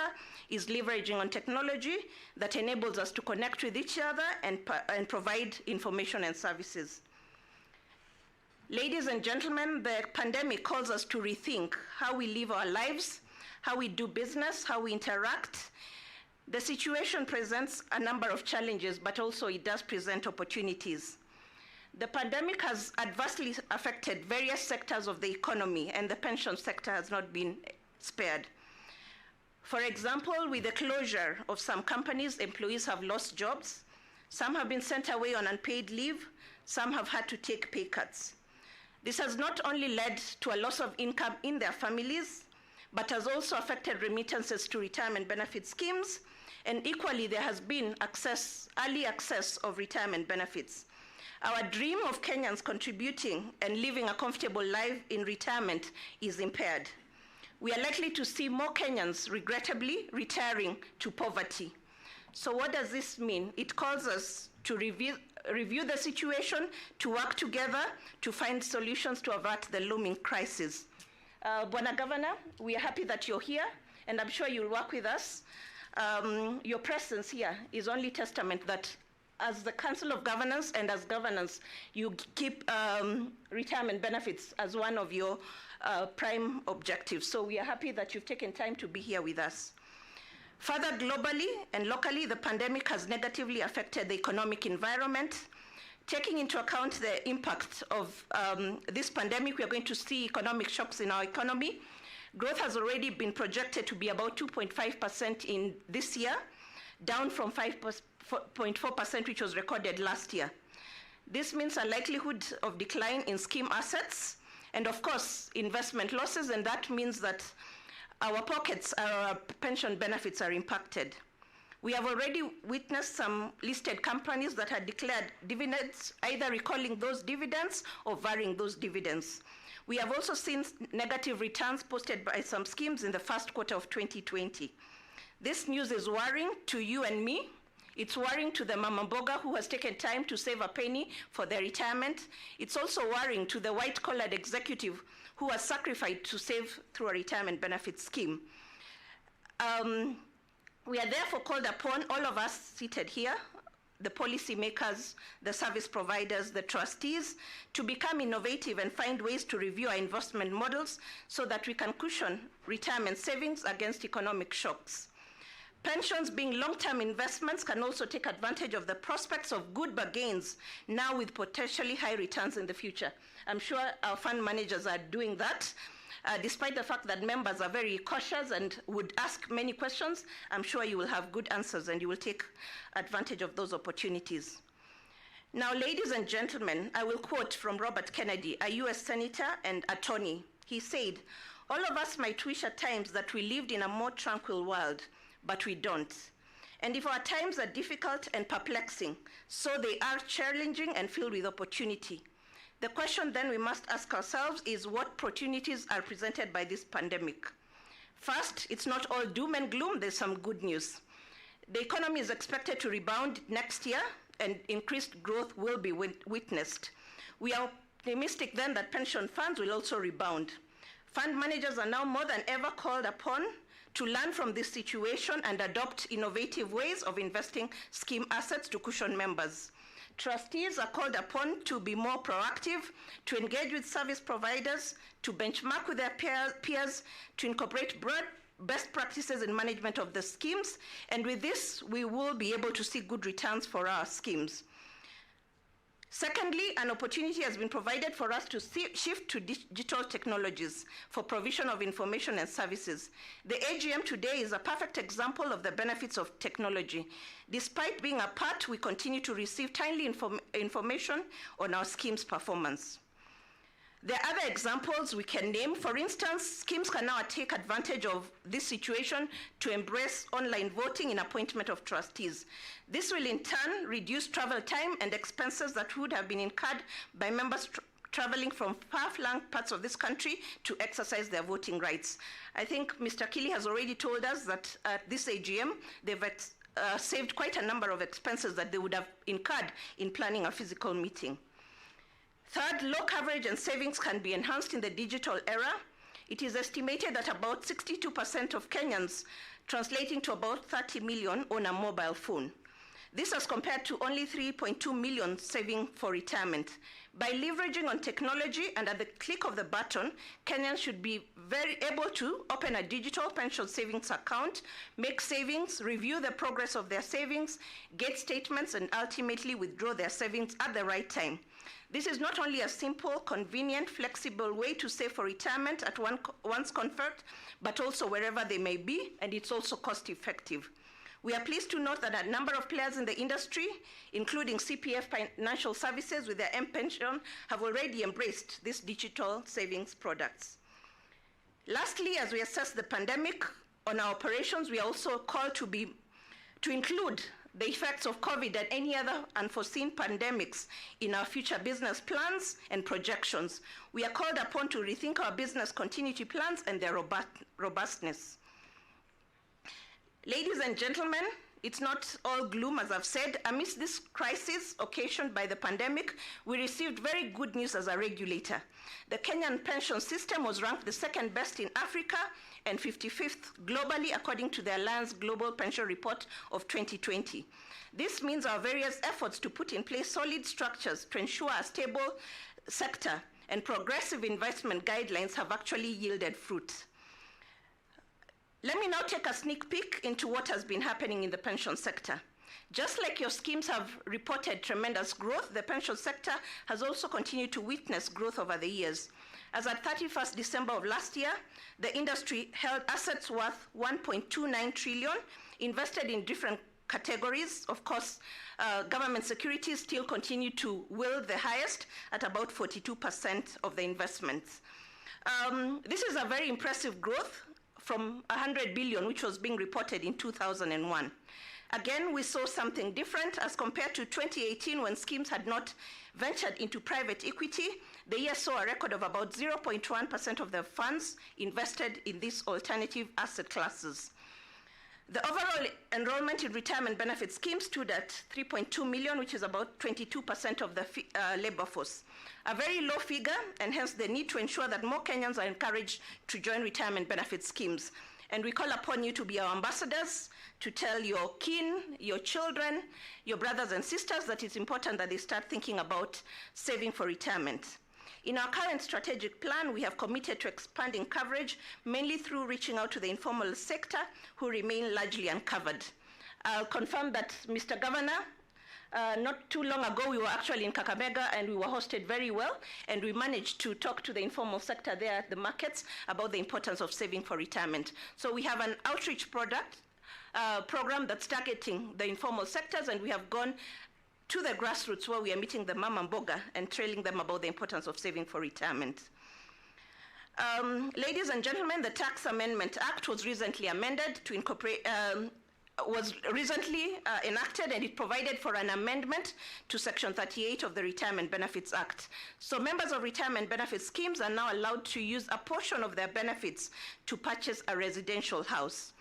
is leveraging on technology that enables us to connect with each other and provide information and services. Ladies and gentlemen, the pandemic calls us to rethink how we live our lives, how we do business, how we interact. The situation presents a number of challenges, but also it does present opportunities. The pandemic has adversely affected various sectors of the economy, and the pension sector has not been spared. For example, with the closure of some companies, employees have lost jobs. Some have been sent away on unpaid leave. Some have had to take pay cuts. This has not only led to a loss of income in their families, but has also affected remittances to retirement benefit schemes. And equally, there has been early access of retirement benefits. Our dream of Kenyans contributing and living a comfortable life in retirement is impaired. We are likely to see more Kenyans, regrettably, retiring to poverty. So what does this mean? It calls us to review the situation, to work together, to find solutions to avert the looming crisis. Bwana Governor, we are happy that you're here, and I'm sure you'll work with us. Your presence here is only testament that as the Council of Governors and as governors, you keep retirement benefits as one of your prime objectives. So we are happy that you've taken time to be here with us. Further, globally and locally, the pandemic has negatively affected the economic environment. Taking into account the impact of this pandemic, we are going to see economic shocks in our economy. Growth has already been projected to be about 2.5% in this year, down from 5.4%, which was recorded last year. This means a likelihood of decline in scheme assets and, of course, investment losses, and that means that our pockets, our pension benefits are impacted. We have already witnessed some listed companies that had declared dividends, either recalling those dividends or varying those dividends. We have also seen negative returns posted by some schemes in the first quarter of 2020. This news is worrying to you and me. It's worrying to the Mama Mboga who has taken time to save a penny for their retirement. It's also worrying to the white-collared executive who has sacrificed to save through a retirement benefit scheme. We are therefore called upon, all of us seated here, the policymakers, the service providers, the trustees, to become innovative and find ways to review our investment models so that we can cushion retirement savings against economic shocks. Pensions, being long-term investments, can also take advantage of the prospects of good bargains now with potentially high returns in the future. I'm sure our fund managers are doing that. Despite the fact that members are very cautious and would ask many questions, I'm sure you will have good answers and you will take advantage of those opportunities. Now, ladies and gentlemen, I will quote from Robert Kennedy, a US senator and attorney. He said, "All of us might wish at times that we lived in a more tranquil world, but we don't. And if our times are difficult and perplexing, so they are challenging and filled with opportunity. The question then we must ask ourselves is what opportunities are presented by this pandemic? First, it's not all doom and gloom, there's some good news. The economy is expected to rebound next year and increased growth will be witnessed. We are optimistic then that pension funds will also rebound. Fund managers are now more than ever called upon to learn from this situation and adopt innovative ways of investing scheme assets to cushion members. Trustees are called upon to be more proactive, to engage with service providers, to benchmark with their peers, to incorporate broad best practices in management of the schemes, and with this, we will be able to see good returns for our schemes. Secondly, an opportunity has been provided for us to shift to digital technologies for provision of information and services. The AGM today is a perfect example of the benefits of technology. Despite being apart, we continue to receive timely information on our schemes' performance. There are other examples we can name. For instance, schemes can now take advantage of this situation to embrace online voting in appointment of trustees. This will in turn reduce travel time and expenses that would have been incurred by members traveling from far-flung parts of this country to exercise their voting rights. I think Mr. Kili has already told us that at this AGM, they've saved quite a number of expenses that they would have incurred in planning a physical meeting. Third, low coverage and savings can be enhanced in the digital era. It is estimated that about 62% of Kenyans, translating to about 30 million, own a mobile phone. This as compared to only 3.2 million saving for retirement. By leveraging on technology and at the click of the button, Kenyans should be very able to open a digital pension savings account, make savings, review the progress of their savings, get statements, and ultimately withdraw their savings at the right time. This is not only a simple, convenient, flexible way to save for retirement at one's comfort, but also wherever they may be, and it's also cost-effective. We are pleased to note that a number of players in the industry, including CPF Financial Services with their M-Pension, have already embraced these digital savings products. Lastly, as we assess the pandemic on our operations, we are also called to include the effects of COVID and any other unforeseen pandemics in our future business plans and projections. We are called upon to rethink our business continuity plans and their robustness. Ladies and gentlemen, it's not all gloom, as I've said. Amidst this crisis occasioned by the pandemic, we received very good news as a regulator. The Kenyan pension system was ranked the second best in Africa and 55th globally, according to the Alliance Global Pension Report of 2020. This means our various efforts to put in place solid structures to ensure a stable sector and progressive investment guidelines have actually yielded fruit. Let me now take a sneak peek into what has been happening in the pension sector. Just like your schemes have reported tremendous growth, the pension sector has also continued to witness growth over the years. As at 31st December of last year, the industry held assets worth 1.29 trillion, invested in different categories. Of course, government securities still continue to wield the highest at about 42% of the investments. This is a very impressive growth from 100 billion, which was being reported in 2001. Again, we saw something different as compared to 2018 when schemes had not ventured into private equity. The year saw a record of about 0.1% of the funds invested in these alternative asset classes. The overall enrollment in retirement benefit schemes stood at 3.2 million, which is about 22% of the labor force. A very low figure, and hence the need to ensure that more Kenyans are encouraged to join retirement benefit schemes. And we call upon you to be our ambassadors, to tell your kin, your children, your brothers and sisters that it's important that they start thinking about saving for retirement. In our current strategic plan, we have committed to expanding coverage, mainly through reaching out to the informal sector, who remain largely uncovered. I'll confirm that, Mr. Governor, not too long ago, we were actually in Kakamega and we were hosted very well, and we managed to talk to the informal sector there at the markets about the importance of saving for retirement. So we have an outreach program that's targeting the informal sectors, and we have gone to the grassroots where we are meeting the mama mboga and telling them about the importance of saving for retirement. Ladies and gentlemen, the Tax Amendment Act was recently amended to incorporate, enacted, and it provided for an amendment to Section 38 of the Retirement Benefits Act. So members of retirement benefit schemes are now allowed to use a portion of their benefits to purchase a residential house.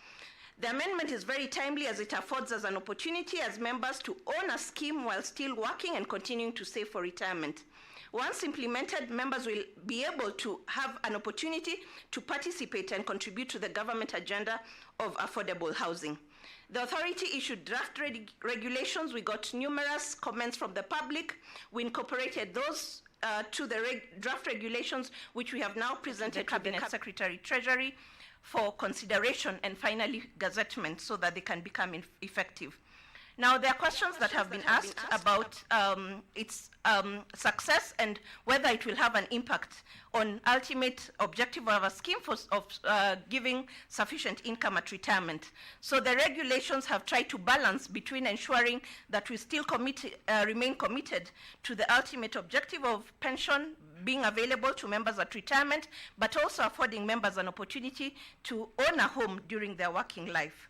The amendment is very timely as it affords us an opportunity as members to own a scheme while still working and continuing to save for retirement. Once implemented, members will be able to have an opportunity to participate and contribute to the government agenda of affordable housing. The authority issued draft regulations. We got numerous comments from the public. We incorporated those to the draft regulations, which we have now presented to the Cabinet Secretary Treasury for consideration and finally gazettement so that they can become effective. Now, there are questions that have been asked about its success and whether it will have an impact on ultimate objective of a scheme of giving sufficient income at retirement. So the regulations have tried to balance between ensuring that we still remain committed to the ultimate objective of pension being available to members at retirement, but also affording members an opportunity to own a home during their working life.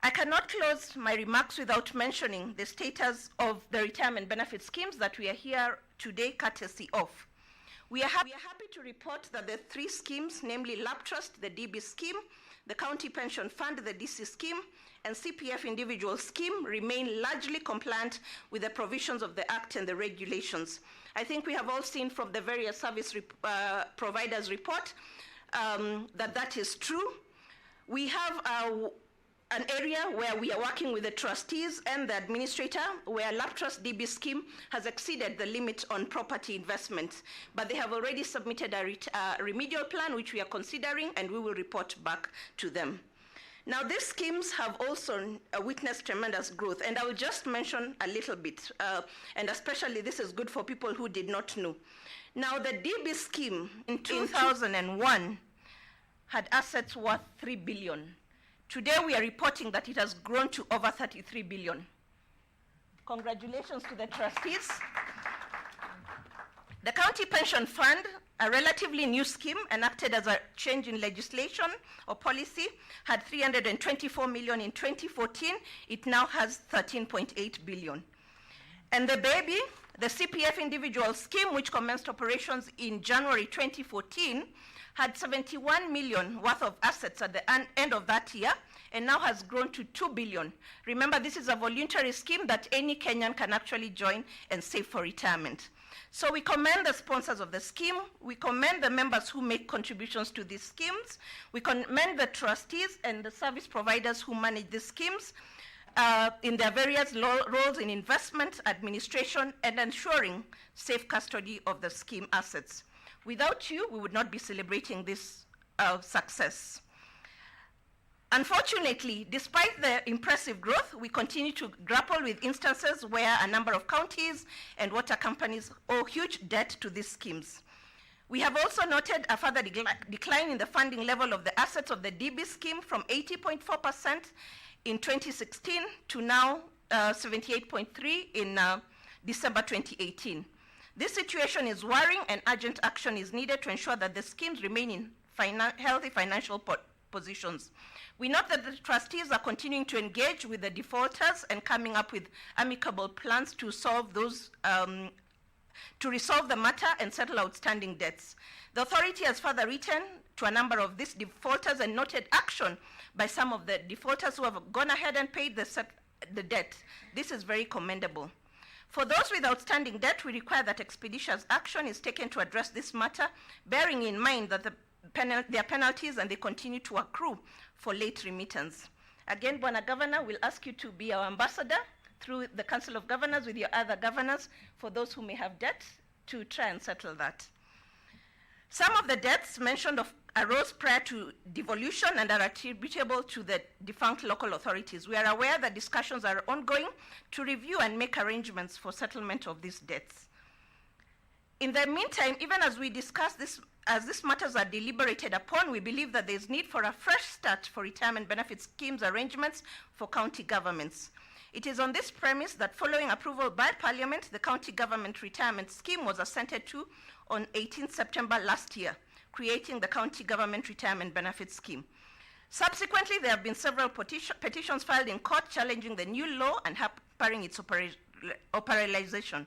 I cannot close my remarks without mentioning the status of the retirement benefit schemes that we are here today courtesy of. We are happy to report that the three schemes, namely Lab Trust, the DB scheme, the County Pension Fund, the DC scheme, and CPF individual scheme remain largely compliant with the provisions of the Act and the regulations. I think we have all seen from the various service providers' report that is true. We have an area where we are working with the trustees and the administrator, where Lab Trust DB scheme has exceeded the limit on property investment. But they have already submitted a remedial plan, which we are considering, and we will report back to them. Now, these schemes have also witnessed tremendous growth, and I will just mention a little bit, and especially this is good for people who did not know. Now, the DB scheme in 2001 had assets worth 3 billion. Today, we are reporting that it has grown to over 33 billion. Congratulations to the trustees. The County Pension Fund, a relatively new scheme enacted as a change in legislation or policy, had 324 million in 2014. It now has 13.8 billion. And the baby, the CPF individual scheme, which commenced operations in January 2014, had 71 million worth of assets at the end of that year, and now has grown to 2 billion. Remember, this is a voluntary scheme that any Kenyan can actually join and save for retirement. So we commend the sponsors of the scheme. We commend the members who make contributions to these schemes. We commend the trustees and the service providers who manage these schemes in their various roles in investment, administration, and ensuring safe custody of the scheme assets. Without you, we would not be celebrating this success. Unfortunately, despite the impressive growth, we continue to grapple with instances where a number of counties and water companies owe huge debt to these schemes. We have also noted a further decline in the funding level of the assets of the DB scheme from 80.4% in 2016 to now 78.3% in December 2018. This situation is worrying, and urgent action is needed to ensure that the schemes remain in healthy financial positions. We note that the trustees are continuing to engage with the defaulters and coming up with amicable plans to solve those, to resolve the matter and settle outstanding debts. The authority has further written to a number of these defaulters and noted action by some of the defaulters who have gone ahead and paid the debt. This is very commendable. For those with outstanding debt, we require that expeditious action is taken to address this matter, bearing in mind that their penalties and they continue to accrue for late remittance. Again, Bwana Governor, we'll ask you to be our ambassador through the Council of Governors with your other governors for those who may have debt to try and settle that. Some of the debts mentioned arose prior to devolution and are attributable to the defunct local authorities. We are aware that discussions are ongoing to review and make arrangements for settlement of these debts. In the meantime, even as we discuss this, as these matters are deliberated upon, we believe that there is need for a fresh start for retirement benefit schemes arrangements for county governments. It is on this premise that following approval by Parliament, the county government retirement scheme was assented to on 18 September last year, creating the county government retirement benefit scheme. Subsequently, there have been several petitions filed in court challenging the new law and hampering its operationalization.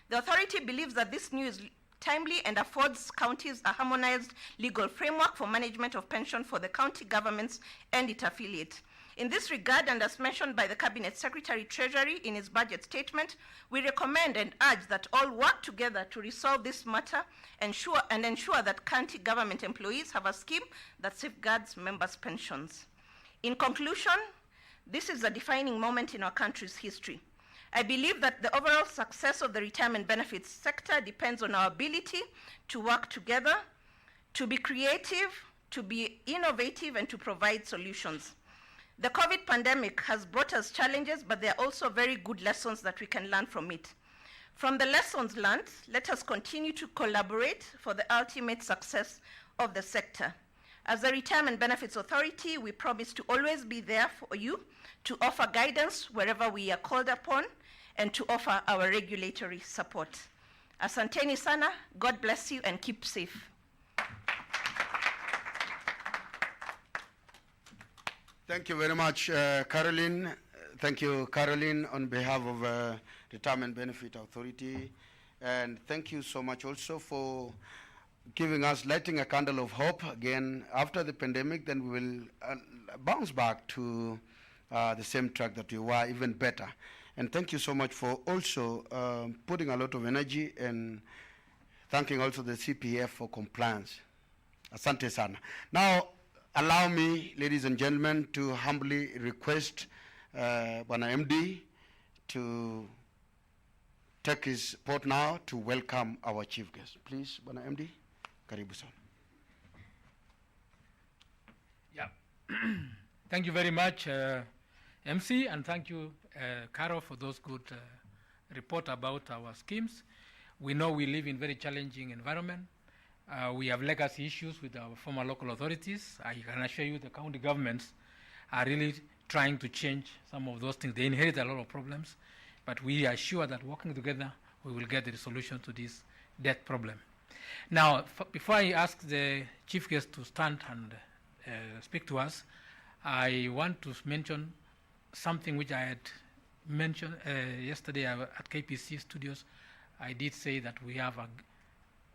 The authority believes that this news is timely and affords counties a harmonized legal framework for management of pension for the county governments and its affiliates. In this regard, and as mentioned by the Cabinet Secretary Treasury in his budget statement, we recommend and urge that all work together to resolve this matter and ensure that county government employees have a scheme that safeguards members' pensions. In conclusion, this is a defining moment in our country's history. I believe that the overall success of the retirement benefits sector depends on our ability to work together, to be creative, to be innovative, and to provide solutions. The COVID pandemic has brought us challenges, but there are also very good lessons that we can learn from it. From the lessons learned, let us continue to collaborate for the ultimate success of the sector. As the Retirement Benefits Authority, we promise to always be there for you, to offer guidance wherever we are called upon, and to offer our regulatory support. Asanteni sana, God bless you, and keep safe. Thank you very much, Caroline. Thank you, Caroline, on behalf of Retirement Benefit Authority. And thank you so much also for giving us, lighting a candle of hope. Again, after the pandemic, then we will bounce back to the same track that we were, even better. And thank you so much for also putting a lot of energy, and thanking also the CPF for compliance. Asante sana. Now, allow me, ladies and gentlemen, to humbly request Bwana MD to take his spot now to welcome our chief guest. Please, Bwana MD, karibu sana. Yeah. Thank you very much, MC, and thank you, Caro, for those good report about our schemes. We know we live in very challenging environment. We have legacy issues with our former local authorities. I can assure you the county governments are really trying to change some of those things. They inherit a lot of problems, but we are sure that working together, we will get the solution to this debt problem. Now, before I ask the chief guest to stand and speak to us, I want to mention something which I had mentioned yesterday at KPC Studios. I did say that we have a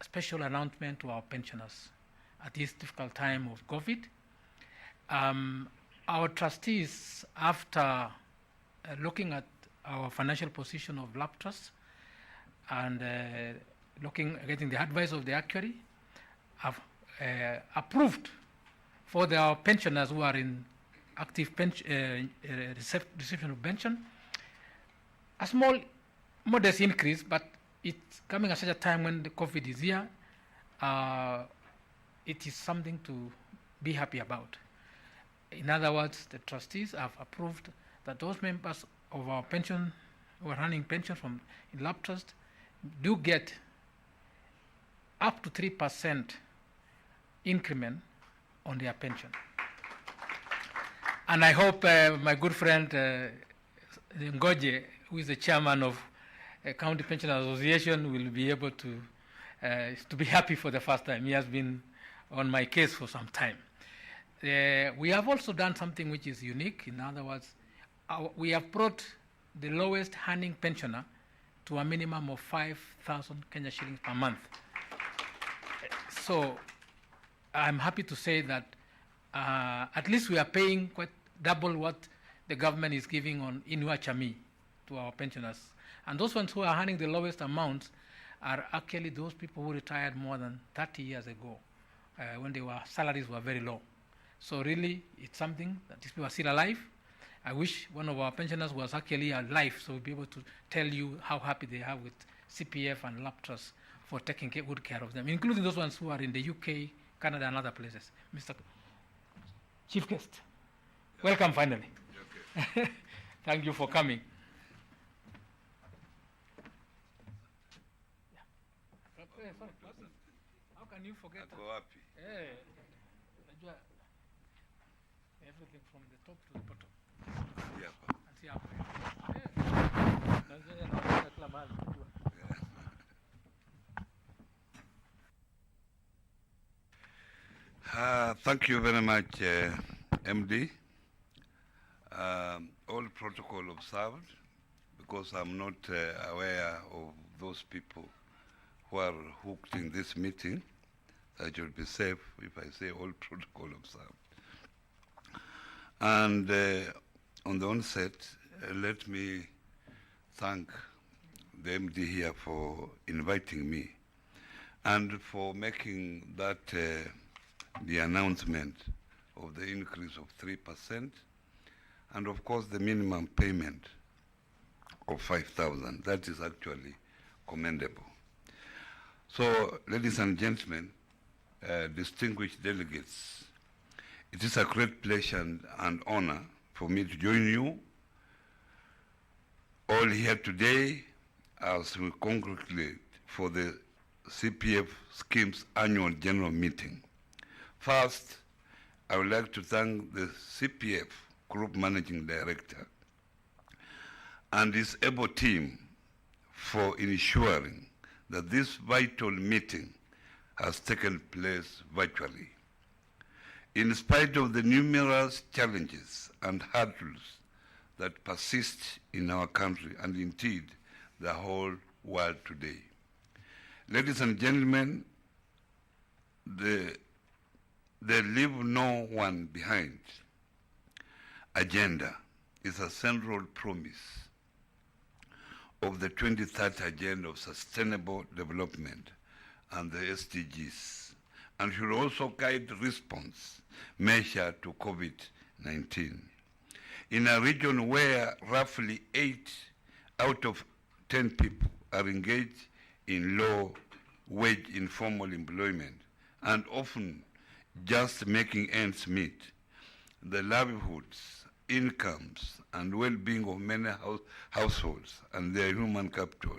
special announcement to our pensioners at this difficult time of COVID. Our trustees, after looking at our financial position of lab trusts and getting the advice of the actuary, have approved for our pensioners who are in active reception of pension, a small, modest increase, but it's coming at such a time when the COVID is here. It is something to be happy about. In other words, the trustees have approved that those members of our pension who are running pension from lab trust do get up to 3% increment on their pension. And I hope my good friend Ngoje, who is the chairman of County Pension Association, will be able to be happy for the first time. He has been on my case for some time. We have also done something which is unique. In other words, we have brought the lowest earning pensioner to a minimum of 5,000 Kenya shillings per month. So I'm happy to say that at least we are paying quite double what the government is giving on Inua Chami to our pensioners. And those ones who are earning the lowest amounts are actually those people who retired more than 30 years ago, when salaries were very low. So really, it's something that these people are still alive. I wish one of our pensioners was actually alive, so we'll be able to tell you how happy they are with CPF and lab trust for taking good care of them, including those ones who are in the UK, Canada, and other places. Mr. Chief Guest, welcome finally. Okay. Thank you for coming. How can you forget? Everything from the top to the bottom. Thank you very much, MD. All protocol observed, because I'm not aware of those people who are hooked in this meeting. I should be safe if I say all protocol observed. And on the onset, let me thank the MD here for inviting me and for making that the announcement of the increase of 3%, and of course the minimum payment of 5,000. That is actually commendable. So, ladies and gentlemen, distinguished delegates, it is a great pleasure and honor for me to join you all here today as we congratulate for the CPF Scheme's annual general meeting. First, I would like to thank the CPF Group Managing Director and his able team for ensuring that this vital meeting has taken place virtually. In spite of the numerous challenges and hurdles that persist in our country and indeed the whole world today. Ladies and gentlemen, the leave no one behind agenda is a central promise of the 2030 Agenda of Sustainable Development and the SDGs, and should also guide response measure to COVID-19. In a region where roughly 8 out of 10 people are engaged in low-wage informal employment and often just making ends meet, the livelihoods, incomes, and well-being of many households and their human capital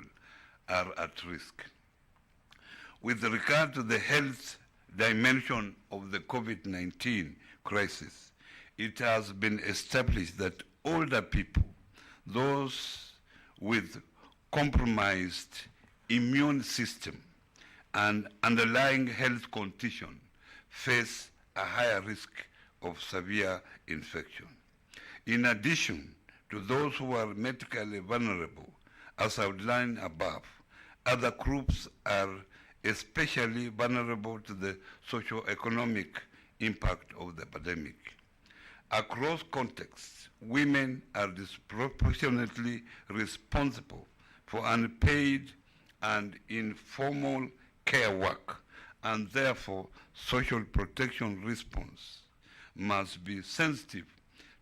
are at risk. With regard to the health dimension of the COVID-19 crisis, it has been established that older people, those with compromised immune system and underlying health condition, face a higher risk of severe infection. In addition to those who are medically vulnerable, as outlined above, other groups are especially vulnerable to the socio-economic impact of the pandemic. Across contexts, women are disproportionately responsible for unpaid and informal care work, and therefore social protection response must be sensitive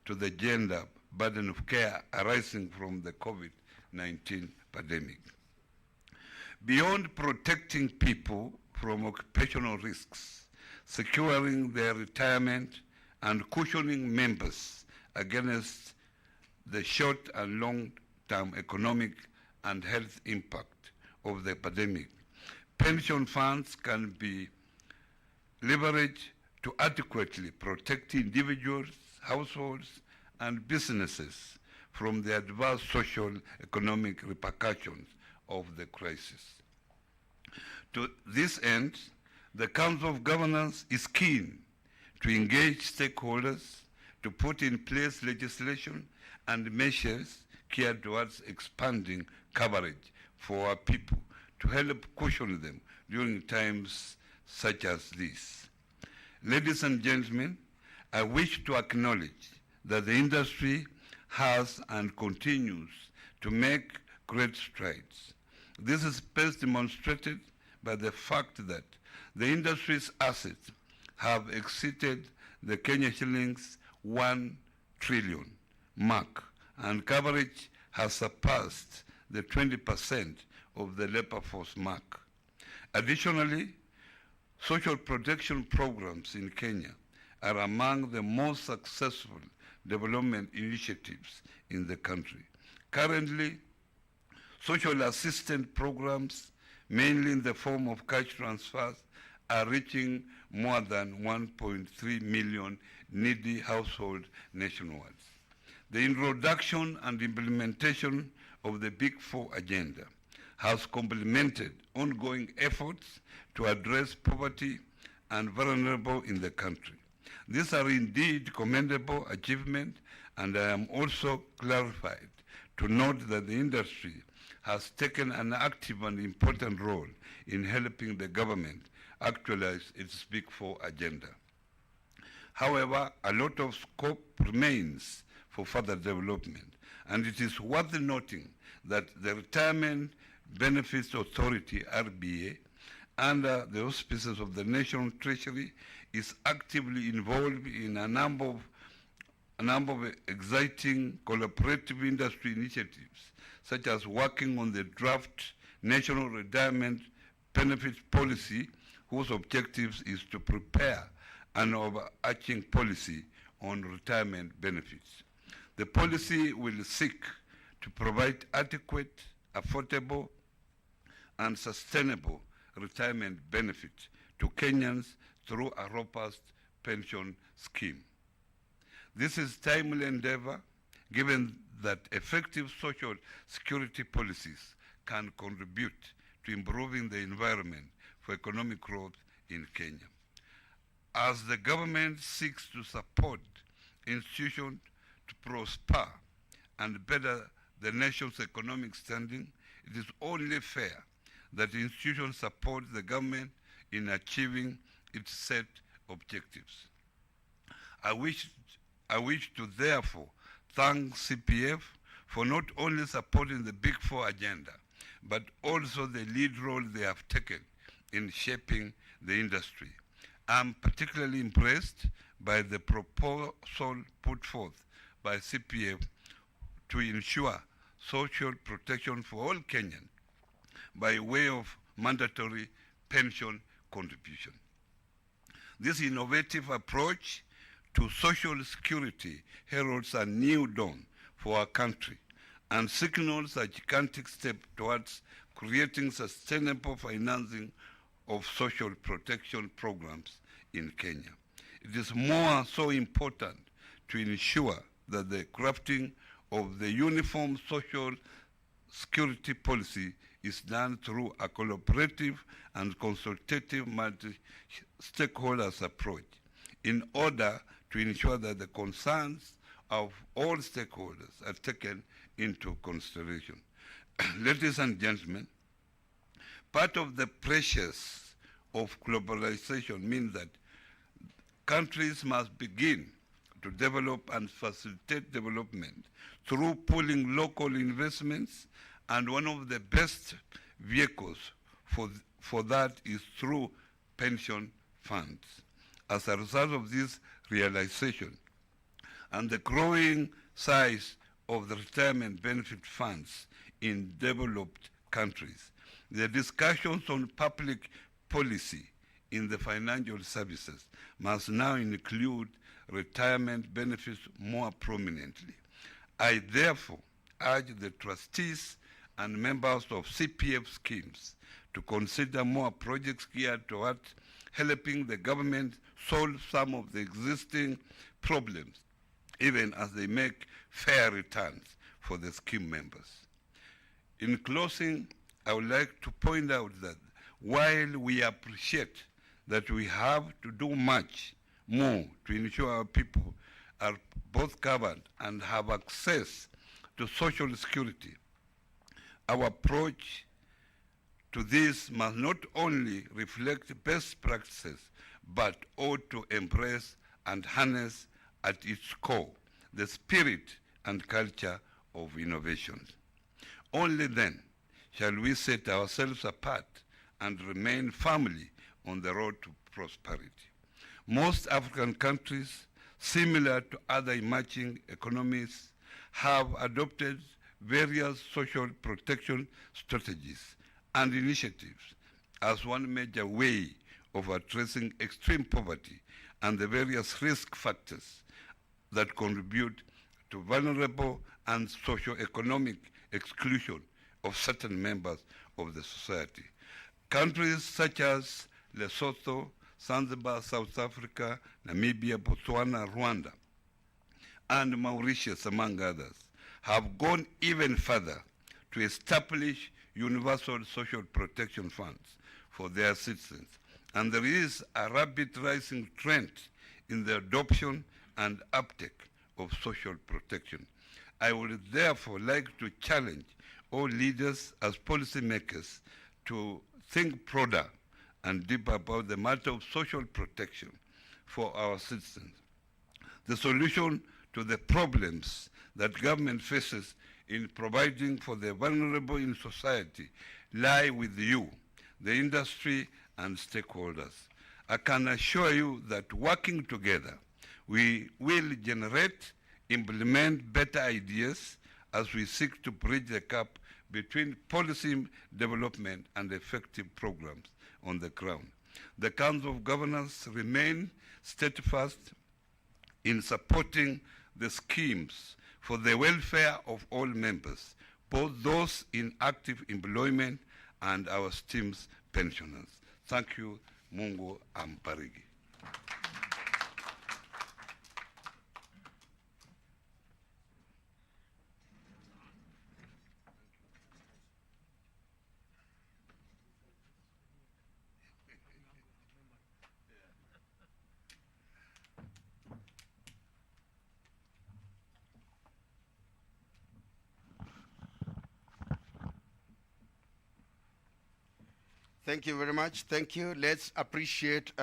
to the gender burden of care arising from the COVID-19 pandemic. Beyond protecting people from occupational risks, securing their retirement, and cushioning members against the short and long-term economic and health impact of the pandemic, pension funds can be leveraged to adequately protect individuals, households, and businesses from the adverse social economic repercussions of the crisis. To this end, the Council of Governors is keen to engage stakeholders to put in place legislation and measures geared towards expanding coverage for our people to help cushion them during times such as these. Ladies and gentlemen, I wish to acknowledge that the industry has and continues to make great strides. This is best demonstrated by the fact that the industry's assets have exceeded the Kenya shillings 1 trillion mark, and coverage has surpassed the 20% of the labor force mark. Additionally, social protection programs in Kenya are among the most successful development initiatives in the country. Currently, social assistance programs, mainly in the form of cash transfers, are reaching more than 1.3 million needy households nationwide. The introduction and implementation of the Big Four agenda has complemented ongoing efforts to address poverty and vulnerable in the country. These are indeed commendable achievements, and I am also clarified to note that the industry has taken an active and important role in helping the government actualize its Big Four agenda. However, a lot of scope remains for further development, and it is worth noting that the Retirement Benefits Authority, RBA, under the auspices of the National Treasury, is actively involved in a number of exciting collaborative industry initiatives, such as working on the draft National Retirement Benefits Policy, whose objectives is to prepare an overarching policy on retirement benefits. The policy will seek to provide adequate, affordable, and sustainable retirement benefits to Kenyans through a robust pension scheme. This is a timely endeavor, given that effective social security policies can contribute to improving the environment for economic growth in Kenya. As the government seeks to support institutions to prosper and better the nation's economic standing, it is only fair that institutions support the government in achieving its set objectives. I wish to therefore thank CPF for not only supporting the Big Four agenda, but also the lead role they have taken in shaping the industry. I'm particularly impressed by the proposal put forth by CPF to ensure social protection for all Kenyans by way of mandatory pension contribution. This innovative approach to social security heralds a new dawn for our country and signals a gigantic step towards creating sustainable financing of social protection programs in Kenya. It is more so important to ensure that the crafting of the uniform social security policy is done through a collaborative and consultative multi-stakeholders approach in order to ensure that the concerns of all stakeholders are taken into consideration. Ladies and gentlemen, part of the pressures of globalization means that countries must begin to develop and facilitate development through pooling local investments, and one of the best vehicles for that is through pension funds. As a result of this realization and the growing size of the retirement benefit funds in developed countries, the discussions on public policy in the financial services must now include retirement benefits more prominently. I therefore urge the trustees and members of CPF schemes to consider more projects geared towards helping the government solve some of the existing problems, even as they make fair returns for the scheme members. In closing, I would like to point out that while we appreciate that we have to do much more to ensure our people are both covered and have access to social security, our approach to this must not only reflect best practices, but ought to embrace and harness at its core the spirit and culture of innovation. Only then shall we set ourselves apart and remain firmly on the road to prosperity. Most African countries, similar to other emerging economies, have adopted various social protection strategies and initiatives as one major way of addressing extreme poverty and the various risk factors that contribute to vulnerable and socio-economic exclusion of certain members of the society. Countries such as Lesotho, Zanzibar, South Africa, Namibia, Botswana, Rwanda, and Mauritius, among others, have gone even further to establish universal social protection funds for their citizens. And there is a rapid rising trend in the adoption and uptake of social protection. I would therefore like to challenge all leaders as policymakers to think broader and deeper about the matter of social protection for our citizens. The solution to the problems that government faces in providing for the vulnerable in society lie with you, the industry, and stakeholders. I can assure you that working together, we will generate, implement better ideas as we seek to bridge the gap between policy development and effective programs on the ground. The Council of Governors remain steadfast in supporting the schemes for the welfare of all members, both those in active employment and our esteemed pensioners. Thank you. Mungu ambariki. Thank you very much. Thank you. Let's appreciate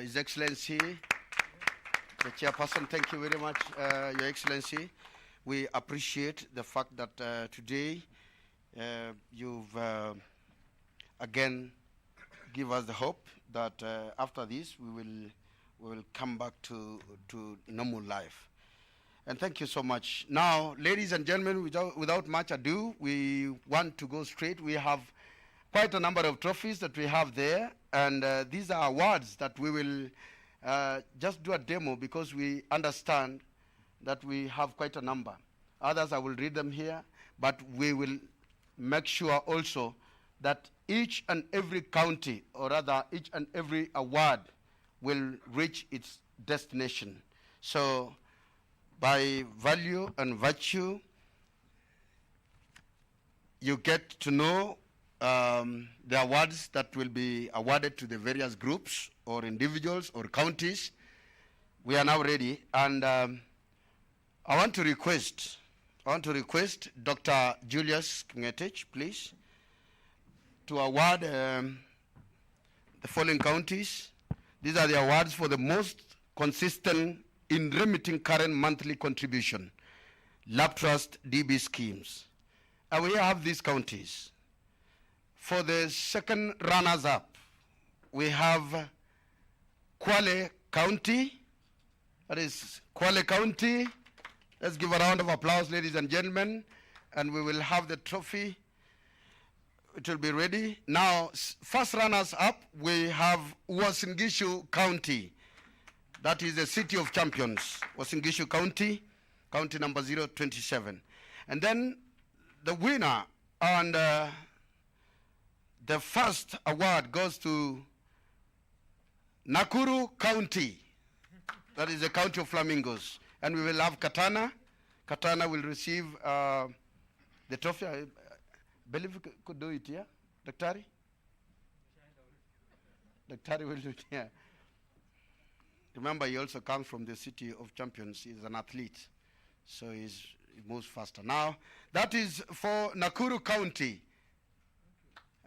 His Excellency, the Chairperson. Thank you very much, Your Excellency. We appreciate the fact that today you've again give us the hope that after this we will come back to normal life. And thank you so much. Now, ladies and gentlemen, without much ado, we want to go straight. We have quite a number of trophies that we have there, and these are awards that we will just do a demo because we understand that we have quite a number. Others, I will read them here, but we will make sure also that each and every county, or rather each and every award, will reach its destination. So by value and virtue, you get to know the awards that will be awarded to the various groups or individuals or counties. We are now ready, and I want to request Dr. Julius Ngetich, please, to award the following counties. These are the awards for the most consistent in remitting current monthly contribution, Lab Trust DB schemes. And we have these counties. For the second runners-up, we have Kwale County. That is Kwale County. Let's give a round of applause, ladies and gentlemen, and we will have the trophy. It will be ready. Now, first runners-up, we have Uasin County. That is the City of Champions, Uasin County, county number 027. And then the winner and the first award goes to Nakuru County. That is the county of flamingos. And we will have Katana. Katana will receive the trophy. I believe we could do it here. Daktari? Daktari will do it here. Remember, he also comes from the City of Champions. He's an athlete. So he moves faster. Now, that is for Nakuru County.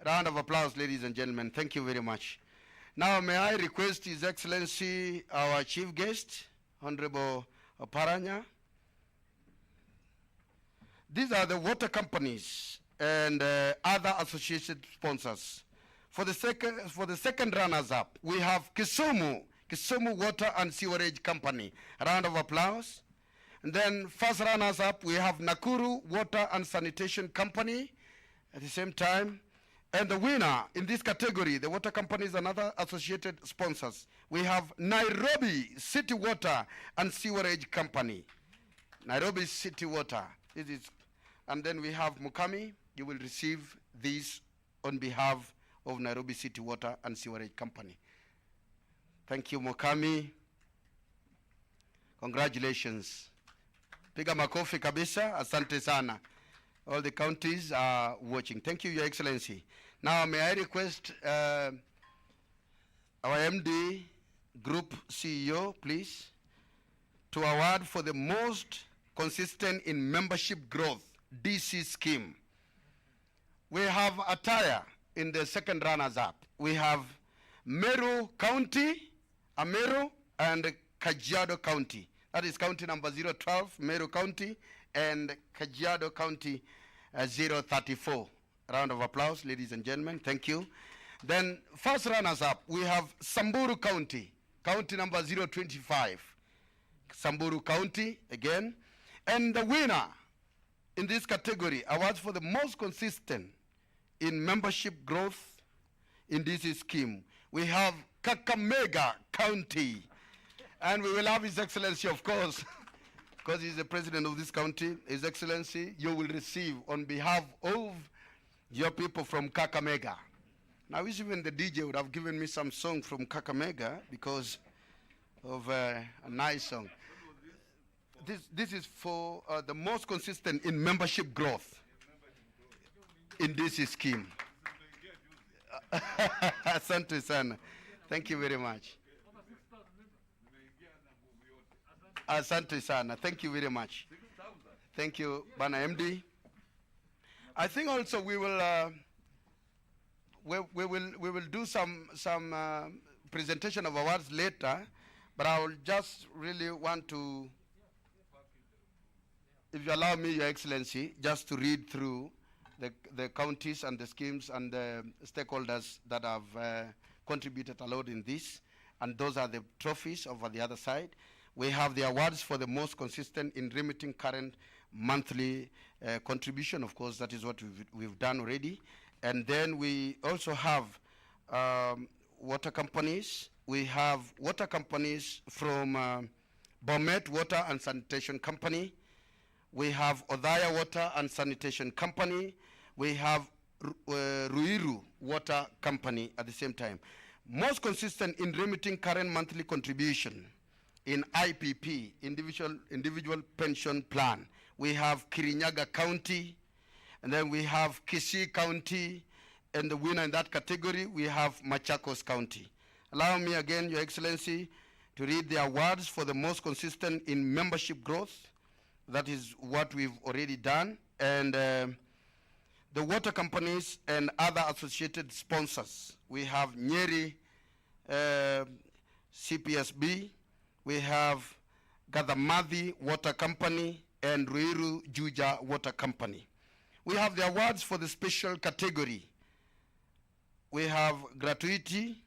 Round of applause, ladies and gentlemen. Thank you very much. Now, may I request His Excellency, our chief guest, Honorable Oparanya. These are the water companies and other associated sponsors. For the second runners-up, we have Kisumu Water and Sewerage Company. A round of applause. And then first runners-up, we have Nakuru Water and Sanitation Company. At the same time, And the winner in this category, the water companies and other associated sponsors, we have Nairobi City Water and Sewerage Company. Nairobi City Water. This is, and then we have Mukami. You will receive these on behalf of Nairobi City Water and Sewerage Company. Thank you, Mukami. Congratulations. Piga makofi kabisa, asante sana. All the counties are watching. Thank you, Your Excellency. Now, may I request our MD, Group CEO, please, to award for the most consistent in membership growth, DC scheme. We have attire in the second runners-up. We have Meru County, Ameru, and Kajiado County. That is county number 012, Meru County, and Kajiado County 034. Round of applause, ladies and gentlemen. Thank you. Then first runners-up, we have Samburu County, county number 025. Samburu County again. And the winner in this category, awards for the most consistent in membership growth in this scheme, we have Kakamega County. And we will have His Excellency, of course, because he's the president of this county. His Excellency, you will receive on behalf of your people from Kakamega. Now, I wish even the DJ would have given me some song from Kakamega because of a nice song. This is for the most consistent in membership growth in this scheme. Asante sana. Thank you very much. Asante sana. Thank you very much. Thank you, Bana MD. I think also we will do some presentation of awards later, but I will just really want to, if you allow me, Your Excellency, just to read through the counties and the schemes and the stakeholders that have contributed a lot in this, and those are the trophies over the other side. We have the awards for the most consistent in remitting current monthly contribution. Of course, that is what we've done already. And then we also have water companies. We have water companies from Bomet Water and Sanitation Company. We have Odhaya Water and Sanitation Company. We have Ruiru Water Company at the same time. Most consistent in remitting current monthly contribution in IPP, individual pension plan. We have Kirinyaga County, and then we have Kisii County, and the winner in that category, we have Machakos County. Allow me again, Your Excellency, to read the awards for the most consistent in membership growth. That is what we've already done. And the water companies and other associated sponsors. We have Nyeri CPSB, we have Gadamadi Water Company, and Ruiru Juja Water Company. We have the awards for the special category. We have gratuity,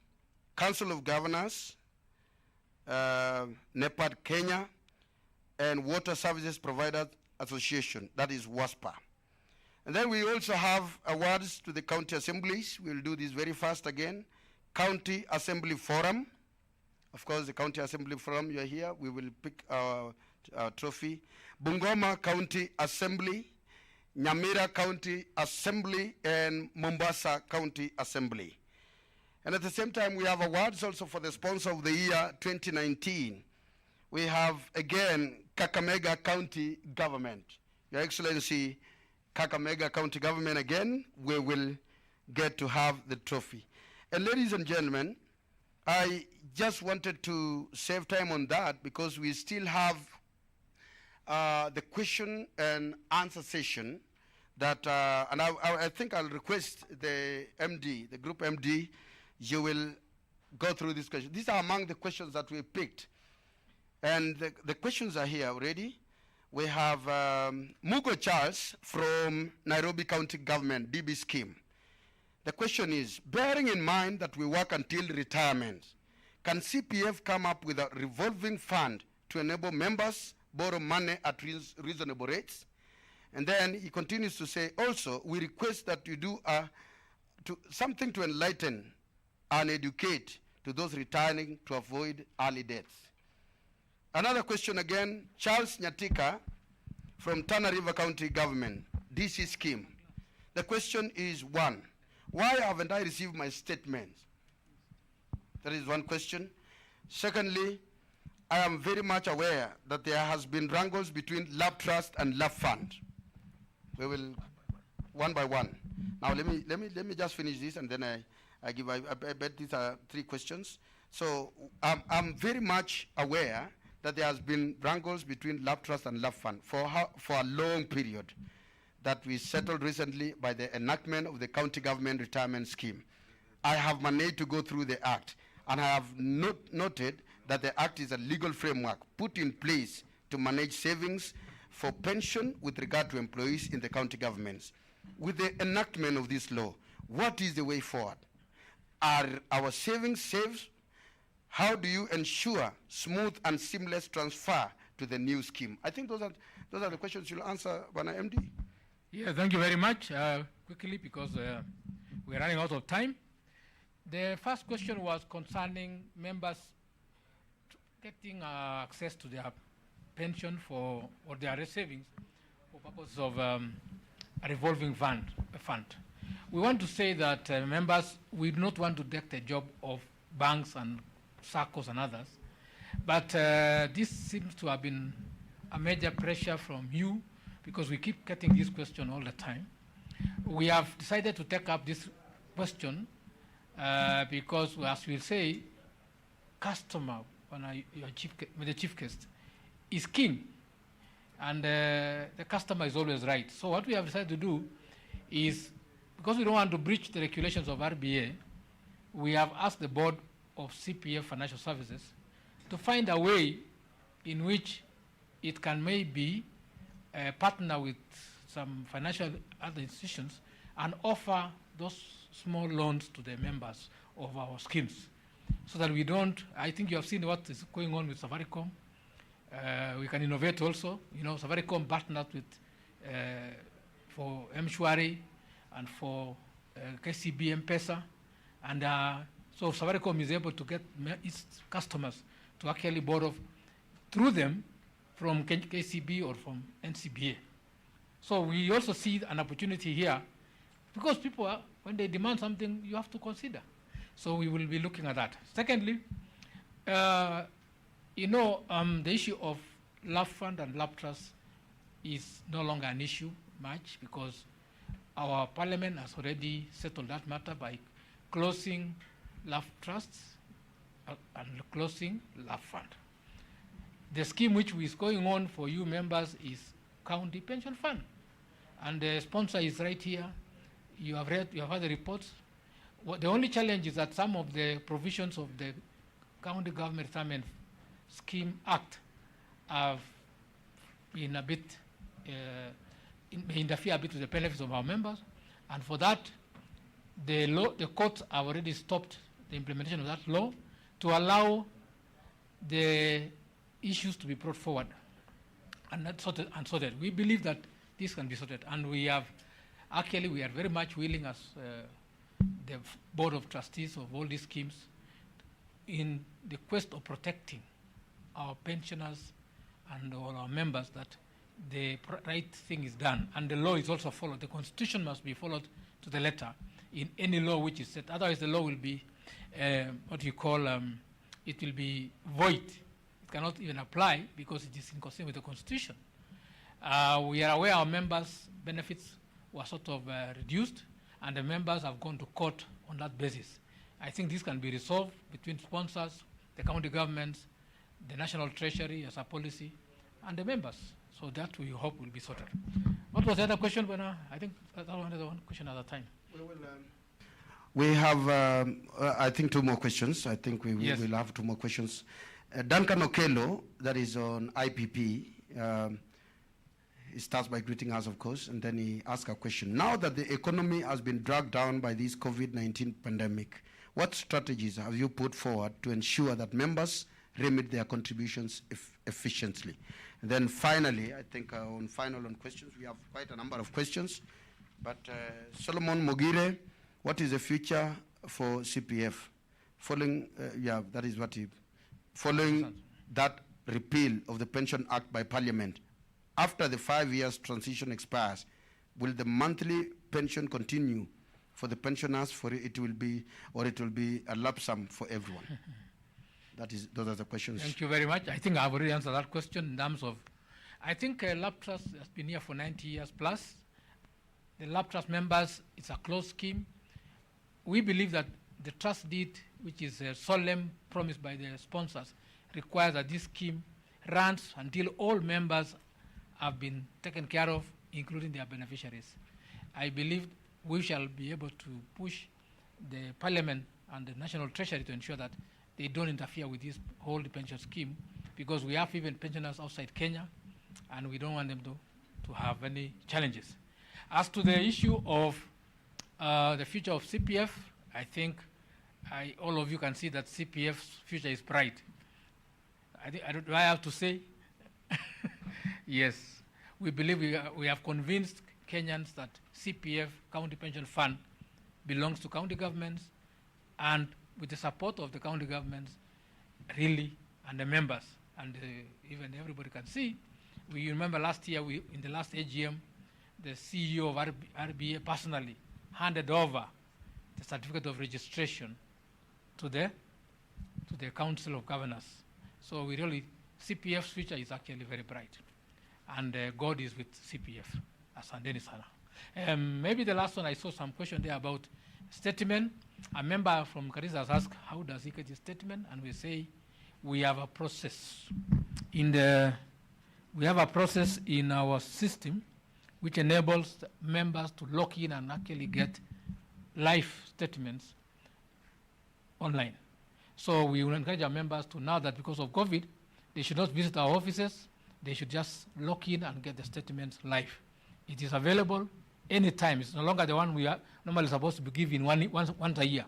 Council of Governors, NEPAD Kenya, and Water Services Providers Association, that is WASPA. And then we also have awards to the county assemblies. We'll do this very fast again. County Assembly Forum. Of course, the County Assembly Forum, you're here. We will pick our trophy. Bungoma County Assembly, Nyamira County Assembly, and Mombasa County Assembly. And at the same time, we have awards also for the sponsor of the year 2019. We have, again, Kakamega County Government. Your Excellency, Kakamega County Government, again, we will get to have the trophy. And ladies and gentlemen, I just wanted to save time on that because we still have the question and answer session that, and I think I'll request the MD, the group MD, you will go through this question. These are among the questions that we picked. And the questions are here already. We have Mugo Charles from Nairobi County Government, DB scheme. The question is, bearing in mind that we work until retirement, can CPF come up with a revolving fund to enable members borrow money at reasonable rates? And then he continues to say, also, we request that you do a something to enlighten and educate to those retiring to avoid early deaths. Another question again, Charles Nyatika from Tana River County Government, DC scheme. The question is one, why haven't I received my statements? That is one question. Secondly, I am very much aware that there has been wrangles between Lab Trust and Lab Fund. We will one by one. Now let me just finish this, and then I bet these are 3 questions. So I'm very much aware that there has been wrangles between Lab Trust and Lab Fund for a long period that we settled recently by the enactment of the county government retirement scheme. I have managed to go through the act, and I have noted that the act is a legal framework put in place to manage savings for pension with regard to employees in the county governments. With the enactment of this law, what is the way forward? Are our savings saved? How do you ensure smooth and seamless transfer to the new scheme? I think those are the questions you'll answer, Bwana MD. Yeah, thank you very much. Quickly, because we're running out of time. The first question was concerning members getting access to their pension or their savings for purposes of a revolving fund. We want to say that members, we do not want to take the job of banks and SACCOs and others, but this seems to have been a major pressure from you, because we keep getting this question all the time. We have decided to take up this question because, as we say, customer, the chief guest, is king, and the customer is always right. So what we have decided to do is, because we don't want to breach the regulations of RBA, we have asked the board of CPF Financial Services to find a way in which it can maybe partner with some financial other institutions and offer those small loans to the members of our schemes, so that we don't, I think you have seen what is going on with Safaricom. We can innovate also. You know, Safaricom partnered with for M-Shwari and for KCB M-Pesa, and so Safaricom is able to get its customers to actually borrow through them from KCB or from NCBA. So we also see an opportunity here, because people are, when they demand something, you have to consider. So we will be looking at that. Secondly, you know, the issue of Lab Fund and Lab Trust is no longer an issue much, because our parliament has already settled that matter by closing Lab Trusts and closing Lab Fund. The scheme which is going on for you members is County Pension Fund, and the sponsor is right here. You have read, you have heard the reports. The only challenge is that some of the provisions of the County Government Retirement Scheme Act have been a bit, may interfere a bit with the benefits of our members, and for that, the courts have already stopped the implementation of that law to allow the issues to be brought forward and not sorted and sorted. We believe that this can be sorted, and we have actually, we are very much willing as the Board of Trustees of all these schemes in the quest of protecting our pensioners and all our members, that the right thing is done and the law is also followed. The Constitution must be followed to the letter in any law which is set. Otherwise, the law will be what you call, it will be void. It cannot even apply because it is inconsistent with the Constitution. We are aware our members' benefits were sort of reduced, and the members have gone to court on that basis. I think this can be resolved between sponsors, the county governments, the National Treasury as a policy, and the members. So that we hope will be sorted. What was the other question, Bwana? I think that was one question at a time. We have, I think, 2 more questions. I think we will have 2 more questions. Duncan Okello, that is on IPP, he starts by greeting us, of course, and then he asks a question. Now that the economy has been dragged down by this COVID-19 pandemic, what strategies have you put forward to ensure that members remit their contributions efficiently? And then finally, I think on questions, we have quite a number of questions, but Solomon Mogire What is the future for CPF? Following, that is what he, following that repeal of the Pension Act by Parliament, after the 5 years transition expires, will the monthly pension continue for the pensioners, or it will be a lump sum for everyone? Those are the questions. Thank you very much. I think I've already answered that question in terms of, I think Lab Trust has been here for 90 years plus. The Lab Trust members, it's a closed scheme. We believe that the trust deed, which is a solemn promise by the sponsors, requires that this scheme runs until all members have been taken care of, including their beneficiaries. I believe we shall be able to push the Parliament and the National Treasury to ensure that they don't interfere with this whole pension scheme, because we have even pensioners outside Kenya, and we don't want them to have any challenges. As to the issue of the future of CPF, I think all of you can see that CPF's future is bright. Do I have to say? Yes. We believe we have convinced Kenyans that CPF, County Pension Fund, belongs to county governments, and with the support of the county governments, really, and the members, and even everybody can see. We remember last year, in the last AGM, the CEO of RBA personally handed over the certificate of registration to the Council of Governors. So we really, CPF's future is actually very bright, and God is with CPF, asanteni sana. Maybe the last one, I saw some question there about statement. A member from Karisa has asked, how does he get his statement? And we say, we have a process in our system which enables members to log in and actually get live statements online. So we will encourage our members to know that because of COVID, they should not visit our offices. They should just log in and get the statements live. It is available anytime. It's no longer the one we are normally supposed to be given once a year.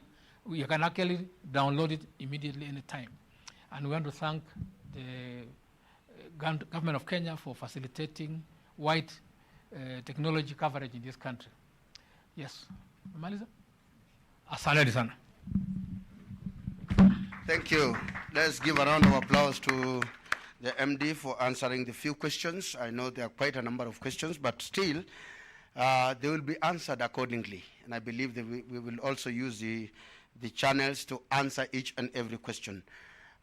You can actually download it immediately anytime. And we want to thank the government of Kenya for facilitating wide technology coverage in this country. Yes. Maliza? Asante sana. Thank you. Let's give a round of applause to the MD for answering the few questions. I know there are quite a number of questions, but still, they will be answered accordingly. And I believe that we will also use the channels to answer each and every question.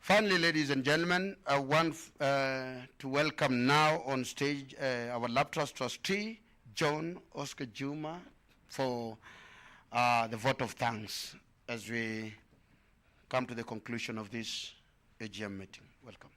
Finally, ladies and gentlemen, I want to welcome now on stage our Lab Trust trustee, John Oscar Juma, for the vote of thanks as we come to the conclusion of this AGM meeting. Welcome.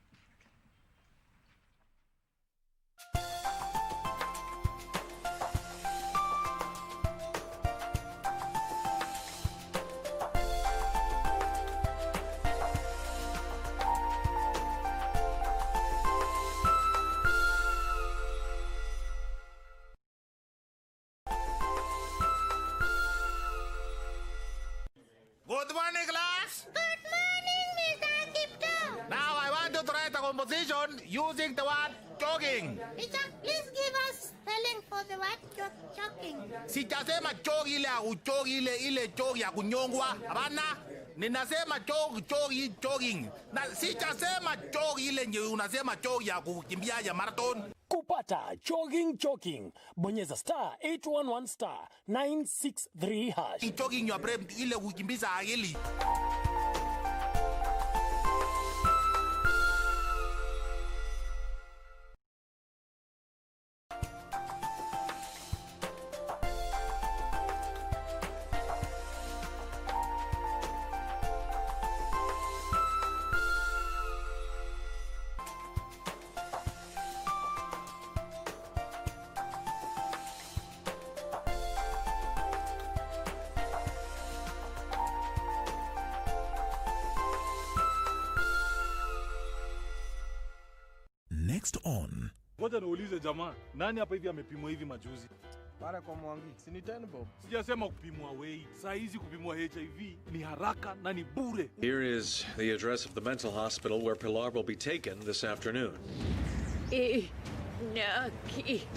Good morning, class. Good morning, Mr. Kipto. Now I want to try the composition using the word jogging. Teacher, please give us spelling for the word jogging. Sijasema jog ile au ile jog ya kunyongwa. Hapana. Ninasema jogging. Na sijasema jog ile nye unasema jog ya kukimbia ya marathon. Kupata jogging, bonyeza *811 *963#. Jogging your brain ile kukimbiza akili. Next on. Ngoja niulize jamaa, nani hapa hivi amepimwa hivi majuzi? Pale kwa Mwangi, si ni 10 bob. Sijasema kupimwa weight. Saa hizi kupimwa HIV ni haraka na ni bure. Here is the address of the mental hospital where Pilar will be taken this afternoon. Naki.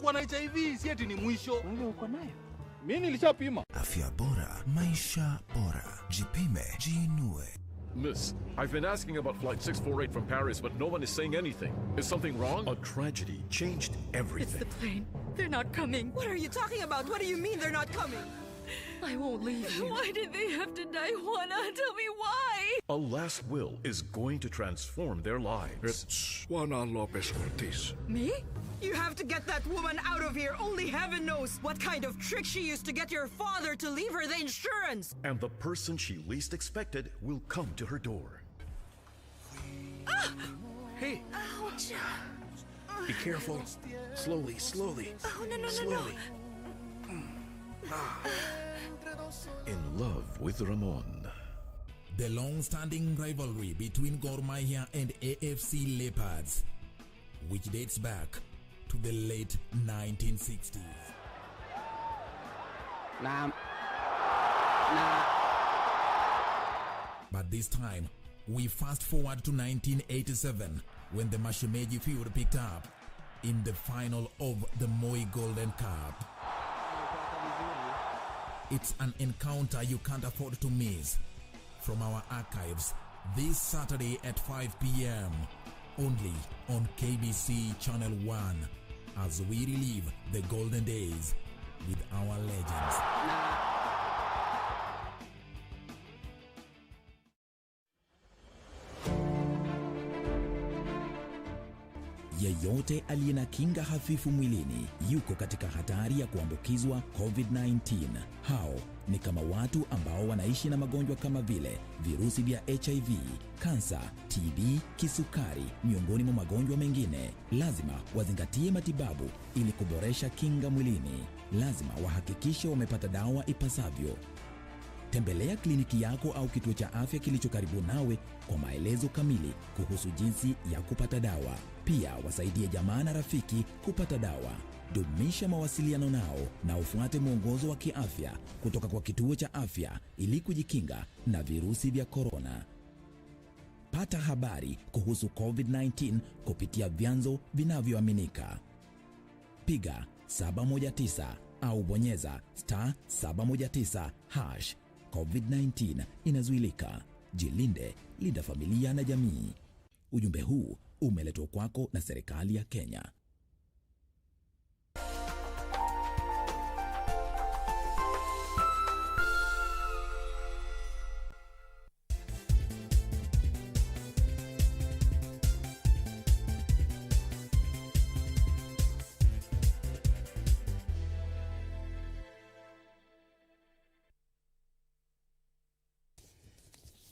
kuwa na HIV si eti ni mwisho. Wewe uko nayo? Mimi nilishapima. Afya bora, maisha bora. Jipime, jiinue. Miss, I've been asking about Flight 648 from Paris, but no one is saying anything. Is something wrong? A tragedy changed everything. It's the plane. They're not coming. What are you talking about? What do you mean they're not coming? I won't leave you. Why did they have to die, Juana? Tell me why. A last will is going to transform their lives. It's Juana Lopez Ortiz. Me? You have to get that woman out of here. Only heaven knows what kind of trick she used to get your father to leave her the insurance. And the person she least expected will come to her door. Ah! Hey. Ouch. Be careful. Slowly, slowly. Oh, no. Slowly. In love with Ramon. The long-standing rivalry between Gor Mahia and AFC Leopards, which dates back to the late 1960s. But this time, we fast forward to 1987 when the Mashemeji feud picked up in the final of the Moi Golden Cup. It's an encounter you can't afford to miss. From our archives, this Saturday at 5 p.m. only on KBC Channel 1 as we relive the golden days with our legends. Yeyote aliye na kinga hafifu mwilini yuko katika hatari ya kuambukizwa COVID-19. Hao ni kama watu ambao wanaishi na magonjwa kama vile virusi vya HIV, kansa, TB, kisukari, miongoni mwa magonjwa mengine. Lazima wazingatie matibabu ili kuboresha kinga mwilini. Lazima wahakikishe wamepata dawa ipasavyo. Tembelea kliniki yako au kituo cha afya kilicho karibu nawe kwa maelezo kamili kuhusu jinsi ya kupata dawa. Pia wasaidie jamaa na rafiki kupata dawa. Dumisha mawasiliano nao na ufuate mwongozo wa kiafya kutoka kwa kituo cha afya ili kujikinga na virusi vya korona. Pata habari kuhusu COVID-19 kupitia vyanzo vinavyoaminika. Piga 719 au bonyeza *719#. COVID-19 inazuilika. Jilinde, linda familia na jamii. Ujumbe huu umeletwa kwako na serikali ya Kenya.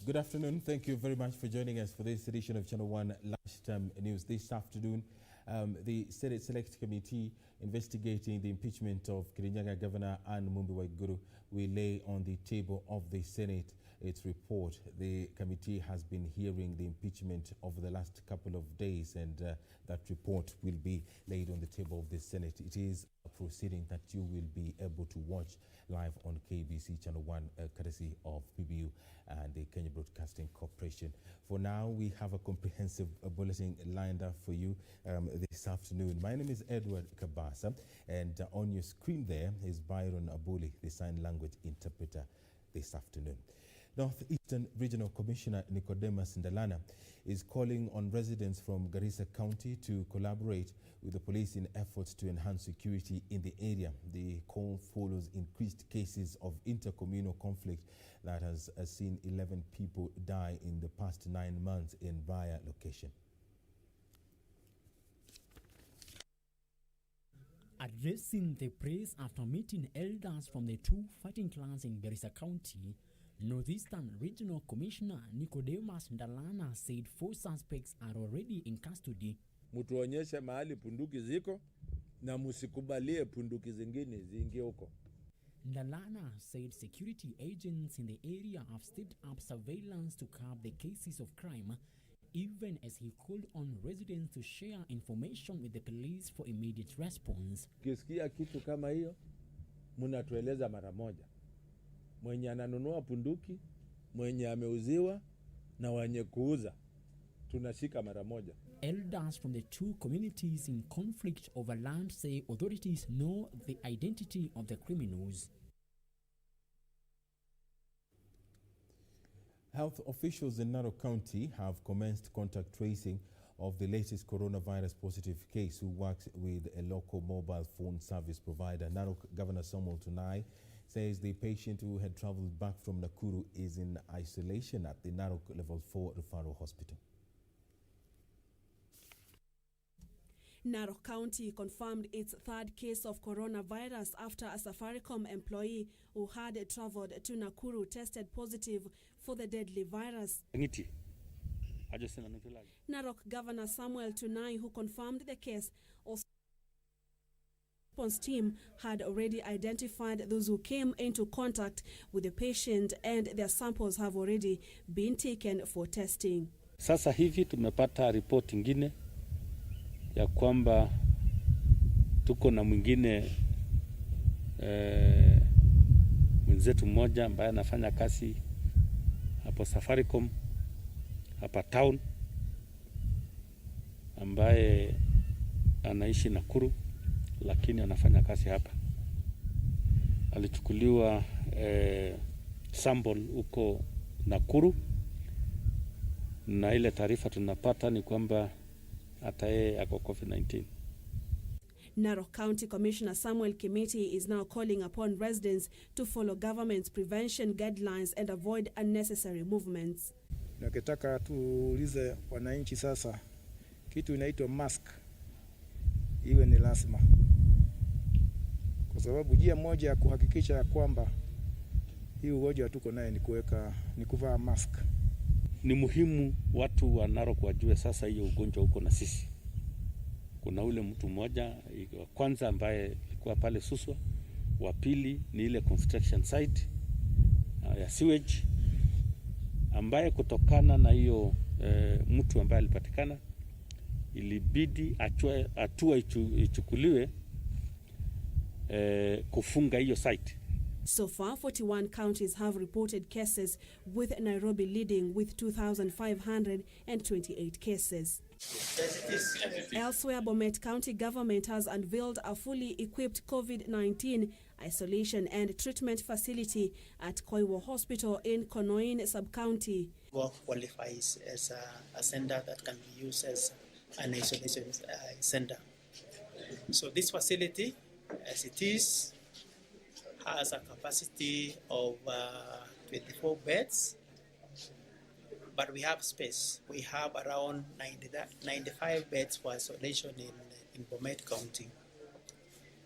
Good afternoon. Thank you very much for joining us for this edition of Channel 1 Lunchtime News. This afternoon, the Senate Select Committee investigating the impeachment of Kirinyaga Governor Anne Mumbi Waiguru will lay on the table of the Senate its report. The committee has been hearing the impeachment over the last couple of days, and that report will be laid on the table of the Senate. It is a proceeding that you will be able to watch live on KBC Channel 1, courtesy of PBU and the Kenya Broadcasting Corporation. For now, we have a comprehensive bulletin lined up for you this afternoon. My name is Edward Kabasa, and on your screen there is Byron Abuli, the sign language interpreter this afternoon. Northeastern Regional Commissioner Nicodemus Ndalana is calling on residents from Garissa County to collaborate with the police in efforts to enhance security in the area. The call follows increased cases of intercommunal conflict that has seen 11 people die in the past 9 months in Baya location. Addressing the press after meeting elders from the two fighting clans in Garissa County, Northeastern Regional Commissioner Nicodemus Ndalana said 4 suspects are already in custody. Mutuonyeshe mahali punduki ziko na musikubalie punduki zingine ziingie huko. Ndalana said security agents in the area have stepped up surveillance to curb the cases of crime, even as he called on residents to share information with the police for immediate response. Kisikia kitu kama hiyo, munatueleza mara moja. Mwenye ananunua punduki, mwenye ameuziwa na wenye kuuza, tunashika mara moja. Elders from the two communities in conflict over land say authorities know the identity of the criminals. Health officials in Narok County have commenced contact tracing of the latest coronavirus positive case who works with a local mobile phone service provider. Narok Governor Samuel Tunai says the patient who had traveled back from Nakuru is in isolation at the Narok Level 4 Referral Hospital. Narok County confirmed its third case of coronavirus after a Safaricom employee who had traveled to Nakuru tested positive for the deadly virus. Narok Governor Samuel Tunai, who confirmed the case, also response team had already identified those who came into contact with the patient and their samples have already been taken for testing. Sasa hivi tumepata report ingine ya kwamba tuko na mwingine mwenzetu mmoja ambaye anafanya kazi hapo Safaricom hapa town, ambaye anaishi Nakuru lakini anafanya kazi hapa. Alichukuliwa sample huko Nakuru, na ile taarifa tunapata ni kwamba hata yeye ako COVID-19. Narok County Commissioner Samuel Kimiti is now calling upon residents to follow government's prevention guidelines and avoid unnecessary movements. Nakitaka tuulize wananchi sasa, kitu inaitwa mask iwe ni lazima, kwa sababu njia moja ya kuhakikisha kwamba hii ugonjwa tuko naye ni kuvaa mask. Ni muhimu watu wa Narok wajue sasa hiyo ugonjwa uko na sisi. Kuna ule mtu mmoja wa kwanza ambaye alikuwa pale Suswa, wa pili ni ile construction site ya sewage, ambaye kutokana na hiyo mtu ambaye alipatikana ilibidi hatua ichukuliwe kufunga hiyo site. So far, 41 counties have reported cases, with Nairobi leading with 2,528 cases. Elsewhere, Bomet County government has unveiled a fully equipped COVID-19 isolation and treatment facility at Koiwo Hospital in Konoin sub-county. Work qualifies as a center that can be used as an isolation center. So this facility, as it is, has a capacity of 24 beds, but we have space. We have around 95 beds for isolation in Bomet County.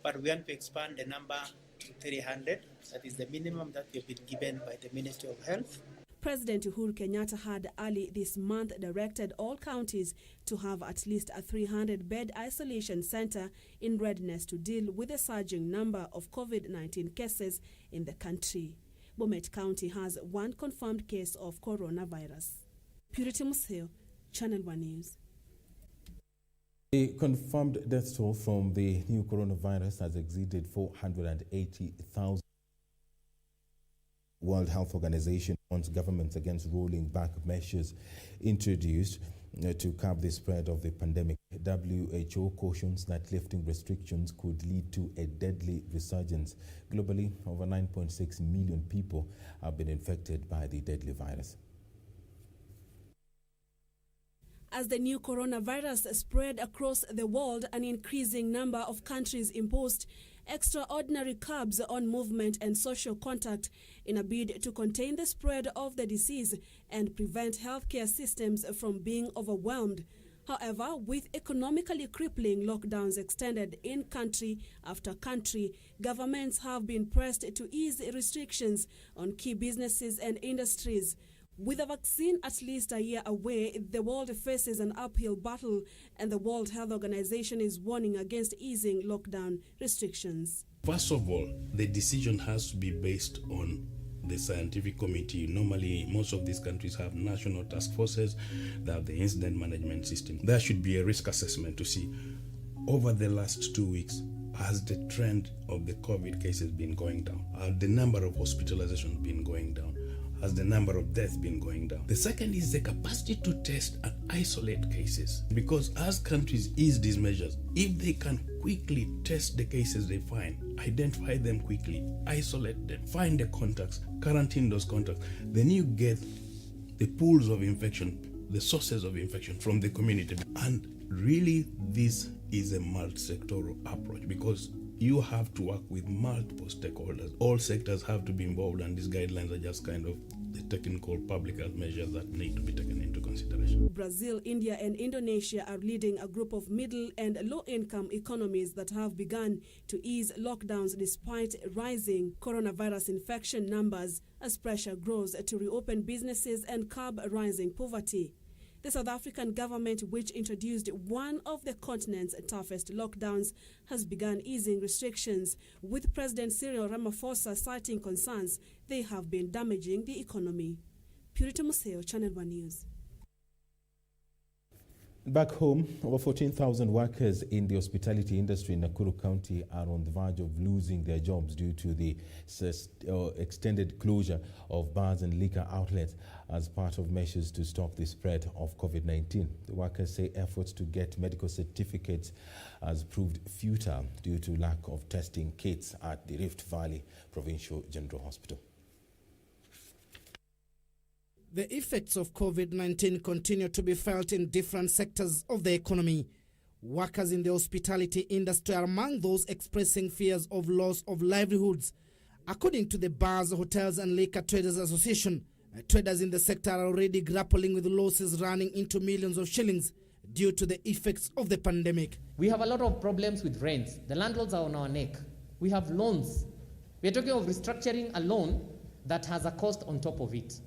But we want to expand the number to 300. That is the minimum that we've been given by the Ministry of Health. President Uhuru Kenyatta had early this month directed all counties to have at least a 300-bed isolation center in readiness to deal with the surging number of COVID-19 cases in the country. Bomet County has one confirmed case of coronavirus. Purity Museo, Channel 1 News. The confirmed death toll from the new coronavirus has exceeded 480,000. World Health Organization warns governments against rolling back measures introduced to curb the spread of the pandemic. WHO cautions that lifting restrictions could lead to a deadly resurgence. Globally, over 9.6 million people have been infected by the deadly virus. As the new coronavirus spread across the world, an increasing number of countries imposed extraordinary curbs on movement and social contact in a bid to contain the spread of the disease and prevent healthcare systems from being overwhelmed. However, with economically crippling lockdowns extended in country after country, governments have been pressed to ease restrictions on key businesses and industries. With a vaccine at least a year away, the world faces an uphill battle, and the World Health Organization is warning against easing lockdown restrictions. First of all, the decision has to be based on the scientific committee. Normally, most of these countries have national task forces, they have the incident management system. There should be a risk assessment to see, over the last 2 weeks, has the trend of the COVID cases been going down? Has the number of hospitalizations been going down? has the number of deaths been going down. The second is the capacity to test and isolate cases. Because as countries ease these measures, if they can quickly test the cases they find, identify them quickly, isolate them, find the contacts, quarantine those contacts, then you get the pools of infection, the sources of infection from the community. And really, this is a multi-sectoral approach because you have to work with multiple stakeholders. All sectors have to be involved, and these guidelines are just kind of the technical public health measures that need to be taken into consideration. Brazil, India, and Indonesia are leading a group of middle and low-income economies that have begun to ease lockdowns despite rising coronavirus infection numbers as pressure grows to reopen businesses and curb rising poverty. The South African government, which introduced one of the continent's toughest lockdowns, has begun easing restrictions, with President Cyril Ramaphosa citing concerns they have been damaging the economy. Purity Museo, Channel 1 News. Back home, over 14,000 workers in the hospitality industry in Nakuru County are on the verge of losing their jobs due to the extended closure of bars and liquor outlets as part of measures to stop the spread of COVID-19. The workers say efforts to get medical certificates has proved futile due to lack of testing kits at the Rift Valley Provincial General Hospital. The effects of COVID-19 continue to be felt in different sectors of the economy. Workers in the hospitality industry are among those expressing fears of loss of livelihoods. According to the Bars, Hotels and Liquor Traders Association, traders in the sector are already grappling with losses running into millions of shillings due to the effects of the pandemic. We have a lot of problems with rents. The landlords are on our neck. We have loans. We are talking of restructuring a loan that has a cost on top of it.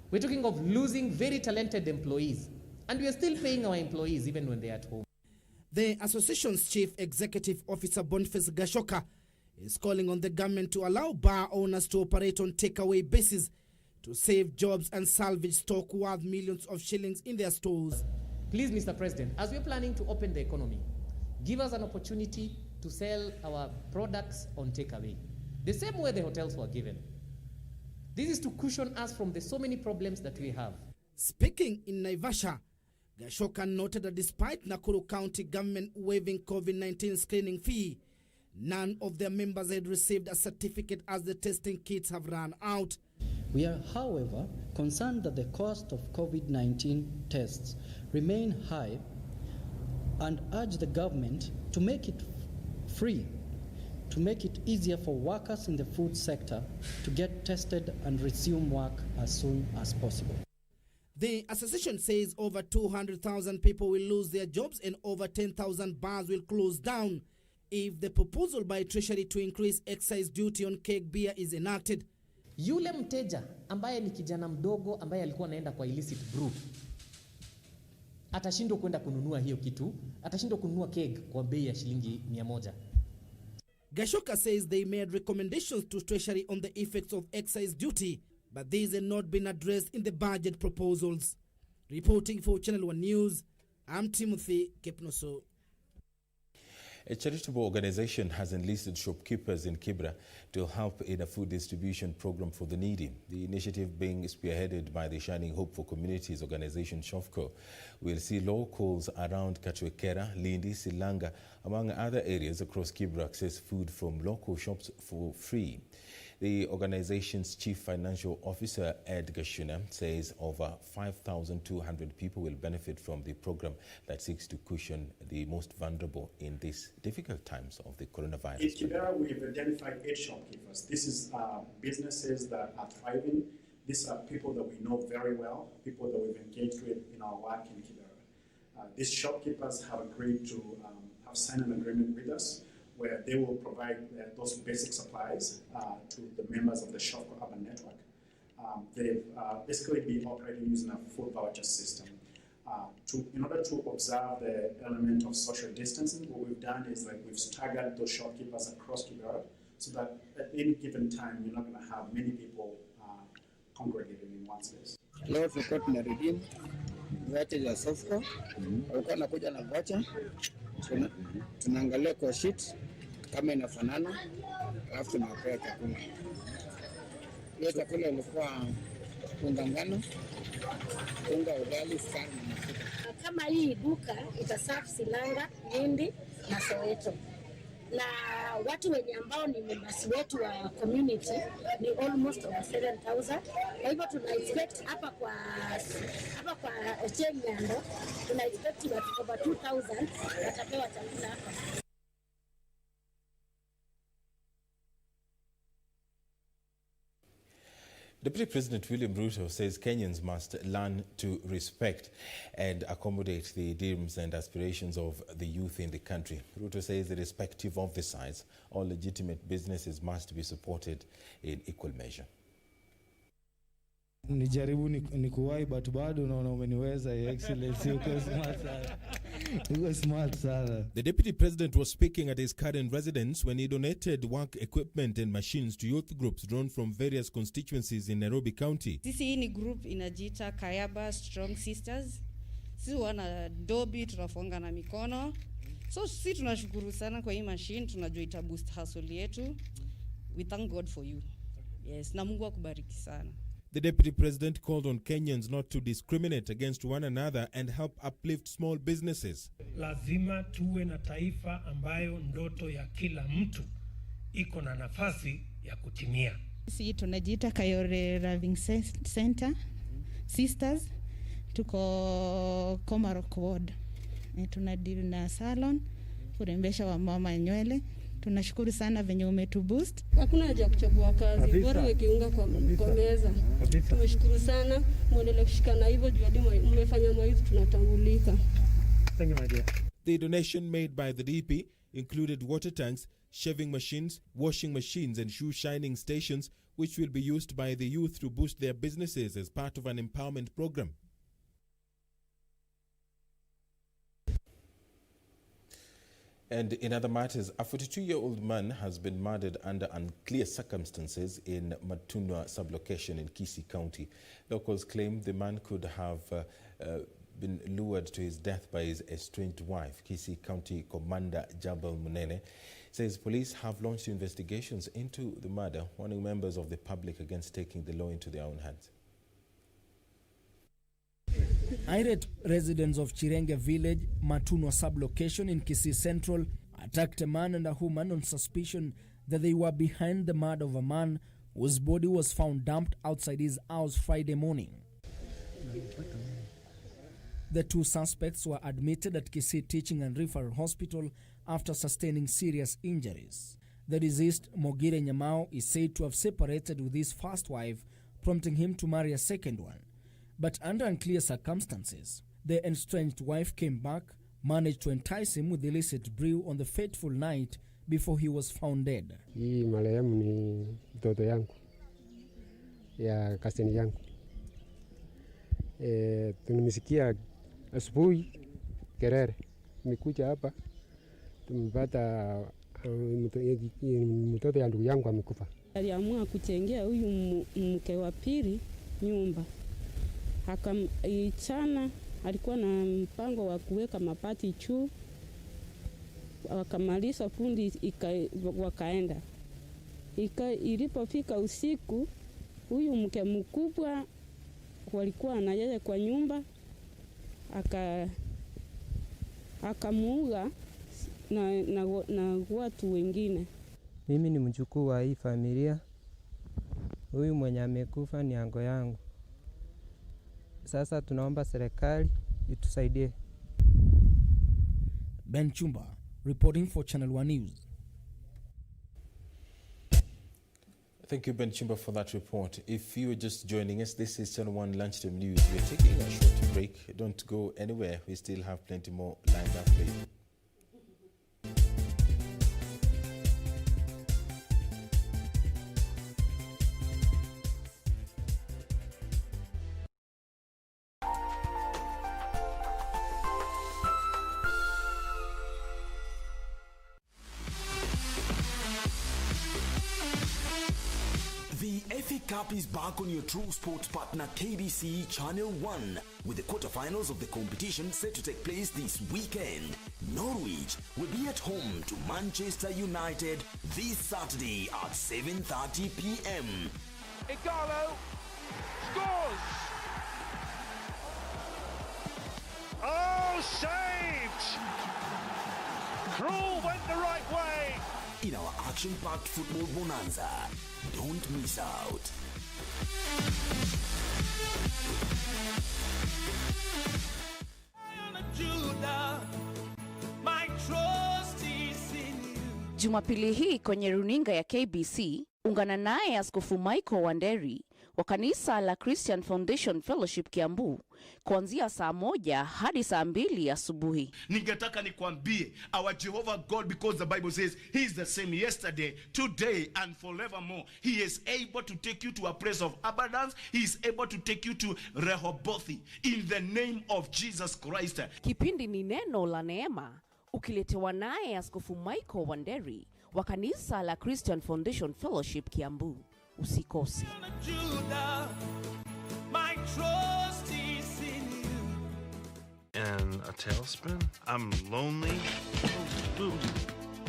We're talking of losing very talented employees, and we are still paying our employees even when they're at home. The association's chief executive officer, Boniface Gashoka, is calling on the government to allow bar owners to operate on takeaway basis to save jobs and salvage stock worth millions of shillings in their stores. Please, Mr. President, as we're planning to open the economy, give us an opportunity to sell our products on takeaway, the same way the hotels were given. This is to cushion us from the so many problems that we have. Speaking in Naivasha, Gashoka noted that despite Nakuru County government waiving COVID-19 screening fee, none of their members had received a certificate as the testing kits have run out. We are, however, concerned that the cost of COVID-19 tests remain high and urge the government to make it free, to make it easier for workers in the food sector to get tested and resume work as soon as possible. The association says over 200,000 people will lose their jobs and over 10,000 bars will close down if the proposal by Treasury to increase excise duty on keg beer is enacted. Yule mteja ambaye ni kijana mdogo ambaye alikuwa anaenda kwa illicit brew atashindwa kwenda kununua hiyo kitu, atashindwa kununua keg kwa bei ya shilingi 100. Gashoka says they made recommendations to Treasury on the effects of excise duty, but these have not been addressed in the budget proposals. Reporting for Channel 1 News, I'm Timothy Kepnoso. A charitable organization has enlisted shopkeepers in Kibra to help in a food distribution program for the needy. The initiative, being spearheaded by the Shining Hope for Communities organization SHOFCO, will see locals around Kachwekera, Lindi, Silanga, among other areas across Kibra access food from local shops for free. The organization's chief financial officer, Ed Gashuna, says over 5,200 people will benefit from the program that seeks to cushion the most vulnerable in these difficult times of the coronavirus. In Kibera, we've identified 8 shopkeepers. This is businesses that are thriving. These are people that we know very well, people that we've engaged with in our work in Kibera. These shopkeepers have agreed to have signed an agreement with us where they will provide those basic supplies to the members of the SHOFCO Urban Network. They've basically been operating using a food voucher system. In order to observe the element of social distancing, what we've done is we've staggered those shopkeepers across Kibera so that at any given time, you're not going to have many people congregating in one space. Leo tulikuwa tuna redeem voucher ya SHOFCO. Walikuwa wanakuja na voucher. Tunaangalia kwa sheet kama inafanana, alafu tunawapea chakula. Hiyo chakula ilikuwa unga ngano, unga ugali sana na mafuta. Kama hii duka itaserve Silanga, Gindi na Soweto. Na watu wenye ambao ni members wetu wa community ni almost over 7,000. Kwa hivyo tuna expect hapa kwa Ochieng Nyando, tuna expect watu over 2,000 watapewa chakula hapa. Deputy President William Ruto says Kenyans must learn to respect and accommodate the dreams and aspirations of the youth in the country. Ruto says irrespective of the size, all legitimate businesses must be supported in equal measure. Nijaribu nikuwahi but bado unaona umeniweza, Your Excellency, uko smart sana. Uko smart sana. The Deputy President was speaking at his current residence when he donated work equipment and machines to youth groups drawn from various constituencies in Nairobi County. Sisi hii ni group inajiita Kayaba Strong Sisters. Sisi wana dobi tunafunga na mikono. So sisi tunashukuru sana kwa hii machine, tunajua ita boost hustle yetu. We thank God for you. Yes, na Mungu akubariki sana. The Deputy President called on Kenyans not to discriminate against one another and help uplift small businesses. Lazima tuwe na taifa ambayo ndoto ya kila mtu iko na nafasi ya kutimia. Sisi tunajiita Kayore Raving Center Sisters, tuko Komarok Ward. Tunadeal na salon, kurembesha wa mama nywele. Tunashukuru sana venye umetuboost. Hakuna haja kuchagua kazi, bora ukiunga kwa meza. Tumeshukuru sana, muendelee kushikana hivyo juu hadi mmefanya maizi tunatambulika. Thank you my dear. The donation made by the DP included water tanks, shaving machines, washing machines and shoe shining stations which will be used by the youth to boost their businesses as part of an empowerment program. And in other matters, a 42-year-old man has been murdered under unclear circumstances in Matunwa sublocation in Kisii County. Locals claim the man could have been lured to his death by his estranged wife. Kisii County Commander Jabal Munene says police have launched investigations into the murder, warning members of the public against taking the law into their own hands. Irate residents of Chirenge village, Matunwa sublocation in Kisii Central, attacked a man and a woman on suspicion that they were behind the murder of a man whose body was found dumped outside his house Friday morning. The two suspects were admitted at Kisii Teaching and Referral Hospital after sustaining serious injuries. The deceased, Mogire Nyamao, is said to have separated with his first wife, prompting him to marry a second one. But under unclear circumstances, the estranged wife came back, managed to entice him with illicit brew on the fateful night before he was found dead. Hii marehemu ni mtoto yangu ya kasini yangu. Tunimisikia asubuhi kelele, nimekuja hapa tumepata mtoto ya ndugu yangu amekufa. Aliamua kuchengea huyu mke wa pili nyumba. Akaichana, alikuwa na mpango wa kuweka mapati juu, wakamaliza fundi wakaenda. Ilipofika usiku, huyu mke mkubwa walikuwa na yeye kwa nyumba, akamuuga na watu wengine. Mimi ni mjukuu wa hii familia. Huyu mwenye amekufa ni ango yangu. Sasa tunaomba serikali itusaidie. Ben Chumba, reporting for Channel 1 News. Thank you, Ben Chumba, for that report. If you are just joining us, this is Channel 1 Lunchtime News. We're taking a short break. Don't go anywhere. We still have plenty more lined up for you. The FA Cup is back on your true sports partner KBC Channel 1 with the quarterfinals of the competition set to take place this weekend. Norwich will be at home to Manchester United this Saturday at 7:30 p.m. Igalo scores! Oh, saved! Krul went the right way. In our action-packed football bonanza, don't miss out. Jumapili hii kwenye runinga ya KBC, ungana naye Askofu Michael Wanderi wa kanisa la Christian Foundation Fellowship Kiambu kuanzia saa 1 hadi saa 2 asubuhi. Ningetaka nikwambie, our Jehovah God, because the Bible says he is the same yesterday, today and forevermore. He is able to take you to a place of abundance. He is able to take you to Rehoboth in the name of Jesus Christ. Kipindi ni neno la neema, ukiletewa naye Askofu Michael Wanderi wa kanisa la Christian Foundation Fellowship Kiambu. Usikose. And a tailspin? I'm lonely,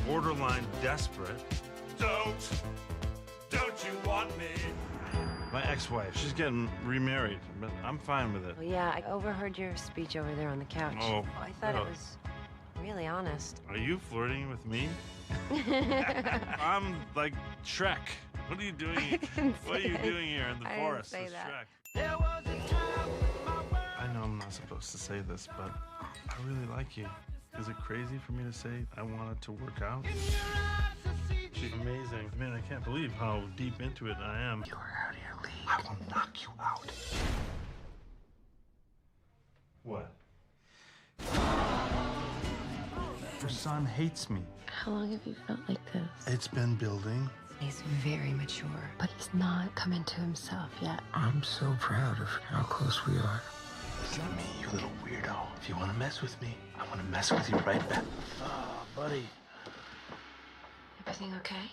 borderline desperate. Don't you want me? My ex-wife, she's getting remarried, but I'm fine with it. Well, yeah, I overheard your speech over there on the couch. Oh, I thought it was really honest. Are you flirting with me? I'm like Shrek. What are you doing? What are you doing here in the forest? I didn't say that. I know I'm not supposed to say this, but I really like you. Is it crazy for me to say I wanted to work out? She's amazing. Man, I can't believe how deep into it I am. You are out of your league. I will knock you out. What? Your son hates me. How long have you felt like this? It's been building. He's very mature, but he's not come into himself yet. I'm so proud of how close we are. Listen to me, you little weirdo. If you want to mess with me, I want to mess with you right back. Oh, buddy. Everything okay?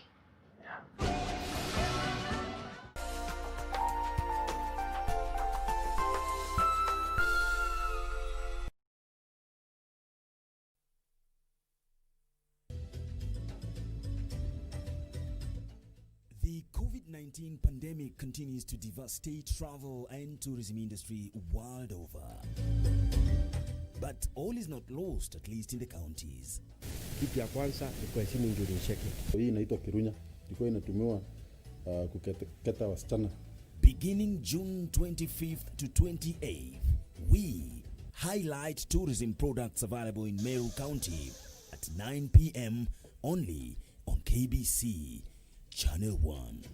The COVID-19 pandemic continues to devastate travel and tourism industry world over. But all is not lost, at least in the counties. Kitu ya kwanza ni kuheshimu injury checking. Hii inaitwa kirunya. Ilikuwa inatumiwa kuketa wasichana. Beginning June 25th to 28th, we highlight tourism products available in Meru County at 9 p.m. only on KBC Channel 1.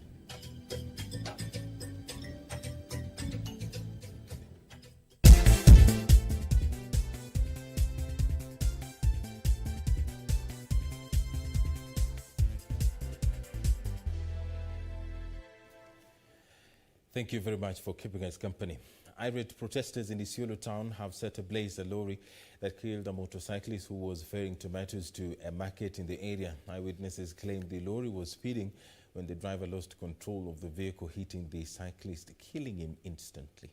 Thank you very much for keeping us company. Irate protesters in Isiolo town have set ablaze a lorry that killed a motorcyclist who was ferrying tomatoes to a market in the area. Eyewitnesses claim the lorry was speeding when the driver lost control of the vehicle, hitting the cyclist, killing him instantly.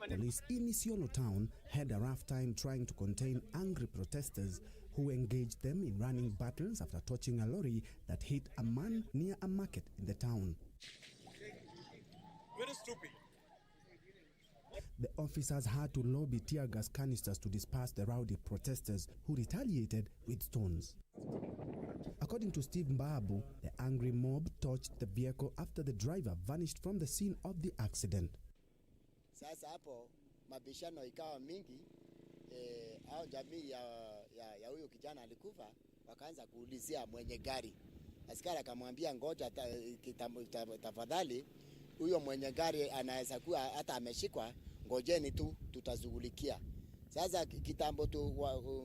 Police in Isiolo town had a rough time trying to contain angry protesters who engaged them in running battles after touching a lorry that hit a man near a market in the town. Very stupid. The officers had to lobby tear gas canisters to disperse the rowdy protesters who retaliated with stones. According to Steve Mbabu, the angry mob touched the vehicle after the driver vanished from the scene of the accident. Sasa hapo mabishano ikawa mingi, au jamii ya huyo kijana alikufa, wakaanza kuulizia mwenye gari. Askari akamwambia ngoja tafadhali, huyo mwenye gari anaweza kuwa hata ameshikwa, ngojeni tu tutazughulikia. Sasa kitambo tu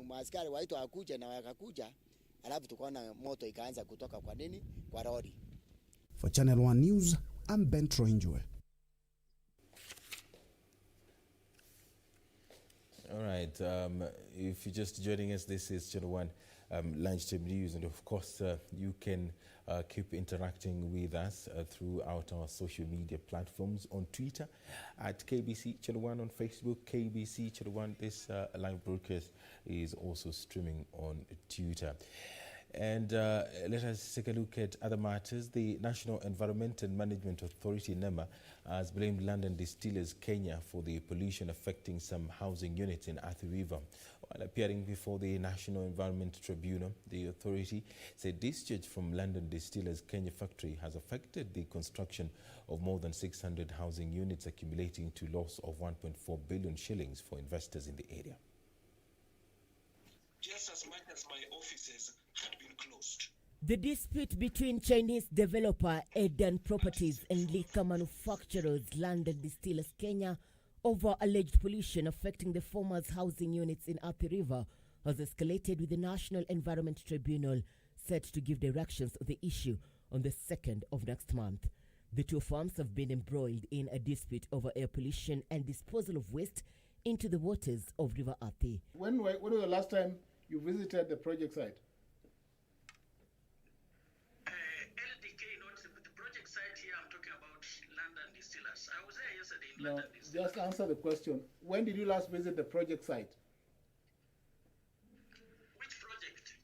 maaskari waitwa akuje na wakakuja, alafu tukaona moto ikaanza kutoka kwa nini? Kwa lori. For Channel 1 News, I'm Ben Troinjwe. All right, if you're just joining us, this is Channel 1 Lunchtime News, and of course you can keep interacting with us throughout our social media platforms, on Twitter at KBC Channel 1, on Facebook KBC Channel 1. This live broadcast is also streaming on Twitter. And let us take a look at other matters. The National Environment and Management Authority, NEMA, has blamed London Distillers Kenya for the pollution affecting some housing units in Athi River. While appearing before the National Environment Tribunal, the authority said discharge from London Distillers Kenya factory has affected the construction of more than 600 housing units, accumulating to loss of 1.4 billion shillings for investors in the area. Just as much as my offices had been closed. The dispute between Chinese developer Eden Properties and liquor manufacturers London Distillers Kenya over alleged pollution affecting the former's housing units in Athi River has escalated, with the National Environment Tribunal set to give directions on the issue on the 2nd of next month. The two firms have been embroiled in a dispute over air pollution and disposal of waste into the waters of River Athi. When was the last time you visited the project site? LDK, not the project site here. I'm talking about London Distillers. I was there yesterday in No, London Distillers. just answer the question. When did you last visit the project site? Which project?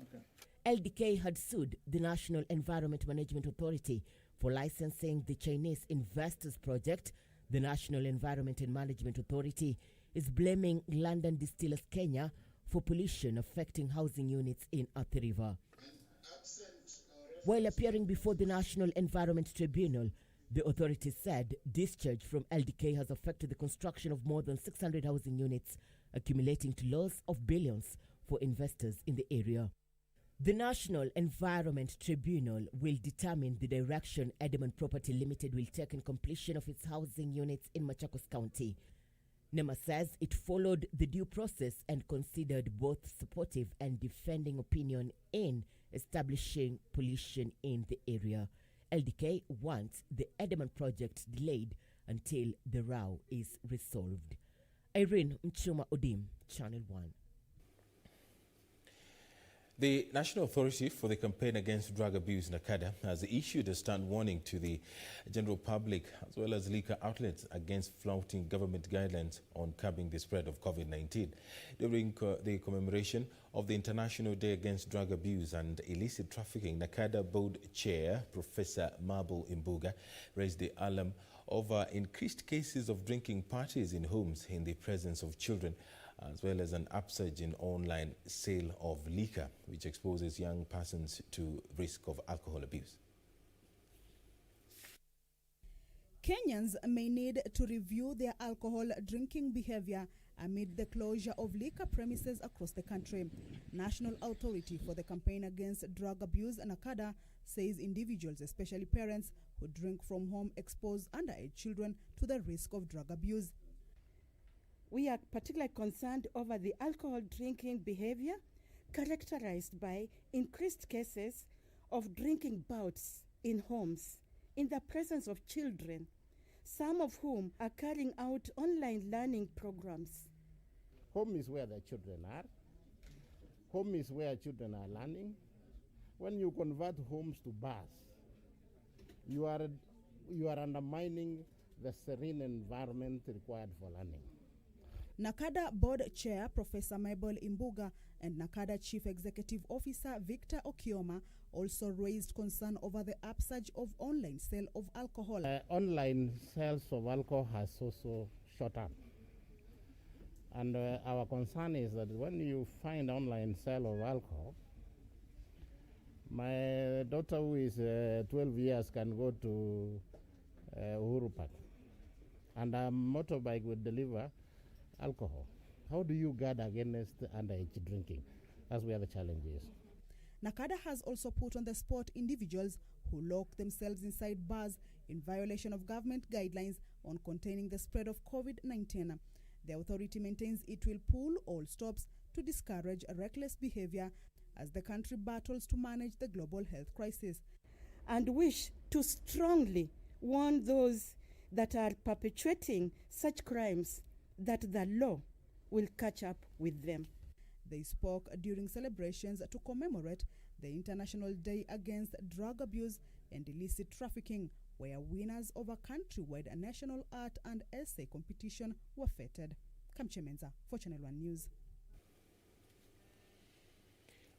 Okay. LDK had sued the National Environment Management Authority for licensing the Chinese investors project. The National Environment and Management Authority is blaming London Distillers Kenya for pollution affecting housing units in Athi River. While appearing before the National Environment Tribunal, the authority said discharge from LDK has affected the construction of more than 600 housing units, accumulating to loss of billions for investors in the area. The National Environment Tribunal will determine the direction Edmund Property Limited will take in completion of its housing units in Machakos County. NEMA says it followed the due process and considered both supportive and defending opinion in establishing pollution in the area. LDK wants the Edmund project delayed until the row is resolved. Irene Mchuma Odim, Channel 1. The National Authority for the Campaign Against Drug Abuse, NACADA, has issued a stern warning to the general public as well as liquor outlets against flouting government guidelines on curbing the spread of COVID-19. During the commemoration of the International Day Against Drug Abuse and Illicit Trafficking, NACADA Board Chair Professor Mabel Imbuga raised the alarm over increased cases of drinking parties in homes in the presence of children, as well as an upsurge in online sale of liquor, which exposes young persons to risk of alcohol abuse. Kenyans may need to review their alcohol drinking behavior amid the closure of liquor premises across the country. National Authority for the Campaign Against Drug Abuse, NACADA, says individuals, especially parents who drink from home, expose underage children to the risk of drug abuse. We are particularly concerned over the alcohol drinking behavior characterized by increased cases of drinking bouts in homes in the presence of children, some of whom are carrying out online learning programs. Home is where the children are. Home is where children are learning. When you convert homes to bars, you are undermining the serene environment required for learning. NACADA Board Chair Professor Mabel Imbuga and NACADA Chief Executive Officer Victor Okioma also raised concern over the upsurge of online sale of alcohol. Online sales of alcohol has also shot up. And our concern is that when you find online sale of alcohol, my daughter who is 12 years can go to Uhuru Park and a motorbike will deliver alcohol. How do you guard against underage drinking? That's where the challenge is. NACADA has also put on the spot individuals who lock themselves inside bars in violation of government guidelines on containing the spread of COVID-19. The authority maintains it will pull all stops to discourage reckless behavior as the country battles to manage the global health crisis. And wish to strongly warn those that are perpetuating such crimes that the law will catch up with them. They spoke during celebrations to commemorate the International Day Against Drug Abuse and Illicit Trafficking, where winners of a countrywide national art and essay competition were feted. Kamche Menza for Channel 1 News.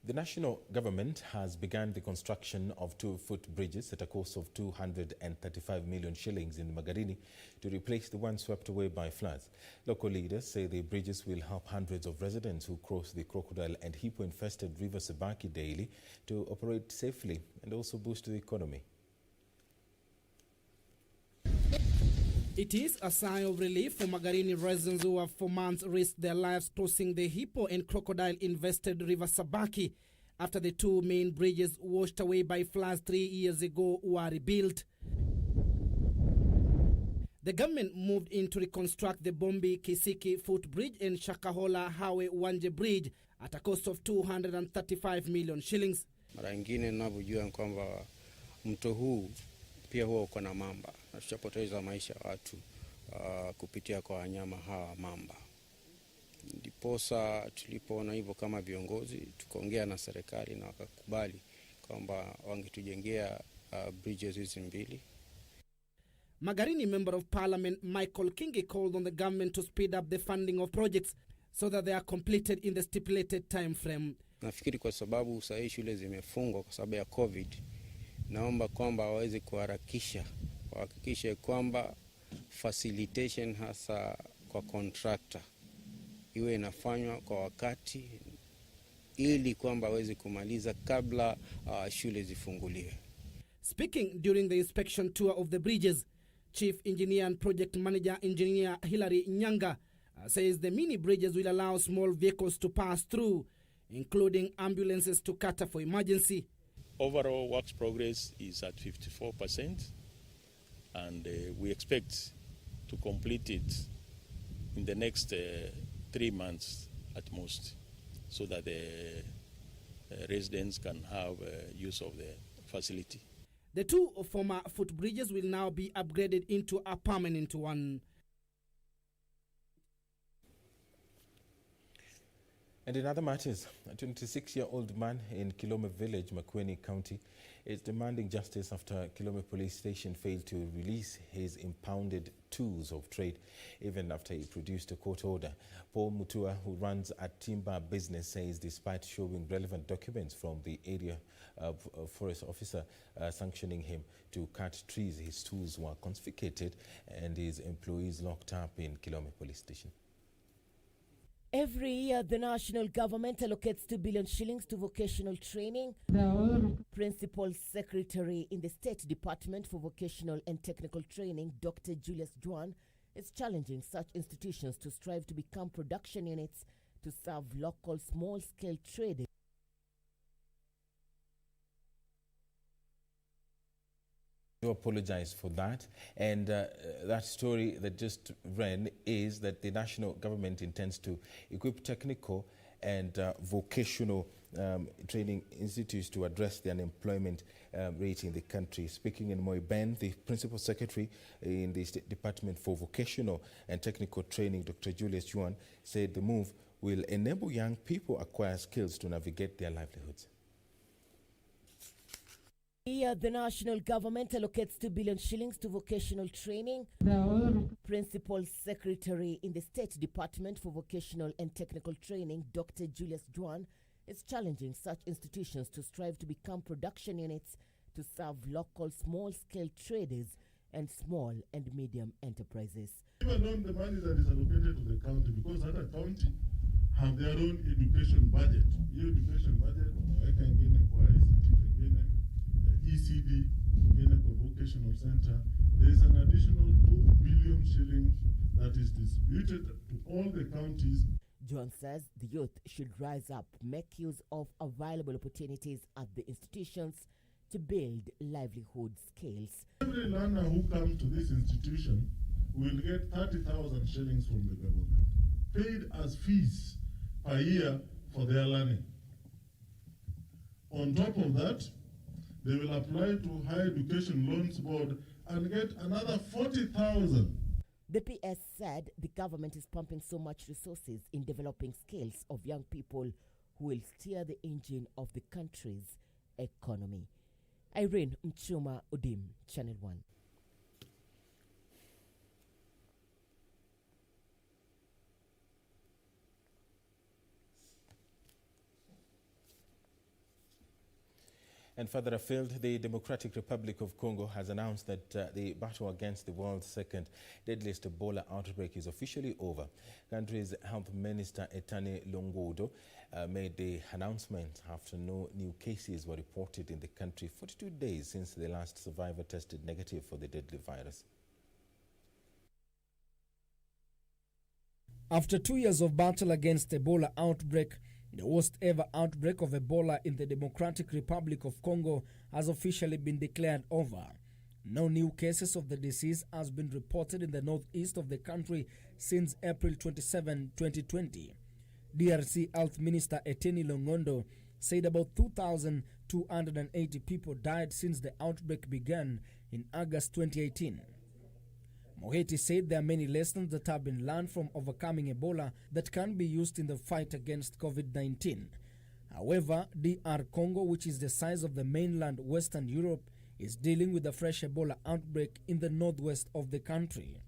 The national government has begun the construction of 2-foot bridges at a cost of 235 million shillings in Magarini to replace the ones swept away by floods. Local leaders say the bridges will help hundreds of residents who cross the crocodile and hippo-infested River Sabaki daily to operate safely and also boost the economy. It is a sign of relief for Magarini residents who have for months risked their lives crossing the hippo and crocodile-invested River Sabaki after the two main bridges washed away by floods 3 years ago were rebuilt. The government moved in to reconstruct the Bombi Kisiki footbridge and Shakahola Hawe Wanje bridge at a cost of 235 million shillings. Mara nyingine ninavyojua kwamba mto huu pia huwa uko na mamba na tushapoteza maisha ya watu kupitia kwa wanyama hawa mamba. Ndiposa tulipoona hivyo kama viongozi tukaongea na serikali na wakakubali kwamba wangetujengea bridges hizi mbili. Magarini Member of Parliament Michael Kingi called on the government to speed up the funding of projects so that they are completed in the stipulated time frame. Nafikiri kwa sababu sasa shule zimefungwa kwa sababu ya COVID, naomba kwamba waweze kuharakisha, wahakikishe kwamba facilitation hasa kwa contractor iwe inafanywa kwa wakati ili kwamba waweze kumaliza kabla shule zifunguliwe. Speaking during the inspection tour of the bridges, Chief Engineer and Project Manager Engineer Hilary Nyanga says the mini bridges will allow small vehicles to pass through, including ambulances to cater for emergency. Overall works progress is at 54%, and we expect to complete it in the next 3 months at most, so that the residents can have use of the facility. The two former footbridges will now be upgraded into a permanent one. And in other matters, a 26-year-old man in Kilome Village, Makueni County, is demanding justice after Kilome Police Station failed to release his impounded tools of trade, even after he produced a court order. Paul Mutua, who runs a timber business, says despite showing relevant documents from the area forest officer sanctioning him to cut trees, his tools were confiscated and his employees locked up in Kilome Police Station. Every year, the national government allocates 2 billion shillings to vocational training. Principal Secretary in the State Department for Vocational and Technical Training, Dr. Julius Juan, is challenging such institutions to strive to become production units to serve local small-scale trading. To apologize for that, and that story that just ran is that the national government intends to equip technical and vocational training institutes to address the unemployment rate in the country. Speaking in Moiben, the Principal Secretary in the State Department for Vocational and Technical Training, Dr. Julius Juan, said the move will enable young people acquire skills to navigate their livelihoods. Here, the national government allocates 2 billion shillings to vocational training. Principal Secretary in the State Department for Vocational and Technical Training, Dr. Julius Juan, is challenging such institutions to strive to become production units to serve local small-scale traders and small and medium enterprises. Even on the money that is allocated to the county, because other county have their own education budget. Education budget, ECD, Vocational Center, there is an additional 2 billion shillings that is distributed to all the counties. John says the youth should rise up, make use of available opportunities at the institutions to build livelihood skills. Every learner who comes to this institution will get 30,000 shillings from the government, paid as fees per year for their learning. On top of that, they will apply to Higher Education Loans Board and get another 40,000. The PS said the government is pumping so much resources in developing skills of young people who will steer the engine of the country's economy. Irene Mchuma Udim, Channel 1. And further afield, the Democratic Republic of Congo has announced that the battle against the world's second deadliest Ebola outbreak is officially over. Country's Health Minister Etane Longodo made the announcement after no new cases were reported in the country 42 days since the last survivor tested negative for the deadly virus. After 2 years of battle against Ebola outbreak, the worst ever outbreak of Ebola in the Democratic Republic of Congo has officially been declared over. No new cases of the disease has been reported in the northeast of the country since April 27, 2020. DRC Health Minister Eteni Longondo said about 2,280 people died since the outbreak began in August 2018. Moheti said there are many lessons that have been learned from overcoming Ebola that can be used in the fight against COVID-19. However, DR Congo, which is the size of the mainland Western Europe, is dealing with a fresh Ebola outbreak in the northwest of the country.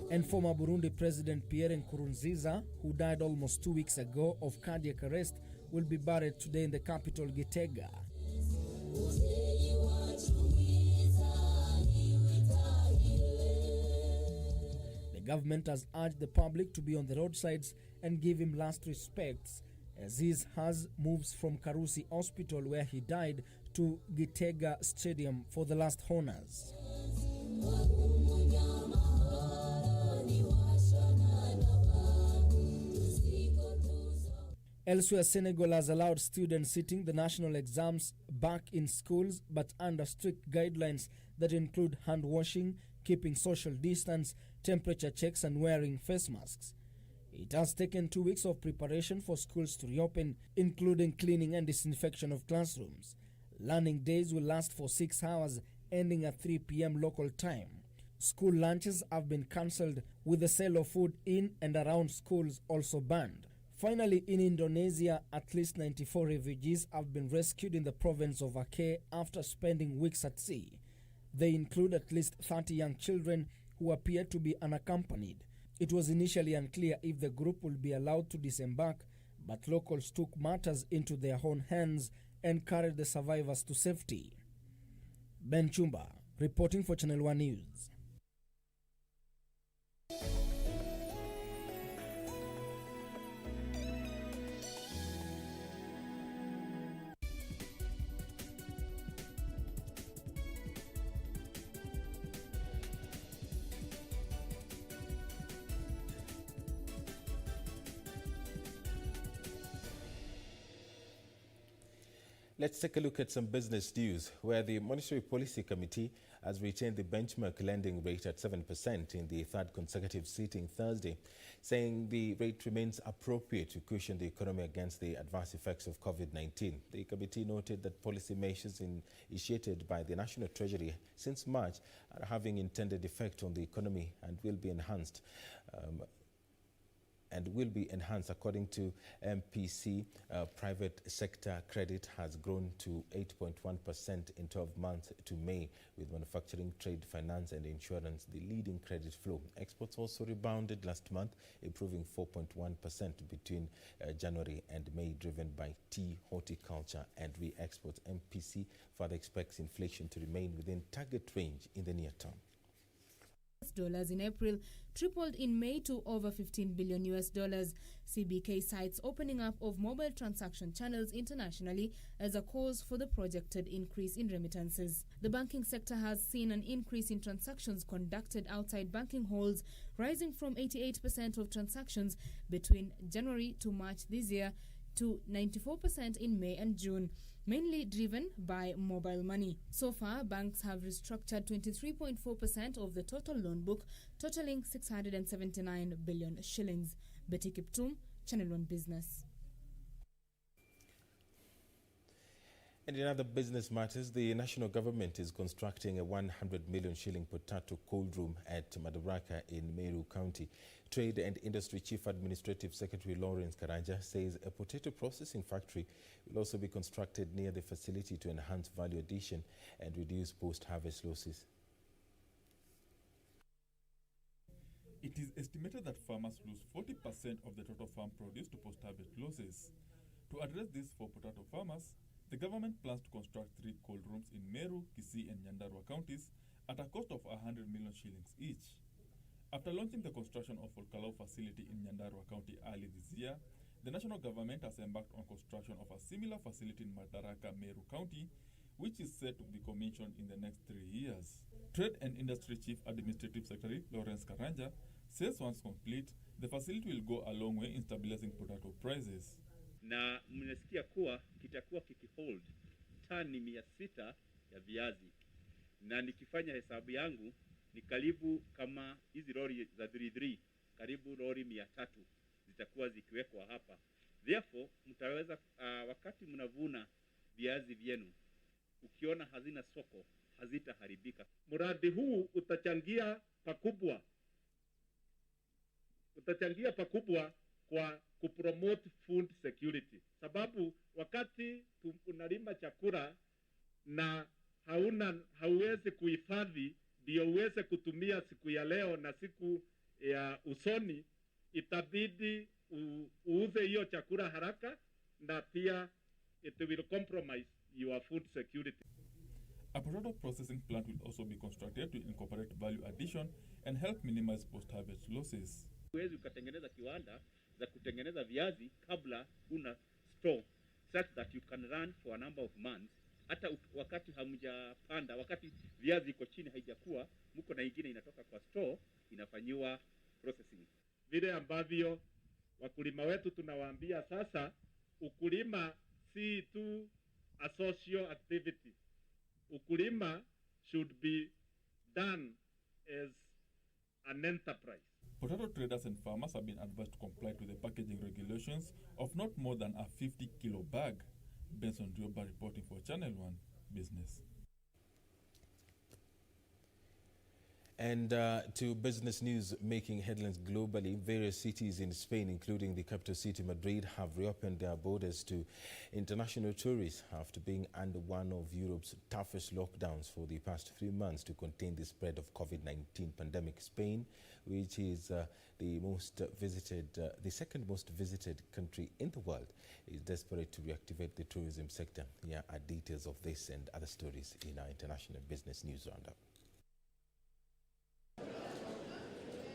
And former Burundi President Pierre Nkurunziza, who died almost 2 weeks ago of cardiac arrest, will be buried today in the capital Gitega. The government has urged the public to be on the roadsides and give him last respects as his has moves from Karusi Hospital, where he died, to Gitega Stadium for the last honors. Elsewhere, Senegal has allowed students sitting the national exams back in schools, but under strict guidelines that include hand washing, keeping social distance, temperature checks, and wearing face masks. It has taken 2 weeks of preparation for schools to reopen, including cleaning and disinfection of classrooms. Learning days will last for 6 hours, ending at 3 p.m. local time. School lunches have been cancelled, with the sale of food in and around schools also banned. Finally, in Indonesia, at least 94 refugees have been rescued in the province of Aceh after spending weeks at sea. They include at least 30 young children who appear to be unaccompanied. It was initially unclear if the group would be allowed to disembark, but locals took matters into their own hands and carried the survivors to safety. Ben Chumba, reporting for Channel 1 News. Let's take a look at some business news, where the Monetary Policy Committee has retained the benchmark lending rate at 7% in the third consecutive sitting Thursday, saying the rate remains appropriate to cushion the economy against the adverse effects of COVID-19. The committee noted that policy measures initiated by the National Treasury since March are having intended effect on the economy and will be enhanced. According to MPC. Private sector credit has grown to 8.1% in 12 months to May, with manufacturing, trade, finance and insurance the leading credit flow. Exports also rebounded last month, improving 4.1% between January and May, driven by tea, horticulture and re-exports. MPC further expects inflation to remain within target range in the near term. Dollars in April tripled in May to over $15 billion. CBK cites opening up of mobile transaction channels internationally as a cause for the projected increase in remittances. The banking sector has seen an increase in transactions conducted outside banking halls, rising from 88% of transactions between January to March this year to 94% in May and June, mainly driven by mobile money. So far, banks have restructured 23.4% of the total loan book, totaling 679 billion shillings. Betty Kiptum, Channel 1 Business. And in other business matters, the national government is constructing a 100 million shilling potato cold room at Madaraka in Meru County. Trade and Industry Chief Administrative Secretary Lawrence Karanja says a potato processing factory will also be constructed near the facility to enhance value addition and reduce post-harvest losses. It is estimated that farmers lose 40% of the total farm produce to post-harvest losses. To address this for potato farmers, the government plans to construct 3 cold rooms in Meru, Kisii and Nyandarua counties at a cost of 100 million shillings each. After launching the construction of Olkalau facility in Nyandarua County early this year, the national government has embarked on construction of a similar facility in Madaraka, Meru County, which is set to be commissioned in the next 3 years. Trade and Industry Chief Administrative Secretary Lawrence Karanja says once complete, the facility will go a long way in stabilizing potato prices. Na mnasikia kuwa kitakuwa kikihold tani 600 ya viazi, na nikifanya hesabu yangu ni karibu kama hizi lori za 33 karibu lori 300 zitakuwa zikiwekwa hapa. Therefore mtaweza wakati mnavuna viazi vyenu, ukiona hazina soko hazitaharibika. Mradi huu utachangia pakubwa kwa kupromote food security, sababu wakati unalima chakula na hauwezi kuhifadhi ndio uweze kutumia siku ya leo na siku ya usoni, itabidi uuze hiyo chakula haraka, na pia it will compromise your food security. A potato processing plant will also be constructed to incorporate value addition and help minimize post-harvest losses. Huwezi ukatengeneza kiwanda za kutengeneza viazi kabla una store, such that you can run for a number of months. Hata wakati hamjapanda, wakati viazi iko chini haijakuwa, mko na ingine inatoka kwa store inafanyiwa processing. Vile ambavyo wakulima wetu tunawaambia sasa, ukulima si tu a social activity. Ukulima should be done as an enterprise. Potato traders and farmers have been advised to comply to the packaging regulations of not more than a 50-kilo bag. Benson Rioba reporting for Channel 1 Business. And to business news making headlines globally, various cities in Spain, including the capital city Madrid, have reopened their borders to international tourists after being under one of Europe's toughest lockdowns for the past 3 months to contain the spread of COVID-19 pandemic. Spain, which is the second most visited country in the world, is desperate to reactivate the tourism sector. Here are details of this and other stories in our international business news roundup.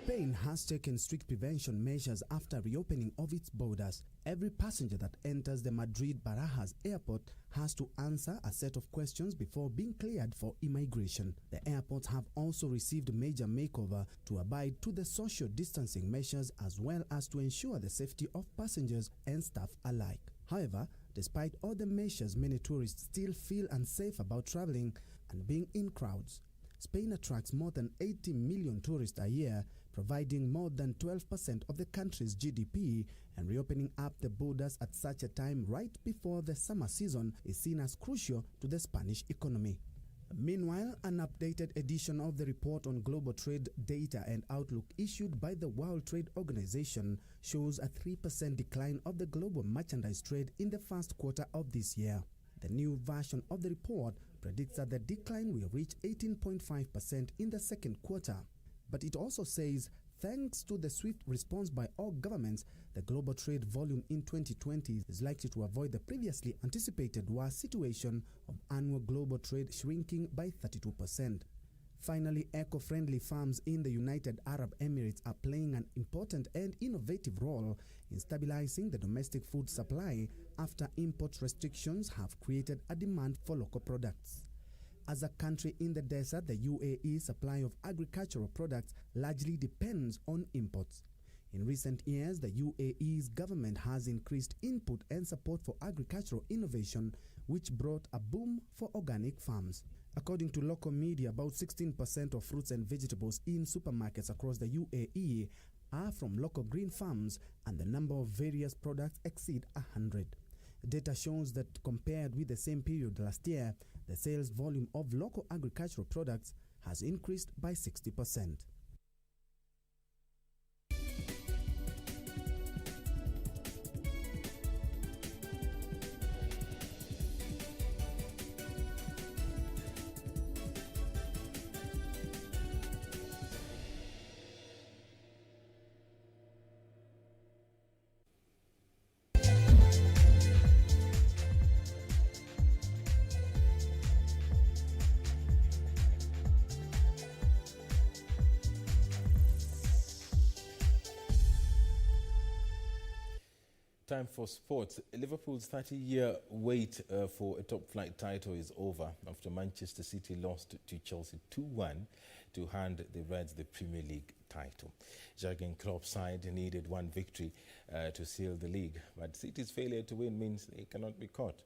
Spain has taken strict prevention measures after reopening of its borders. Every passenger that enters the Madrid-Barajas airport has to answer a set of questions before being cleared for immigration. The airports have also received a major makeover to abide to the social distancing measures as well as to ensure the safety of passengers and staff alike. However, despite all the measures, many tourists still feel unsafe about traveling and being in crowds. Spain attracts more than 80 million tourists a year, providing more than 12% of the country's GDP, and reopening up the borders at such a time right before the summer season is seen as crucial to the Spanish economy. Meanwhile, an updated edition of the report on global trade data and outlook issued by the World Trade Organization shows a 3% decline of the global merchandise trade in the first quarter of this year. The new version of the report predicts that the decline will reach 18.5% in the second quarter. But it also says, thanks to the swift response by all governments, the global trade volume in 2020 is likely to avoid the previously anticipated worst situation of annual global trade shrinking by 32%. Finally, eco-friendly farms in the United Arab Emirates are playing an important and innovative role in stabilizing the domestic food supply after import restrictions have created a demand for local products. As a country in the desert, the UAE's supply of agricultural products largely depends on imports. In recent years, the UAE's government has increased input and support for agricultural innovation, which brought a boom for organic farms. According to local media, about 16% of fruits and vegetables in supermarkets across the UAE are from local green farms, and the number of various products exceed 100. Data shows that compared with the same period last year, the sales volume of local agricultural products has increased by 60%. Time for sports. Liverpool's 30-year wait for a top-flight title is over after Manchester City lost to Chelsea 2-1 to hand the Reds the Premier League title. Jurgen Klopp's side needed one victory to seal the league, but City's failure to win means they cannot be caught.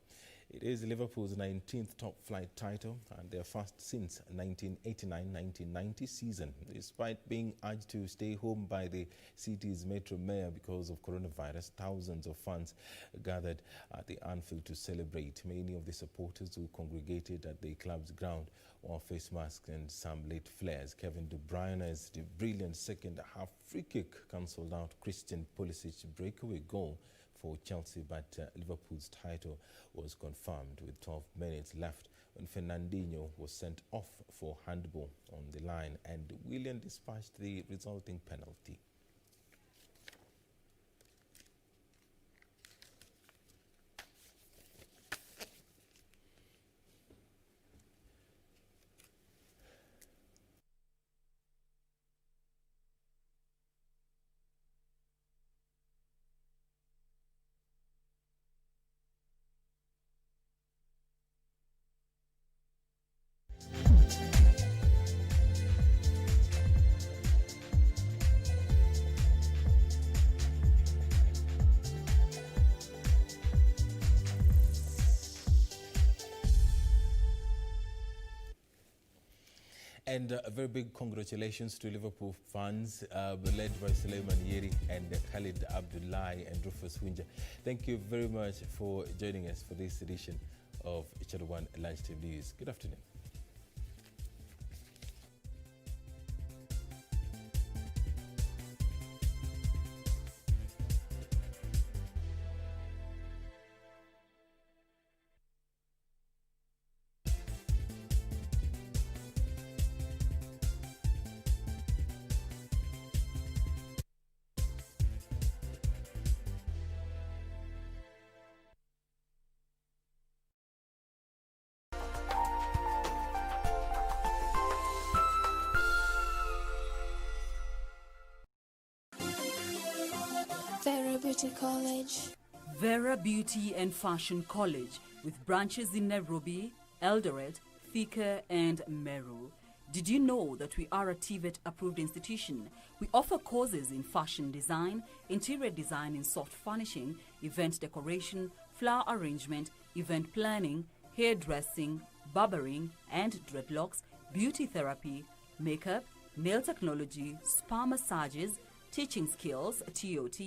It is Liverpool's 19th top-flight title and their first since 1989-1990 season, despite being urged to stay home by the city's Metro Mayor because of coronavirus. Thousands of fans gathered at the Anfield to celebrate. Many of the supporters who congregated at the club's ground wore face masks and some lit flares. Kevin De Bruyne's brilliant second-half free kick cancelled out Christian Pulisic's breakaway goal for Chelsea, but Liverpool's title was confirmed with 12 minutes left when Fernandinho was sent off for handball on the line and Willian dispatched the resulting penalty. And a very big congratulations to Liverpool fans, led by Suleiman Yeri and Khalid Abdullahi and Rufus Hunja. Thank you very much for joining us for this edition of Channel 1 Lunchtime News. Good afternoon. Vera Beauty College. Vera Beauty and Fashion College, with branches in Nairobi, Eldoret, Thika, and Meru. Did you know that we are a TVET-approved institution? We offer courses in fashion design, interior design in soft furnishing, event decoration, flower arrangement, event planning, hairdressing, barbering and dreadlocks, beauty therapy, makeup, nail technology, spa massages, teaching skills, TOT,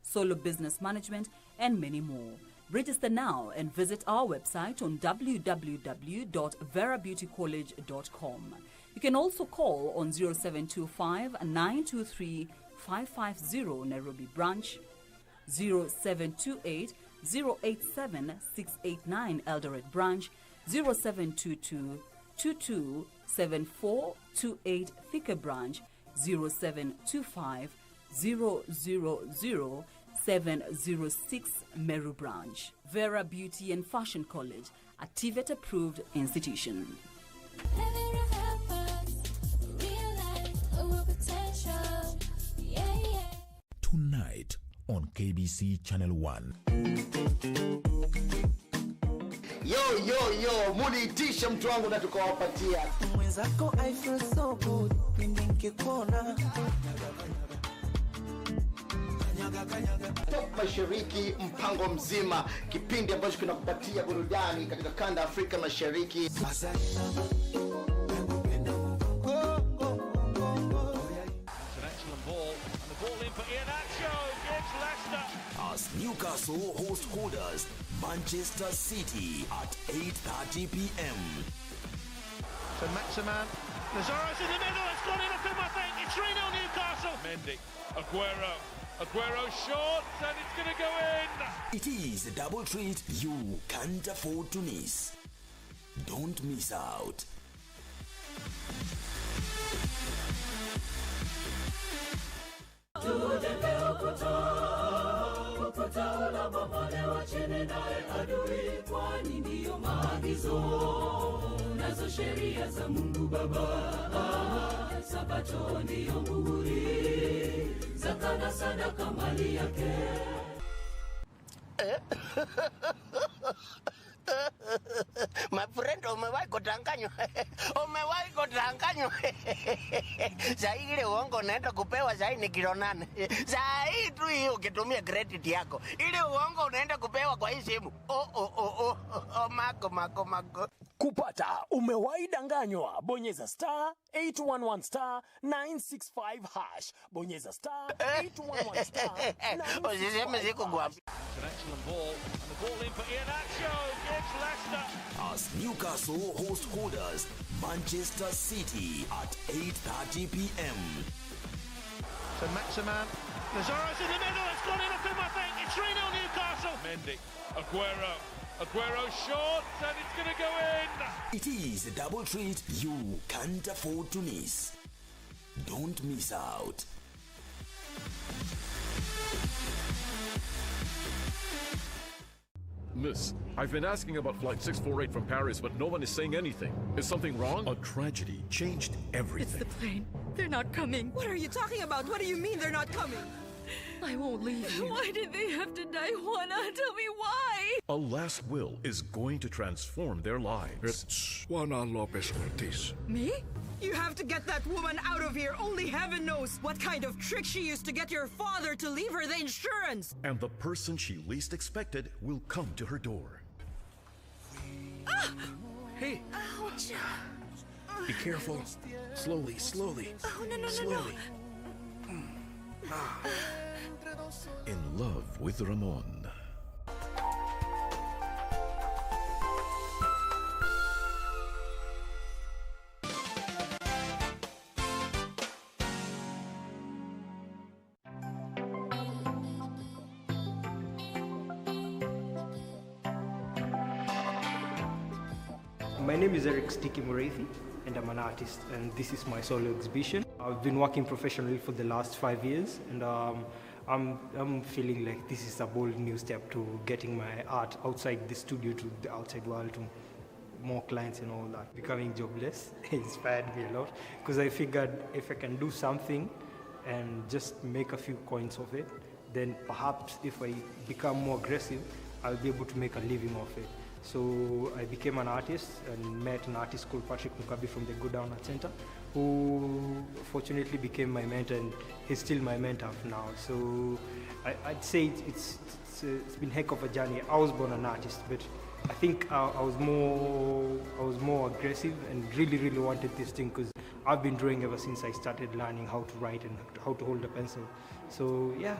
solo business management, and many more. Register now and visit our website on www.verabeautycollege.com. You can also call on 0725 923 550 Nairobi branch, 0728 087 689 Eldoret branch, 0722 22 7428 Thika branch, 0725 000 706 Meru branch. Vera Beauty and Fashion College, a TVET approved institution. Tonight on KBC Channel 1. Yo, muliitisha mtu wangu na tukawapatia. Mwenzako I feel so good, pindi nikikuona. Top Mashariki, mpango mzima, kipindi ambacho kinakupatia burudani katika kanda Afrika Mashariki. As Newcastle host holders Manchester City at 8:30 p.m. So Maximan, Lazzaro's in the middle, it's gone in off him, I think. It's 3-0 Newcastle. Mendy, Aguero short, and it's going to go in. It is a double treat you can't afford to miss. Don't miss out. Chini naye adui, kwani ndiyo maagizo nazo sheria za Mungu Baba. Sabato ndiyo muhuri, zaka na sadaka mali yake. My friend, umewahi kudanganywa? Umewahi kudanganywa? Sahi ile uongo unaenda kupewa sahi ni kilo 8. Sahi tu hiyo ukitumia credit yako. Ile uongo unaenda kupewa kwa hii simu. Mako. Kupata umewahi danganywa, bonyeza star 811 star 965 hash. Bonyeza star 811 star 965 Usiseme ziko guapi. It's an excellent ball, and the ball in for Iheanacho gives Leicester. As Newcastle host holders Manchester City at 8:30 p.m. So Maximan, Lazzaro's in the middle, it's gone in off him, I think. It's 3-0 Newcastle. Mendy, Aguero short, and it's going to go in. It is a double treat you can't afford to miss. Don't miss out. Miss, I've been asking about Flight 648 from Paris, but no one is saying anything. Is something wrong? A tragedy changed everything. It's the plane. They're not coming. What are you talking about? What do you mean they're not coming? I won't leave you. Why did they have to die, Juana? Tell me why. A last will is going to transform their lives. It's Juana Lopez Ortiz. Me? You have to get that woman out of here. Only heaven knows what kind of trick she used to get your father to leave her the insurance. And the person she least expected will come to her door. Ah! Hey! Ouch! Be careful. Slowly. Oh, no. Slowly. In love with Ramon. My name is Eric Sticky Mureithi, and I'm an artist, and this is my solo exhibition. I've been working professionally for the last 5 years, and I'm feeling like this is a bold new step to getting my art outside the studio to the outside world, to more clients and all that. Becoming jobless inspired me a lot, because I figured if I can do something and just make a few coins of it, then perhaps if I become more aggressive, I'll be able to make a living of it. So I became an artist and met an artist called Patrick Mukabi from the Go Down Art Center, who fortunately became my mentor, and he's still my mentor now. So I'd say it's been a heck of a journey. I was born an artist, but I think I was more aggressive and really wanted this thing, because I've been drawing ever since I started learning how to write and how to hold a pencil. So yeah,